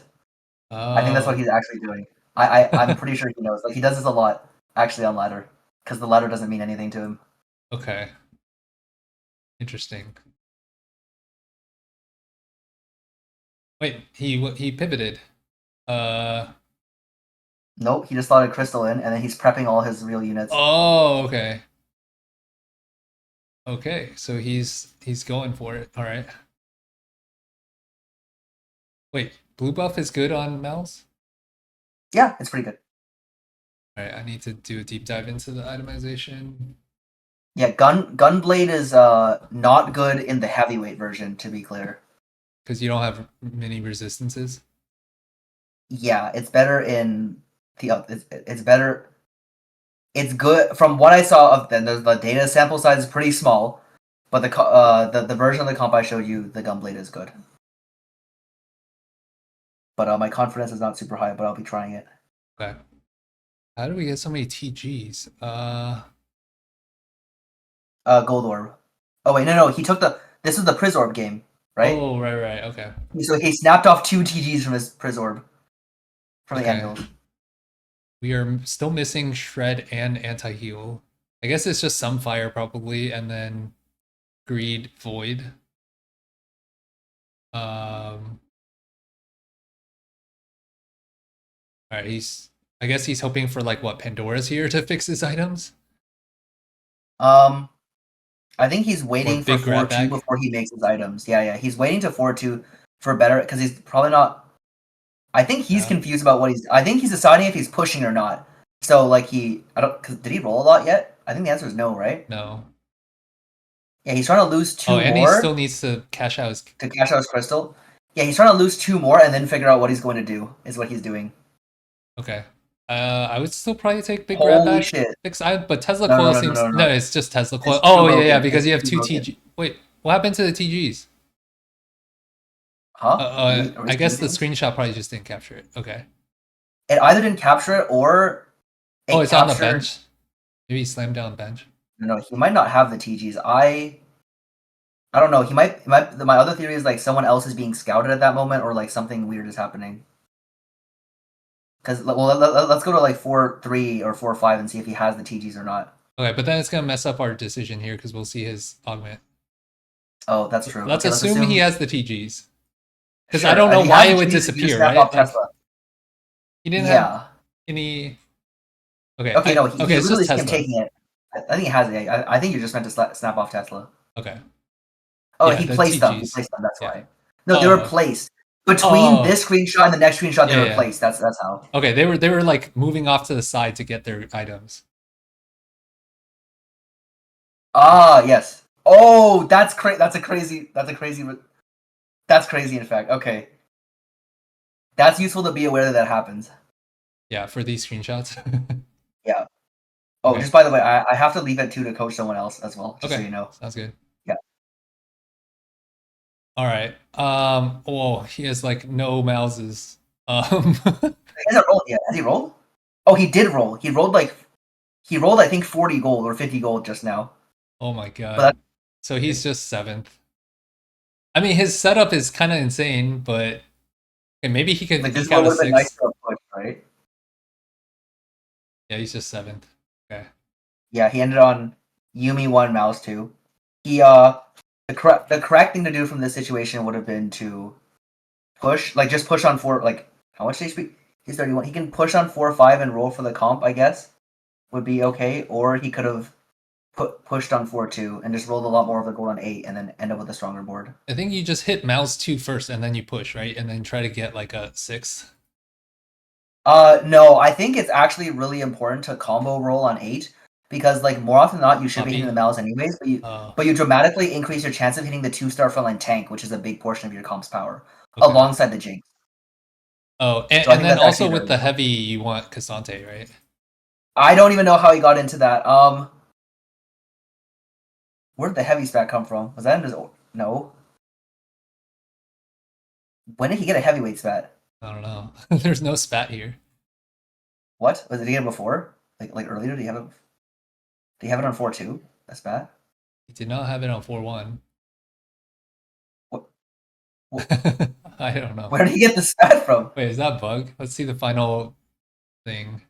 Speaker 2: I think that's what
Speaker 1: Oh.
Speaker 2: he's actually doing. I'm pretty sure he knows. Like he does this a lot actually on ladder because the ladder doesn't mean anything to him.
Speaker 1: Okay. Interesting. Wait, he pivoted.
Speaker 2: Nope, he just slotted Crystal in, and then he's prepping all his real units.
Speaker 1: Oh, okay. Okay, so he's going for it. All right. Wait, blue buff is good on Malz?
Speaker 2: Yeah, it's pretty good.
Speaker 1: All right, I need to do a deep dive into the itemization.
Speaker 2: Yeah, Gunblade is not good in the heavyweight version, to be clear.
Speaker 1: Because you don't have many resistances.
Speaker 2: Yeah, it's better in the it's better. It's good from what I saw of then. The data sample size is pretty small, but the version of the comp I showed you, the Gunblade is good. But my confidence is not super high, but I'll be trying it.
Speaker 1: Okay. How do we get so many TGs?
Speaker 2: Gold Orb. Oh wait, no, he took this was the Priz Orb game, right?
Speaker 1: Oh, right, okay.
Speaker 2: So he snapped off 2 TGs from his Priz Orb. From the
Speaker 1: Okay.
Speaker 2: anvils.
Speaker 1: We are still missing Shred and Anti-Heal. I guess it's just some fire probably, and then Greed, Void. Alright, I guess he's hoping for like what, Pandora's here to fix his items?
Speaker 2: I think he's waiting for 4-2 before he makes his items. Yeah, he's waiting to 4-2 for better because he's probably not. I think he's confused about what he's. I think he's deciding if he's pushing or not. So like I don't. Cause did he roll a lot yet? I think the answer is no, right?
Speaker 1: No.
Speaker 2: Yeah, he's trying to lose 2 more.
Speaker 1: And he still needs to cash out his
Speaker 2: crystal. Yeah, he's trying to lose 2 more and then figure out what he's going to do. Is what he's doing.
Speaker 1: Okay. I would still probably take big grab back.
Speaker 2: Shit.
Speaker 1: But Tesla Coil seems no, it's just Tesla Coil. Yeah, because you have 2 TG. Wait, what happened to the TGs?
Speaker 2: Huh?
Speaker 1: I guess the screenshot probably just didn't capture it. Okay.
Speaker 2: It either didn't capture it or
Speaker 1: it's on the bench. Maybe he slammed down bench.
Speaker 2: No, he might not have the TGs. I don't know. He might. My other theory is like someone else is being scouted at that moment, or like something weird is happening. Because let's go to like 4-3 or 4-5 and see if he has the TGs or not.
Speaker 1: Okay, but then it's gonna mess up our decision here because we'll see his augment.
Speaker 2: Oh, that's true.
Speaker 1: Let's assume he has the TGs. Because I don't know why it would disappear, right? Like, he didn't have any. Okay.
Speaker 2: Okay, no, he really him taking it. I think he has it. I think you're just meant to snap off Tesla.
Speaker 1: Okay.
Speaker 2: Oh, he placed them. He placed them. That's why. No, they were placed. between this screenshot and the next screenshot they replaced. That's how.
Speaker 1: Okay, they were like moving off to the side to get their items.
Speaker 2: Ah, yes. Oh, that's crazy. That's crazy. That's crazy. In fact, okay. That's useful to be aware that happens.
Speaker 1: Yeah, for these screenshots.
Speaker 2: Yeah. Oh, okay. Just by the way, I have to leave at 2 to coach someone else as well. Just
Speaker 1: okay.
Speaker 2: So you know.
Speaker 1: Sounds good.
Speaker 2: Yeah.
Speaker 1: All right. Whoa, he has like no Malzes.
Speaker 2: He hasn't rolled yet. Has he rolled? Oh, he did roll. He rolled I think 40 gold or 50 gold just now.
Speaker 1: Oh my god. So he's just 7th. I mean, his setup is kind of insane, but maybe he could eke out a 6.
Speaker 2: Nice to push, right?
Speaker 1: Yeah, he's just 7th. Okay.
Speaker 2: Yeah, he ended on Yuumi 1, Malz 2. He the correct thing to do from this situation would have been to push, like just push on 4. Like how much HP? He's 31. He can push on 4 or 5 and roll for the comp, I guess. Would be okay, or he could have pushed on 4-2 and just rolled a lot more of the gold on 8 and then end up with a stronger board.
Speaker 1: I think you just hit Malz 2 first and then you push, right? And then try to get like a 6.
Speaker 2: No, I think it's actually really important to combo roll on 8 because like more often than not you should be hitting the Malz anyways, but you dramatically increase your chance of hitting the 2-star frontline tank, which is a big portion of your comp's power, alongside the Jinx.
Speaker 1: Oh, and then also with the heavy you want Cassante, right?
Speaker 2: I don't even know how he got into that. Where did the heavy spat come from? Was that in his... No. When did he get a heavyweight spat?
Speaker 1: I don't know. There's no spat here.
Speaker 2: What? Did he get it before? Like earlier? Did he have it? Did he have it on 4-2? A spat?
Speaker 1: He did not have it on 4-1.
Speaker 2: What?
Speaker 1: I don't know.
Speaker 2: Where did he get the spat from?
Speaker 1: Wait, is that bug? Let's see the final thing.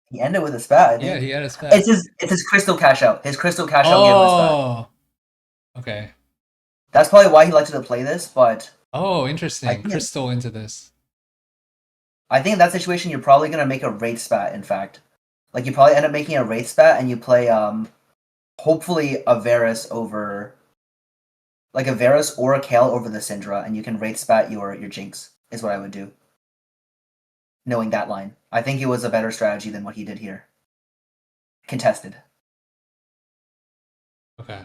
Speaker 2: He ended with a spat, I think.
Speaker 1: Yeah, he had a spat.
Speaker 2: It's his crystal cash out. His crystal cash out gave him a spat.
Speaker 1: Okay.
Speaker 2: That's probably why he liked to play this, but...
Speaker 1: Oh, interesting. Crystal into this.
Speaker 2: I think in that situation, you're probably going to make a Wraith spat, in fact. Like, you probably end up making a Wraith spat, and you play, hopefully, a Varus over... Like, a Varus or a Kale over the Syndra, and you can Wraith spat your Jinx, is what I would do. Knowing that line. I think it was a better strategy than what he did here. Contested.
Speaker 1: Okay.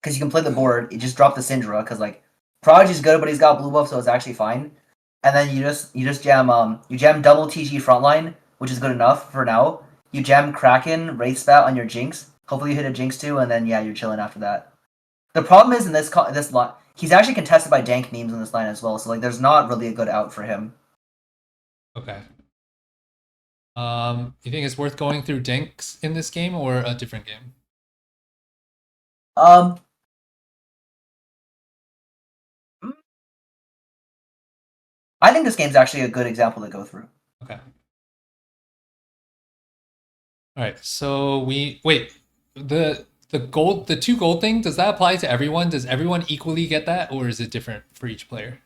Speaker 2: Because you can play the board, you just drop the Syndra, because, like, Prodigy's good, but he's got blue buff, so it's actually fine. And then you just jam double TG frontline, which is good enough for now. You jam Kraken, Wraith Spat on your Jinx. Hopefully you hit a Jinx too, and then yeah, you're chilling after that. The problem is in this line, he's actually contested by dank memes in this line as well, so like there's not really a good out for him.
Speaker 1: Okay. You think it's worth going through danks in this game or a different game?
Speaker 2: I think this game's actually a good example to go through.
Speaker 1: Okay. All right. So wait. The 2 gold thing, does that apply to everyone? Does everyone equally get that, or is it different for each player?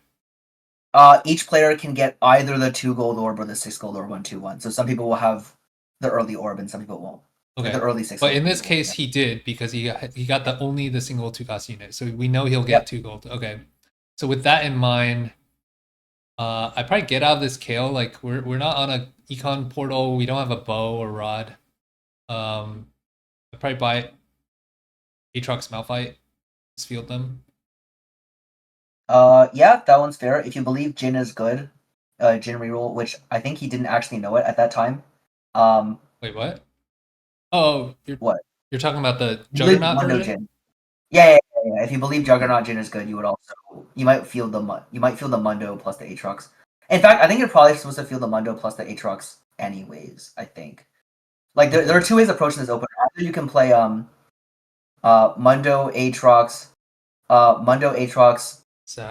Speaker 2: Each player can get either the 2 gold orb or the 6 gold orb 1/2/1. So some people will have the early orb and some people won't.
Speaker 1: Okay.
Speaker 2: Like the early 6.
Speaker 1: But in this case, he did because he got only the single 2 cost unit. So we know he'll get 2 gold. Okay. So with that in mind, I probably get out of this Kale. Like we're not on a econ portal. We don't have a bow or rod. I probably buy Aatrox Malphite. Just field them.
Speaker 2: Yeah, that one's fair. If you believe Jhin is good, Jhin reroll, which I think he didn't actually know it at that time.
Speaker 1: Wait, what? Oh, you're talking about the Juggernaut
Speaker 2: Mundo
Speaker 1: version?
Speaker 2: Jhin. Yeah. If you believe Juggernaut Jhin is good, you would also might feel the Mundo plus the Aatrox. In fact, I think you're probably supposed to feel the Mundo plus the Aatrox anyways. I think. Like there are 2 ways of approaching this opener. Either you can play Mundo Aatrox,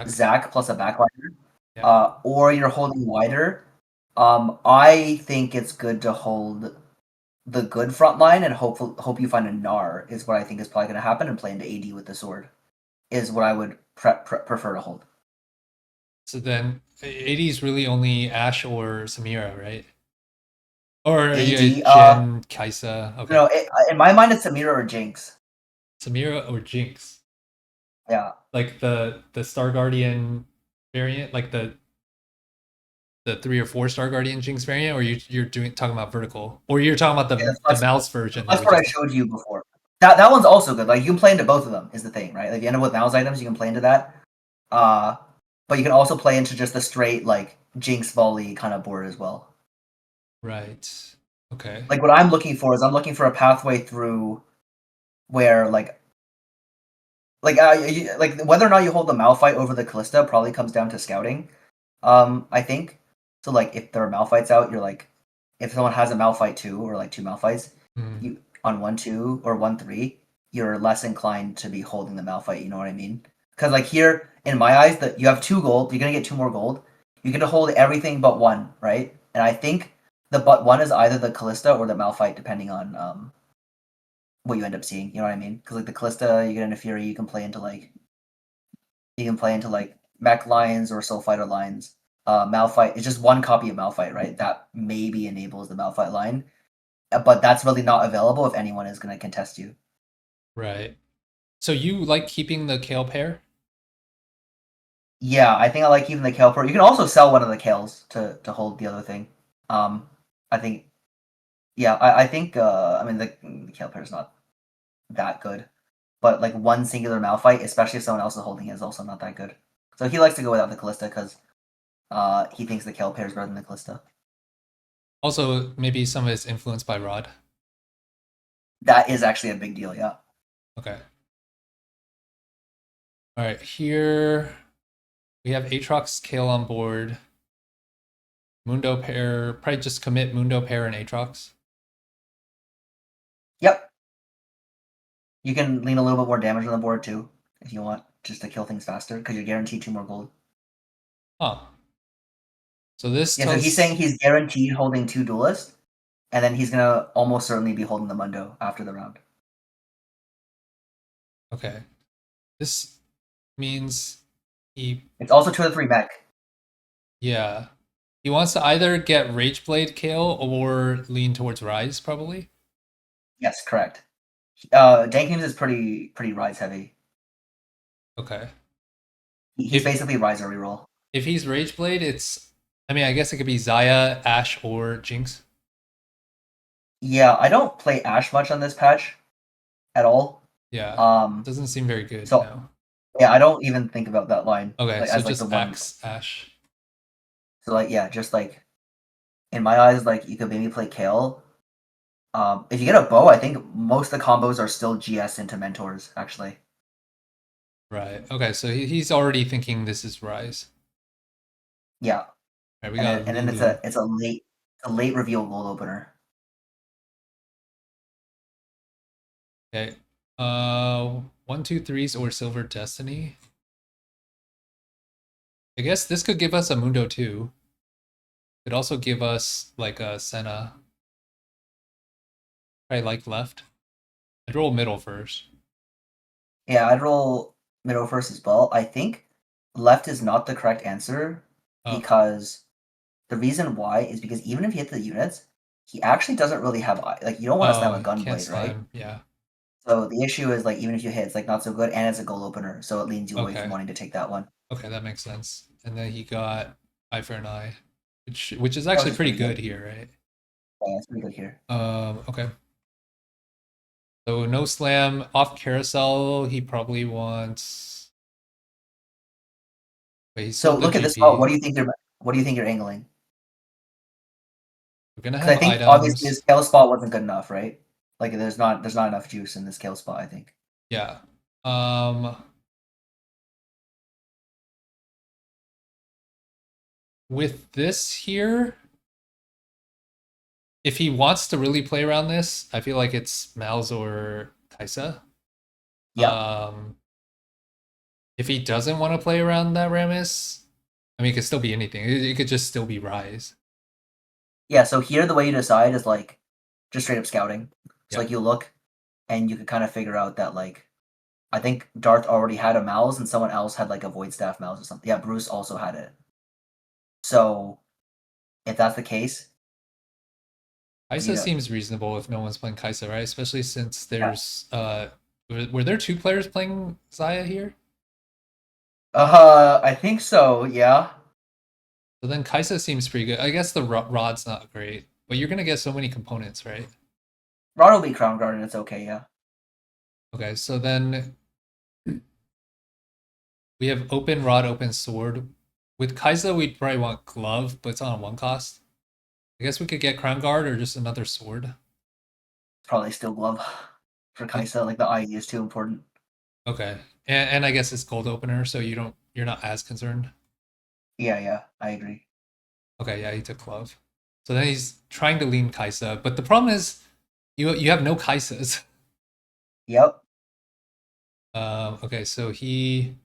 Speaker 2: Zac plus a backliner, or you're holding wider. I think it's good to hold the good front line and hope you find a Gnar is what I think is probably going to happen, and play into AD with the sword is what I would prefer to hold.
Speaker 1: So then AD is really only Ashe or Samira, right? Or
Speaker 2: AD,
Speaker 1: Jhin, Xayah. Okay.
Speaker 2: No, in my mind it's Samira or Jinx.
Speaker 1: Samira or Jinx.
Speaker 2: Yeah.
Speaker 1: Like the Star Guardian variant, like the 3 or 4 star Guardian Jinx variant, or you're talking about vertical, or you're talking about
Speaker 2: Yeah,
Speaker 1: the Malz version that
Speaker 2: that's
Speaker 1: we
Speaker 2: what I
Speaker 1: just.
Speaker 2: showed you before. That one's also good. Like you can play into both of them is the thing, right? Like you end up with Mal's items, you can play into that. Uh, but you can also play into just the straight like Jinx volley kind of board as well.
Speaker 1: Right. Okay.
Speaker 2: Like what I'm looking for is I'm looking for a pathway through where like whether or not you hold the Malphite over the Callista probably comes down to scouting. I think so. Like if there are Malphites out, you're like if someone has a Malphite 2 or like 2 Malphites,
Speaker 1: Mm.
Speaker 2: you on 1-2 or 1-3, you're less inclined to be holding the Malphite. You know what I mean? Because like here in my eyes, that you have 2 gold, you're gonna get 2 more gold. You get to hold everything but one, right? And I think the but one is either the Callista or the Malphite, depending on what you end up seeing. You know what I mean? Because like the Callista, you get into Fury, you can play into like mech lines or soul fighter lines. Malphite it's just one copy of Malphite, right? That maybe enables the Malphite line, but that's really not available if anyone is going to contest you.
Speaker 1: Right. So you like keeping the Kale pair?
Speaker 2: Yeah, I think I like even the Kale Pro. You can also sell one of the Kales to hold the other thing. I think yeah, I think I mean the Kale pair is not that good, but like one singular Malphite, especially if someone else is holding it, is also not that good. So he likes to go without the Callista because he thinks the Kale pair is better than the Callista.
Speaker 1: Also, maybe some of it's influenced by Rod.
Speaker 2: That is actually a big deal, yeah.
Speaker 1: Okay. All right. Here we have Aatrox Kale on board. Mundo pair. Probably just commit Mundo pair and Aatrox.
Speaker 2: Yep. You can lean a little bit more damage on the board too, if you want, just to kill things faster, because you're guaranteed 2 more gold.
Speaker 1: Huh. So this
Speaker 2: Yeah, so he's
Speaker 1: tells.
Speaker 2: saying he's guaranteed holding 2 duelists, and then he's gonna almost certainly be holding the Mundo after the round.
Speaker 1: Okay. This means he.
Speaker 2: It's also 2 of the 3 mech.
Speaker 1: Yeah. He wants to either get Rageblade Kale or lean towards Rise, probably.
Speaker 2: Yes, correct. Dankims is pretty rise heavy.
Speaker 1: Okay.
Speaker 2: He's
Speaker 1: If
Speaker 2: basically rise or reroll.
Speaker 1: if he's Rageblade, it's. I mean, I guess it could be Xayah, Ashe, or Jinx.
Speaker 2: Yeah, I don't play Ashe much on this patch at all.
Speaker 1: Yeah.
Speaker 2: Um,
Speaker 1: Doesn't seem very good
Speaker 2: so
Speaker 1: now.
Speaker 2: yeah, I don't even think about that line
Speaker 1: Okay,
Speaker 2: like
Speaker 1: so
Speaker 2: as like the
Speaker 1: just
Speaker 2: one.
Speaker 1: Axe, Ashe.
Speaker 2: So like yeah, just like in my eyes, like you could maybe play Kale. If you get a bow, I think most of the combos are still GS into mentors, actually.
Speaker 1: Right. Okay, so he's already thinking this is Rise.
Speaker 2: Yeah.
Speaker 1: All right, we got
Speaker 2: And then
Speaker 1: Lulu.
Speaker 2: it's a late reveal gold opener.
Speaker 1: Okay. 1, 2, 3s or Silver Destiny. I guess this could give us a Mundo too. Could also give us like a Senna. Probably like left. I'd roll middle first.
Speaker 2: Yeah, I'd roll middle first as well. I think left is not the correct answer
Speaker 1: Oh,
Speaker 2: because the reason why is because even if you hit the units, he actually doesn't really have like you don't want to slam a
Speaker 1: can't
Speaker 2: gunblade, right?
Speaker 1: slam. Yeah.
Speaker 2: So the issue is like even if you hit, it's like not so good, and it's a goal opener, so it leans you away from
Speaker 1: Okay.
Speaker 2: wanting to take that one.
Speaker 1: Okay, that makes sense. And then he got Eye for an Eye, which is
Speaker 2: That was
Speaker 1: actually
Speaker 2: just
Speaker 1: pretty
Speaker 2: pretty
Speaker 1: good
Speaker 2: good.
Speaker 1: here, right?
Speaker 2: Yeah, it's pretty good here.
Speaker 1: Okay. So no slam off carousel. He probably wants. Wait, he's still
Speaker 2: So
Speaker 1: at the
Speaker 2: look at this spot.
Speaker 1: GP.
Speaker 2: What do you think you're angling?
Speaker 1: We're gonna
Speaker 2: Because
Speaker 1: have
Speaker 2: I think obviously
Speaker 1: items.
Speaker 2: this kale spot wasn't good enough, right? Like there's not enough juice in this kale spot. I think.
Speaker 1: Yeah. Um, with this here, if he wants to really play around this, I feel like it's Malz or Kaisa.
Speaker 2: Yeah,
Speaker 1: If he doesn't want to play around that Rammus, I mean, it could still be anything. It could just still be Rise.
Speaker 2: yeah. So here the way you decide is like just straight up scouting. So
Speaker 1: Yeah.
Speaker 2: like you look and you could kind of figure out that like I think Darth already had a Malz and someone else had like a Void Staff Malz or something. Yeah, Bruce also had it. So if that's the case, you
Speaker 1: Kaisa
Speaker 2: know,
Speaker 1: seems reasonable if no one's playing Kaisa, right? Especially since
Speaker 2: yeah.
Speaker 1: there's were there 2 players playing Xayah here?
Speaker 2: I think so. Yeah.
Speaker 1: So then Kaisa seems pretty good. I guess the rod's not great, but you're gonna get so many components, right?
Speaker 2: Rod will be Crown Guard and it's okay. Yeah.
Speaker 1: Okay, so then we have open rod, open sword. With Kaisa, we'd probably want glove, but it's on a 1 cost. I guess we could get Crown Guard or just another sword.
Speaker 2: Probably still glove for Kaisa. Like the IE is too important.
Speaker 1: Okay, and I guess it's gold opener, so you're not as concerned.
Speaker 2: Yeah. I agree.
Speaker 1: Okay, yeah, he took glove. So then he's trying to lean Kaisa, but the problem is you have no Kaisas.
Speaker 2: Yep.
Speaker 1: Okay, so he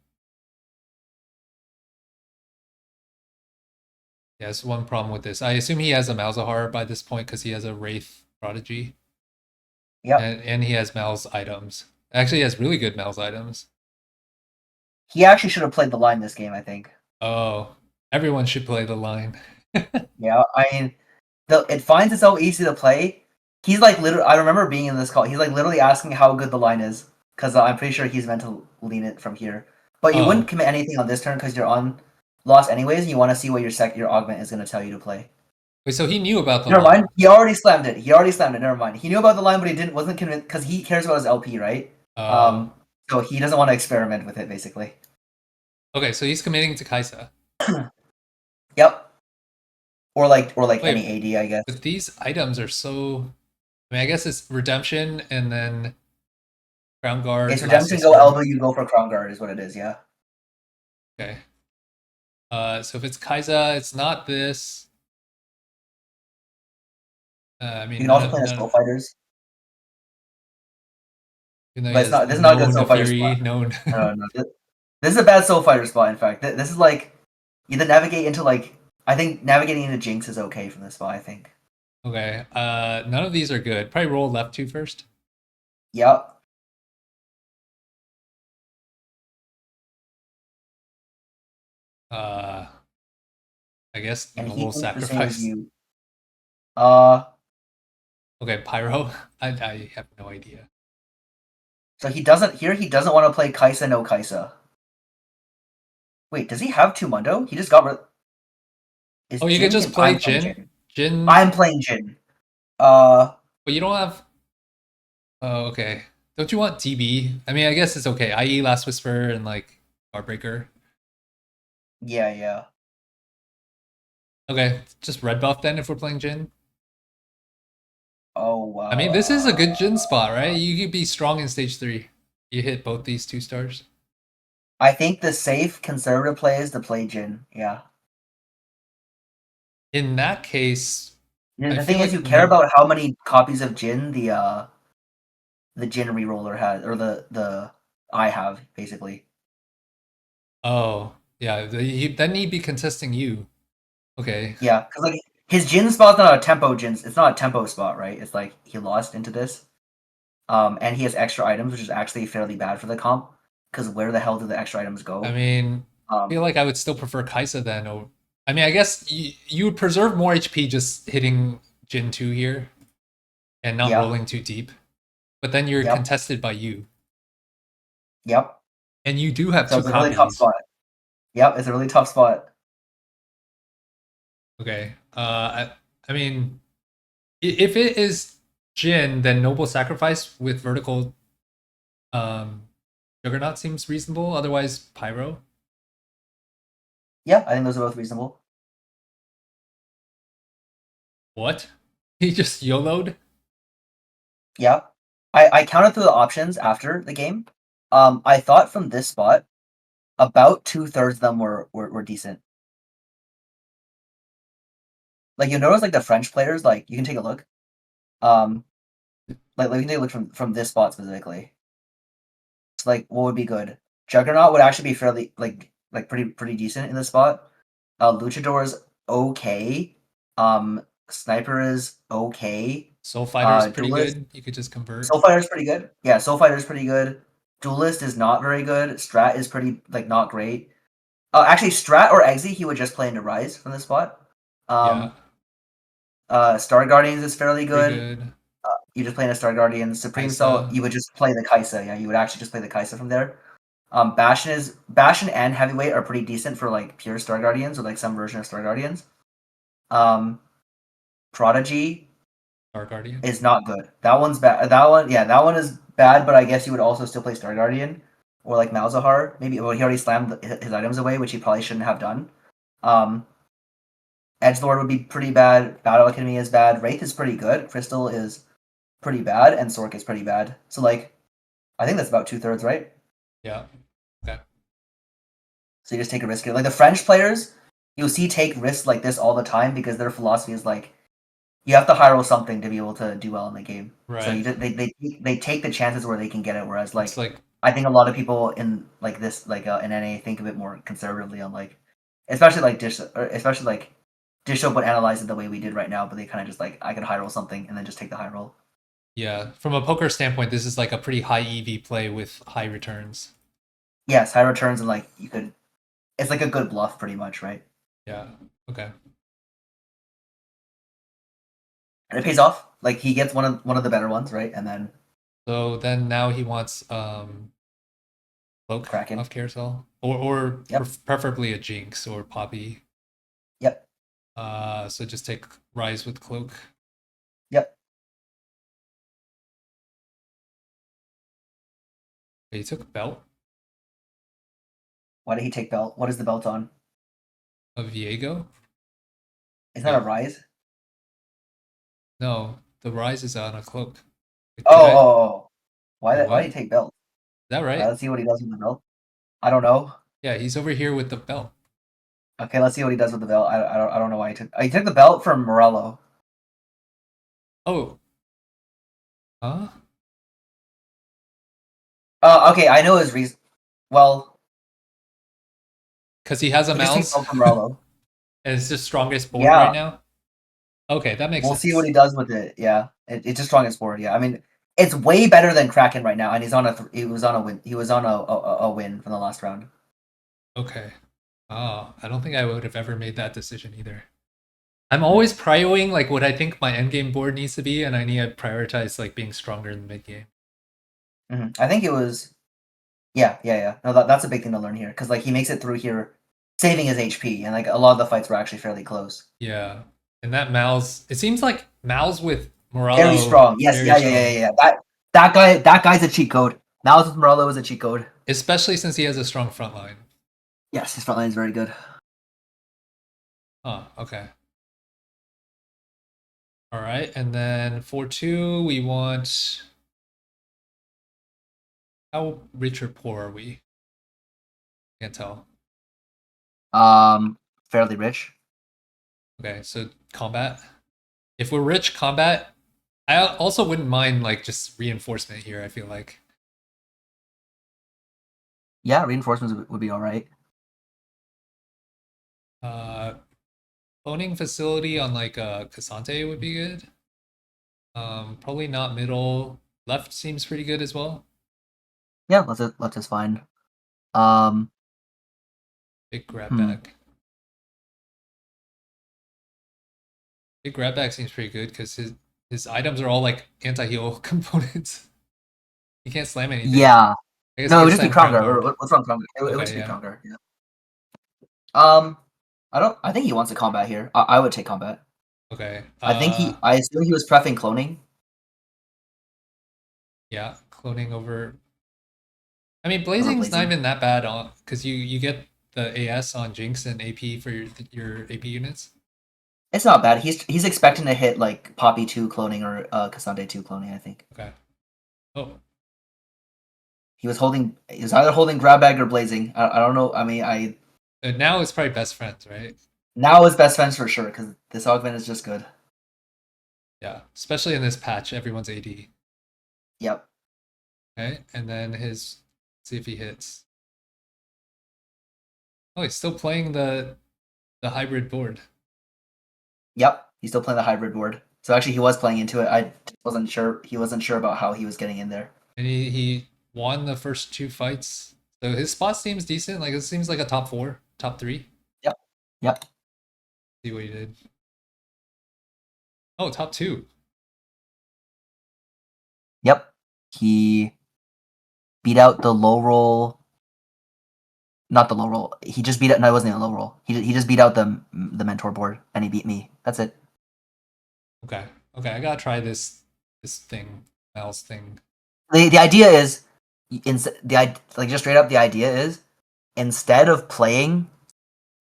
Speaker 1: yeah, that's one problem with this. I assume he has a Malzahar by this point because he has a Wraith Prodigy.
Speaker 2: Yep.
Speaker 1: And he has Mal's items. Actually, he has really good Mal's items.
Speaker 2: He actually should have played the line this game, I think.
Speaker 1: Oh, everyone should play the line.
Speaker 2: Yeah, I mean, it finds it so easy to play. He's like literally. I remember being in this call. He's like literally asking how good the line is because I'm pretty sure he's meant to lean it from here. But you wouldn't
Speaker 1: Oh,
Speaker 2: commit anything on this turn because you're on lost anyways, and you want to see what your augment is going to tell you to play.
Speaker 1: wait, so he knew about the
Speaker 2: Never
Speaker 1: line.
Speaker 2: mind. He already slammed it. Never mind. He knew about the line, but he wasn't convinced because he cares about his LP, right?
Speaker 1: Oh,
Speaker 2: So he doesn't want to experiment with it, basically.
Speaker 1: okay, so he's committing to Kaisa.
Speaker 2: Yep. Or like
Speaker 1: Wait,
Speaker 2: any AD, I guess.
Speaker 1: but these items are so. I mean, I guess it's Redemption and then Crown Guard.
Speaker 2: It's
Speaker 1: Last
Speaker 2: Redemption, go
Speaker 1: Whisper.
Speaker 2: elbow, you go for Crown Guard, is what it is, yeah.
Speaker 1: Okay. So if it's Kaisa, it's not this. I
Speaker 2: You
Speaker 1: mean,
Speaker 2: can also play the Soul Fighters,
Speaker 1: even though he
Speaker 2: but it's
Speaker 1: has
Speaker 2: not. This is not a
Speaker 1: no
Speaker 2: good Soul Fighter spot.
Speaker 1: Neferi, no.
Speaker 2: No. This is a bad Soul Fighter spot. In fact, this is like either navigate into like I think navigating into Jinx is okay from this spot. I think.
Speaker 1: Okay. None of these are good. Probably roll left 2 first.
Speaker 2: Yep.
Speaker 1: Uh, I guess
Speaker 2: And he
Speaker 1: noble
Speaker 2: thinks the same as
Speaker 1: sacrifice.
Speaker 2: you.
Speaker 1: Okay, pyro. I have no idea.
Speaker 2: So he doesn't here. He doesn't want to play Kaisa no Kaisa. Wait, does he have two Mundo? He just got rid. Is
Speaker 1: Oh, you could
Speaker 2: Jhin?
Speaker 1: just play
Speaker 2: I'm playing
Speaker 1: Jhin.
Speaker 2: Jhin.
Speaker 1: Jhin,
Speaker 2: I'm playing Jhin.
Speaker 1: but you don't have. Oh, okay. Don't you want TB? I mean, I guess it's okay. I.e. Last Whisper and like Guardbreaker.
Speaker 2: Yeah.
Speaker 1: Okay, just red buff then if we're playing Jhin.
Speaker 2: Oh wow.
Speaker 1: I mean, this is a good Jhin spot, right? You could be strong in stage 3. You hit both these 2 stars.
Speaker 2: I think the safe conservative play is to play Jhin. Yeah.
Speaker 1: In that case,
Speaker 2: The thing is, you care about how many copies of Jhin the Jhin reroller has, or the I have basically.
Speaker 1: Oh, yeah. Then he'd be contesting you. Okay.
Speaker 2: Yeah, because like his Jhin spot's not a tempo Jhin. It's not a tempo spot, right? It's like he lost into this. And he has extra items, which is actually fairly bad for the comp. Because where the hell do the extra items go?
Speaker 1: I mean, I feel like I would still prefer Kaisa then. I mean, I guess you would preserve more HP just hitting Jhin 2 here and not rolling too deep. But then you're contested by you.
Speaker 2: Yep.
Speaker 1: And you do have
Speaker 2: so
Speaker 1: 2
Speaker 2: it's a
Speaker 1: copies.
Speaker 2: really tough spot. Yep, it's a really tough spot.
Speaker 1: Okay. I mean, if it is Jhin, then Noble Sacrifice with vertical Juggernaut seems reasonable. Otherwise, Pyro.
Speaker 2: Yeah, I think those are both reasonable.
Speaker 1: What? He just YOLO'd?
Speaker 2: Yeah. I counted through the options after the game. I thought from this spot, about 2/3 of them were decent. Like you notice, like the French players, like you can take a look. Like you can take a look from this spot specifically. It's like what would be good. Juggernaut would actually be fairly like pretty decent in this spot. Luchador is okay. Sniper is okay.
Speaker 1: Soul Fighter is pretty
Speaker 2: Duelist,
Speaker 1: good. You could just convert.
Speaker 2: Soul Fighter is pretty good. Yeah, Soul Fighter is pretty good. Duelist is not very good. Strat is pretty like not great. Actually, Strat or Exy, he would just play into Rise from this spot.
Speaker 1: Yeah.
Speaker 2: Star Guardians is fairly good.
Speaker 1: Good.
Speaker 2: You just play in a Star Guardian. Supreme
Speaker 1: Kaisa.
Speaker 2: Cell, you would just play the Kaisa. Yeah, you would actually just play the Kaisa from there. Bastion and Heavyweight are pretty decent for like pure Star Guardians or like some version of Star Guardians. Prodigy
Speaker 1: Star Guardian.
Speaker 2: is not good. That one's bad. That one is bad. But I guess you would also still play Star Guardian or like Malzahar. Maybe well, he already slammed his items away, which he probably shouldn't have done. Edgelord would be pretty bad. Battle Academy is bad. Wraith is pretty good. Crystal is pretty bad, and Sork is pretty bad. So like, I think that's about 2/3, right?
Speaker 1: Yeah. Okay.
Speaker 2: So you just take a risk here. Like the French players, you'll see take risks like this all the time because their philosophy is like you have to high roll something to be able to do well in the game.
Speaker 1: Right.
Speaker 2: So you just, they take the chances where they can get it. Whereas
Speaker 1: It's like
Speaker 2: I think a lot of people in like this like in NA think a bit more conservatively on like especially like Disho would analyze it the way we did right now, but they kind of just like I could high roll something and then just take the high roll.
Speaker 1: yeah, from a poker standpoint, this is like a pretty high EV play with high returns.
Speaker 2: Yes, high returns and like you could. It's like a good bluff, pretty much, right?
Speaker 1: Yeah. Okay.
Speaker 2: And it pays off. Like he gets one of the better ones, right? And then
Speaker 1: So then now he wants cloak
Speaker 2: Kraken.
Speaker 1: off carousel or
Speaker 2: Yep.
Speaker 1: preferably a Jinx or Poppy.
Speaker 2: Yep.
Speaker 1: So just take Rise with cloak.
Speaker 2: Yep.
Speaker 1: Okay, he took belt
Speaker 2: Why did he take belt? What is the belt on?
Speaker 1: of Viego.
Speaker 2: Isn't that a rise?
Speaker 1: No, the Rise is on a cloak.
Speaker 2: Oh. Why
Speaker 1: What?
Speaker 2: did he take belt?
Speaker 1: Is that right?
Speaker 2: Let's see what he does with the belt. I don't know.
Speaker 1: Yeah, he's over here with the belt.
Speaker 2: Okay, let's see what he does with the belt. I don't know why he took the belt from Morello.
Speaker 1: Oh. Huh?
Speaker 2: Okay, I know his reason. Well,
Speaker 1: Because he has a
Speaker 2: he just takes
Speaker 1: Malz.
Speaker 2: belt from Morello.
Speaker 1: And it's the strongest board
Speaker 2: Yeah.
Speaker 1: right now. Okay, that makes
Speaker 2: We'll
Speaker 1: sense.
Speaker 2: see what he does with it. Yeah, it's just strongest board. Yeah, I mean, it's way better than Kraken right now, and he's on a he was on a win. He was on a win from the last round.
Speaker 1: Okay. Oh, I don't think I would have ever made that decision either. I'm always prioing like what I think my endgame board needs to be, and I need to prioritize like being stronger in the mid game.
Speaker 2: I think it was. Yeah. No, that's a big thing to learn here because like he makes it through here, saving his HP, and like a lot of the fights were actually fairly close.
Speaker 1: Yeah, and that Malz. It seems like Malz with Morello.
Speaker 2: Very strong. Yes. Yeah. That guy's a cheat code. Malz with Morello is a cheat code.
Speaker 1: Especially since he has a strong front line.
Speaker 2: Yes, his front line is very good.
Speaker 1: Oh, okay. All right, and then for 2, we want. How rich or poor are we? Can't tell.
Speaker 2: Fairly rich.
Speaker 1: Okay, so combat. If we're rich combat, I also wouldn't mind like just reinforcement here. I feel like.
Speaker 2: Yeah, reinforcements would be all right.
Speaker 1: Owning facility on like Cassante would be good. Probably not middle. Left seems pretty good as well.
Speaker 2: Yeah, left is fine.
Speaker 1: Big grab back. Big grab back seems pretty good because his items are all like anti-heal components. He can't slam anything.
Speaker 2: Yeah.
Speaker 1: I guess
Speaker 2: No,
Speaker 1: he
Speaker 2: it would
Speaker 1: can
Speaker 2: just be
Speaker 1: slam
Speaker 2: Kronger. What's wrong, Kronger? It would
Speaker 1: Okay,
Speaker 2: just be
Speaker 1: yeah.
Speaker 2: Kronger. Yeah. I think he wants a combat here. I would take combat.
Speaker 1: Okay.
Speaker 2: I assume he was prepping cloning.
Speaker 1: Yeah, cloning over. I mean, Blazing's not even that bad on because you get the AS on Jinx and AP for your AP units.
Speaker 2: It's not bad. He's expecting to hit like Poppy 2 cloning or Cassandre 2 cloning, I think.
Speaker 1: Okay. Oh.
Speaker 2: He was either holding grab bag or blazing. I don't know. I mean,
Speaker 1: now it's probably best friends, right?
Speaker 2: Now it's best friends for sure because this augment is just good.
Speaker 1: Yeah, especially in this patch, everyone's AD.
Speaker 2: Yep.
Speaker 1: Okay, and then see if he hits. Oh, he's still playing the hybrid board.
Speaker 2: Yep, he's still playing the hybrid board. So actually, he was playing into it. I wasn't sure. He wasn't sure about how he was getting in there.
Speaker 1: And he won the first 2 fights. So his spot seems decent. Like it seems like a top 4, top 3.
Speaker 2: Yep.
Speaker 1: See what he did. Oh, top 2.
Speaker 2: Yep. He beat out the low roll Not the low roll. He just beat out. No, it wasn't even a low roll. He just beat out the mentor board, and he beat me. That's it.
Speaker 1: Okay. Okay, I gotta try this thing, Malz thing.
Speaker 2: The idea is, like just straight up, the idea is instead of playing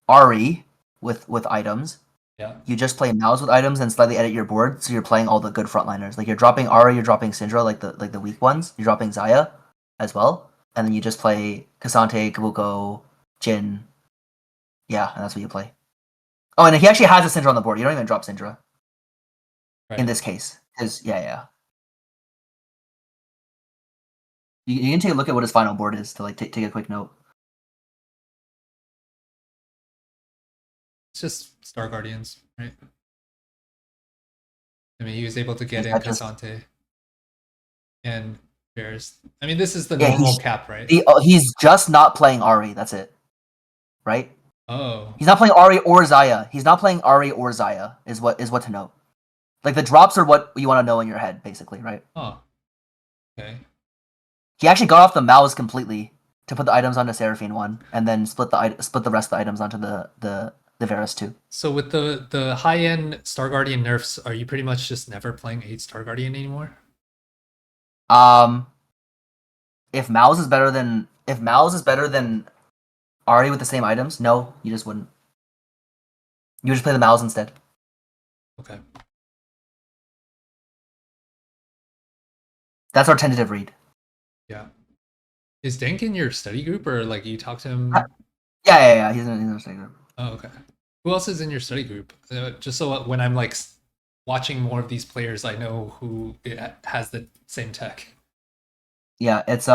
Speaker 2: Ari with items,
Speaker 1: Yeah.
Speaker 2: you just play Malz with items and slightly edit your board, so you're playing all the good frontliners. Like you're dropping Ari, you're dropping Syndra, like the weak ones. You're dropping Xayah as well, and then you just play Cassante, Kabuko, Jhin. Yeah, and that's what you play. Oh, and he actually has a Syndra on the board. You don't even drop Syndra in this case, because yeah. You can take a look at what his final board is to like take a quick note.
Speaker 1: It's just Star Guardians, right? I mean, he was able to get
Speaker 2: Is
Speaker 1: in
Speaker 2: that just-
Speaker 1: Cassante and Bears. I mean, this is the
Speaker 2: Yeah,
Speaker 1: normal cap, right?
Speaker 2: He's just not playing Ari. That's it, right?
Speaker 1: Oh,
Speaker 2: He's not playing Ari or Xayah. He's not playing Ari or Xayah. Is what to note. Like the drops are what you want to know in your head, basically, right?
Speaker 1: oh, okay.
Speaker 2: He actually got off the Malz completely to put the items onto Seraphine 1, and then split the rest of the items onto the Varus 2.
Speaker 1: So with the high end Star Guardian nerfs, are you pretty much just never playing 8 Star Guardian anymore?
Speaker 2: If Malz is better than Ari with the same items, no, you just wouldn't. You would just play the Malz instead.
Speaker 1: Okay.
Speaker 2: That's our tentative read.
Speaker 1: Yeah. Is Dank in your study group, or like you talk to him?
Speaker 2: Yeah. He's in the study group.
Speaker 1: Oh, okay. Who else is in your study group? Just so when I'm like watching more of these players, I know who has the same tech.
Speaker 2: Yeah, it's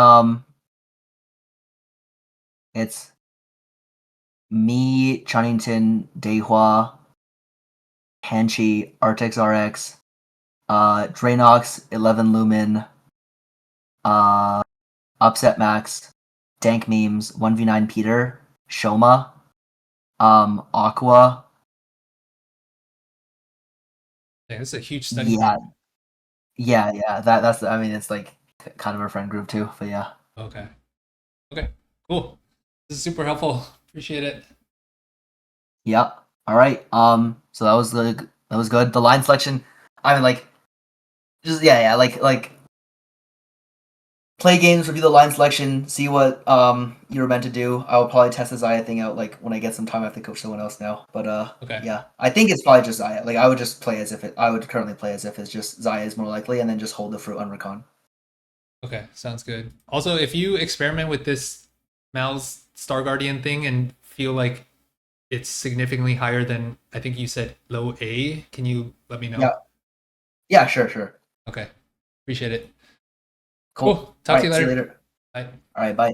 Speaker 2: me, Chunnington, Dehua, Hanchi, Artex RX, Draenox, 11 Lumen, Upset Max, Dank Memes, 1v9 Peter, Shoma, Aqua.
Speaker 1: Dang, this is a huge study
Speaker 2: Yeah.
Speaker 1: group.
Speaker 2: Yeah. That's I mean it's like kind of a friend group too, but yeah.
Speaker 1: Okay. Okay. Cool. This is super helpful. Appreciate it.
Speaker 2: Yep. All right. So that was good. The line selection. I mean, like, just yeah. Like, play games, review the line selection, see what you were meant to do. I will probably test the Xayah thing out like when I get some time. I have to coach someone else now. But
Speaker 1: Okay.
Speaker 2: yeah, I think it's probably just Xayah. Like I would just play as if I would currently play as if it's just Xayah is more likely, and then just hold the fruit on Rakan.
Speaker 1: Okay, sounds good. Also, if you experiment with this Malz Star Guardian thing and feel like it's significantly higher than I think you said low A, can you let me know?
Speaker 2: Yeah, sure.
Speaker 1: Okay. Appreciate it.
Speaker 2: Cool.
Speaker 1: Talk to you
Speaker 2: See
Speaker 1: later. Bye.
Speaker 2: All right, bye.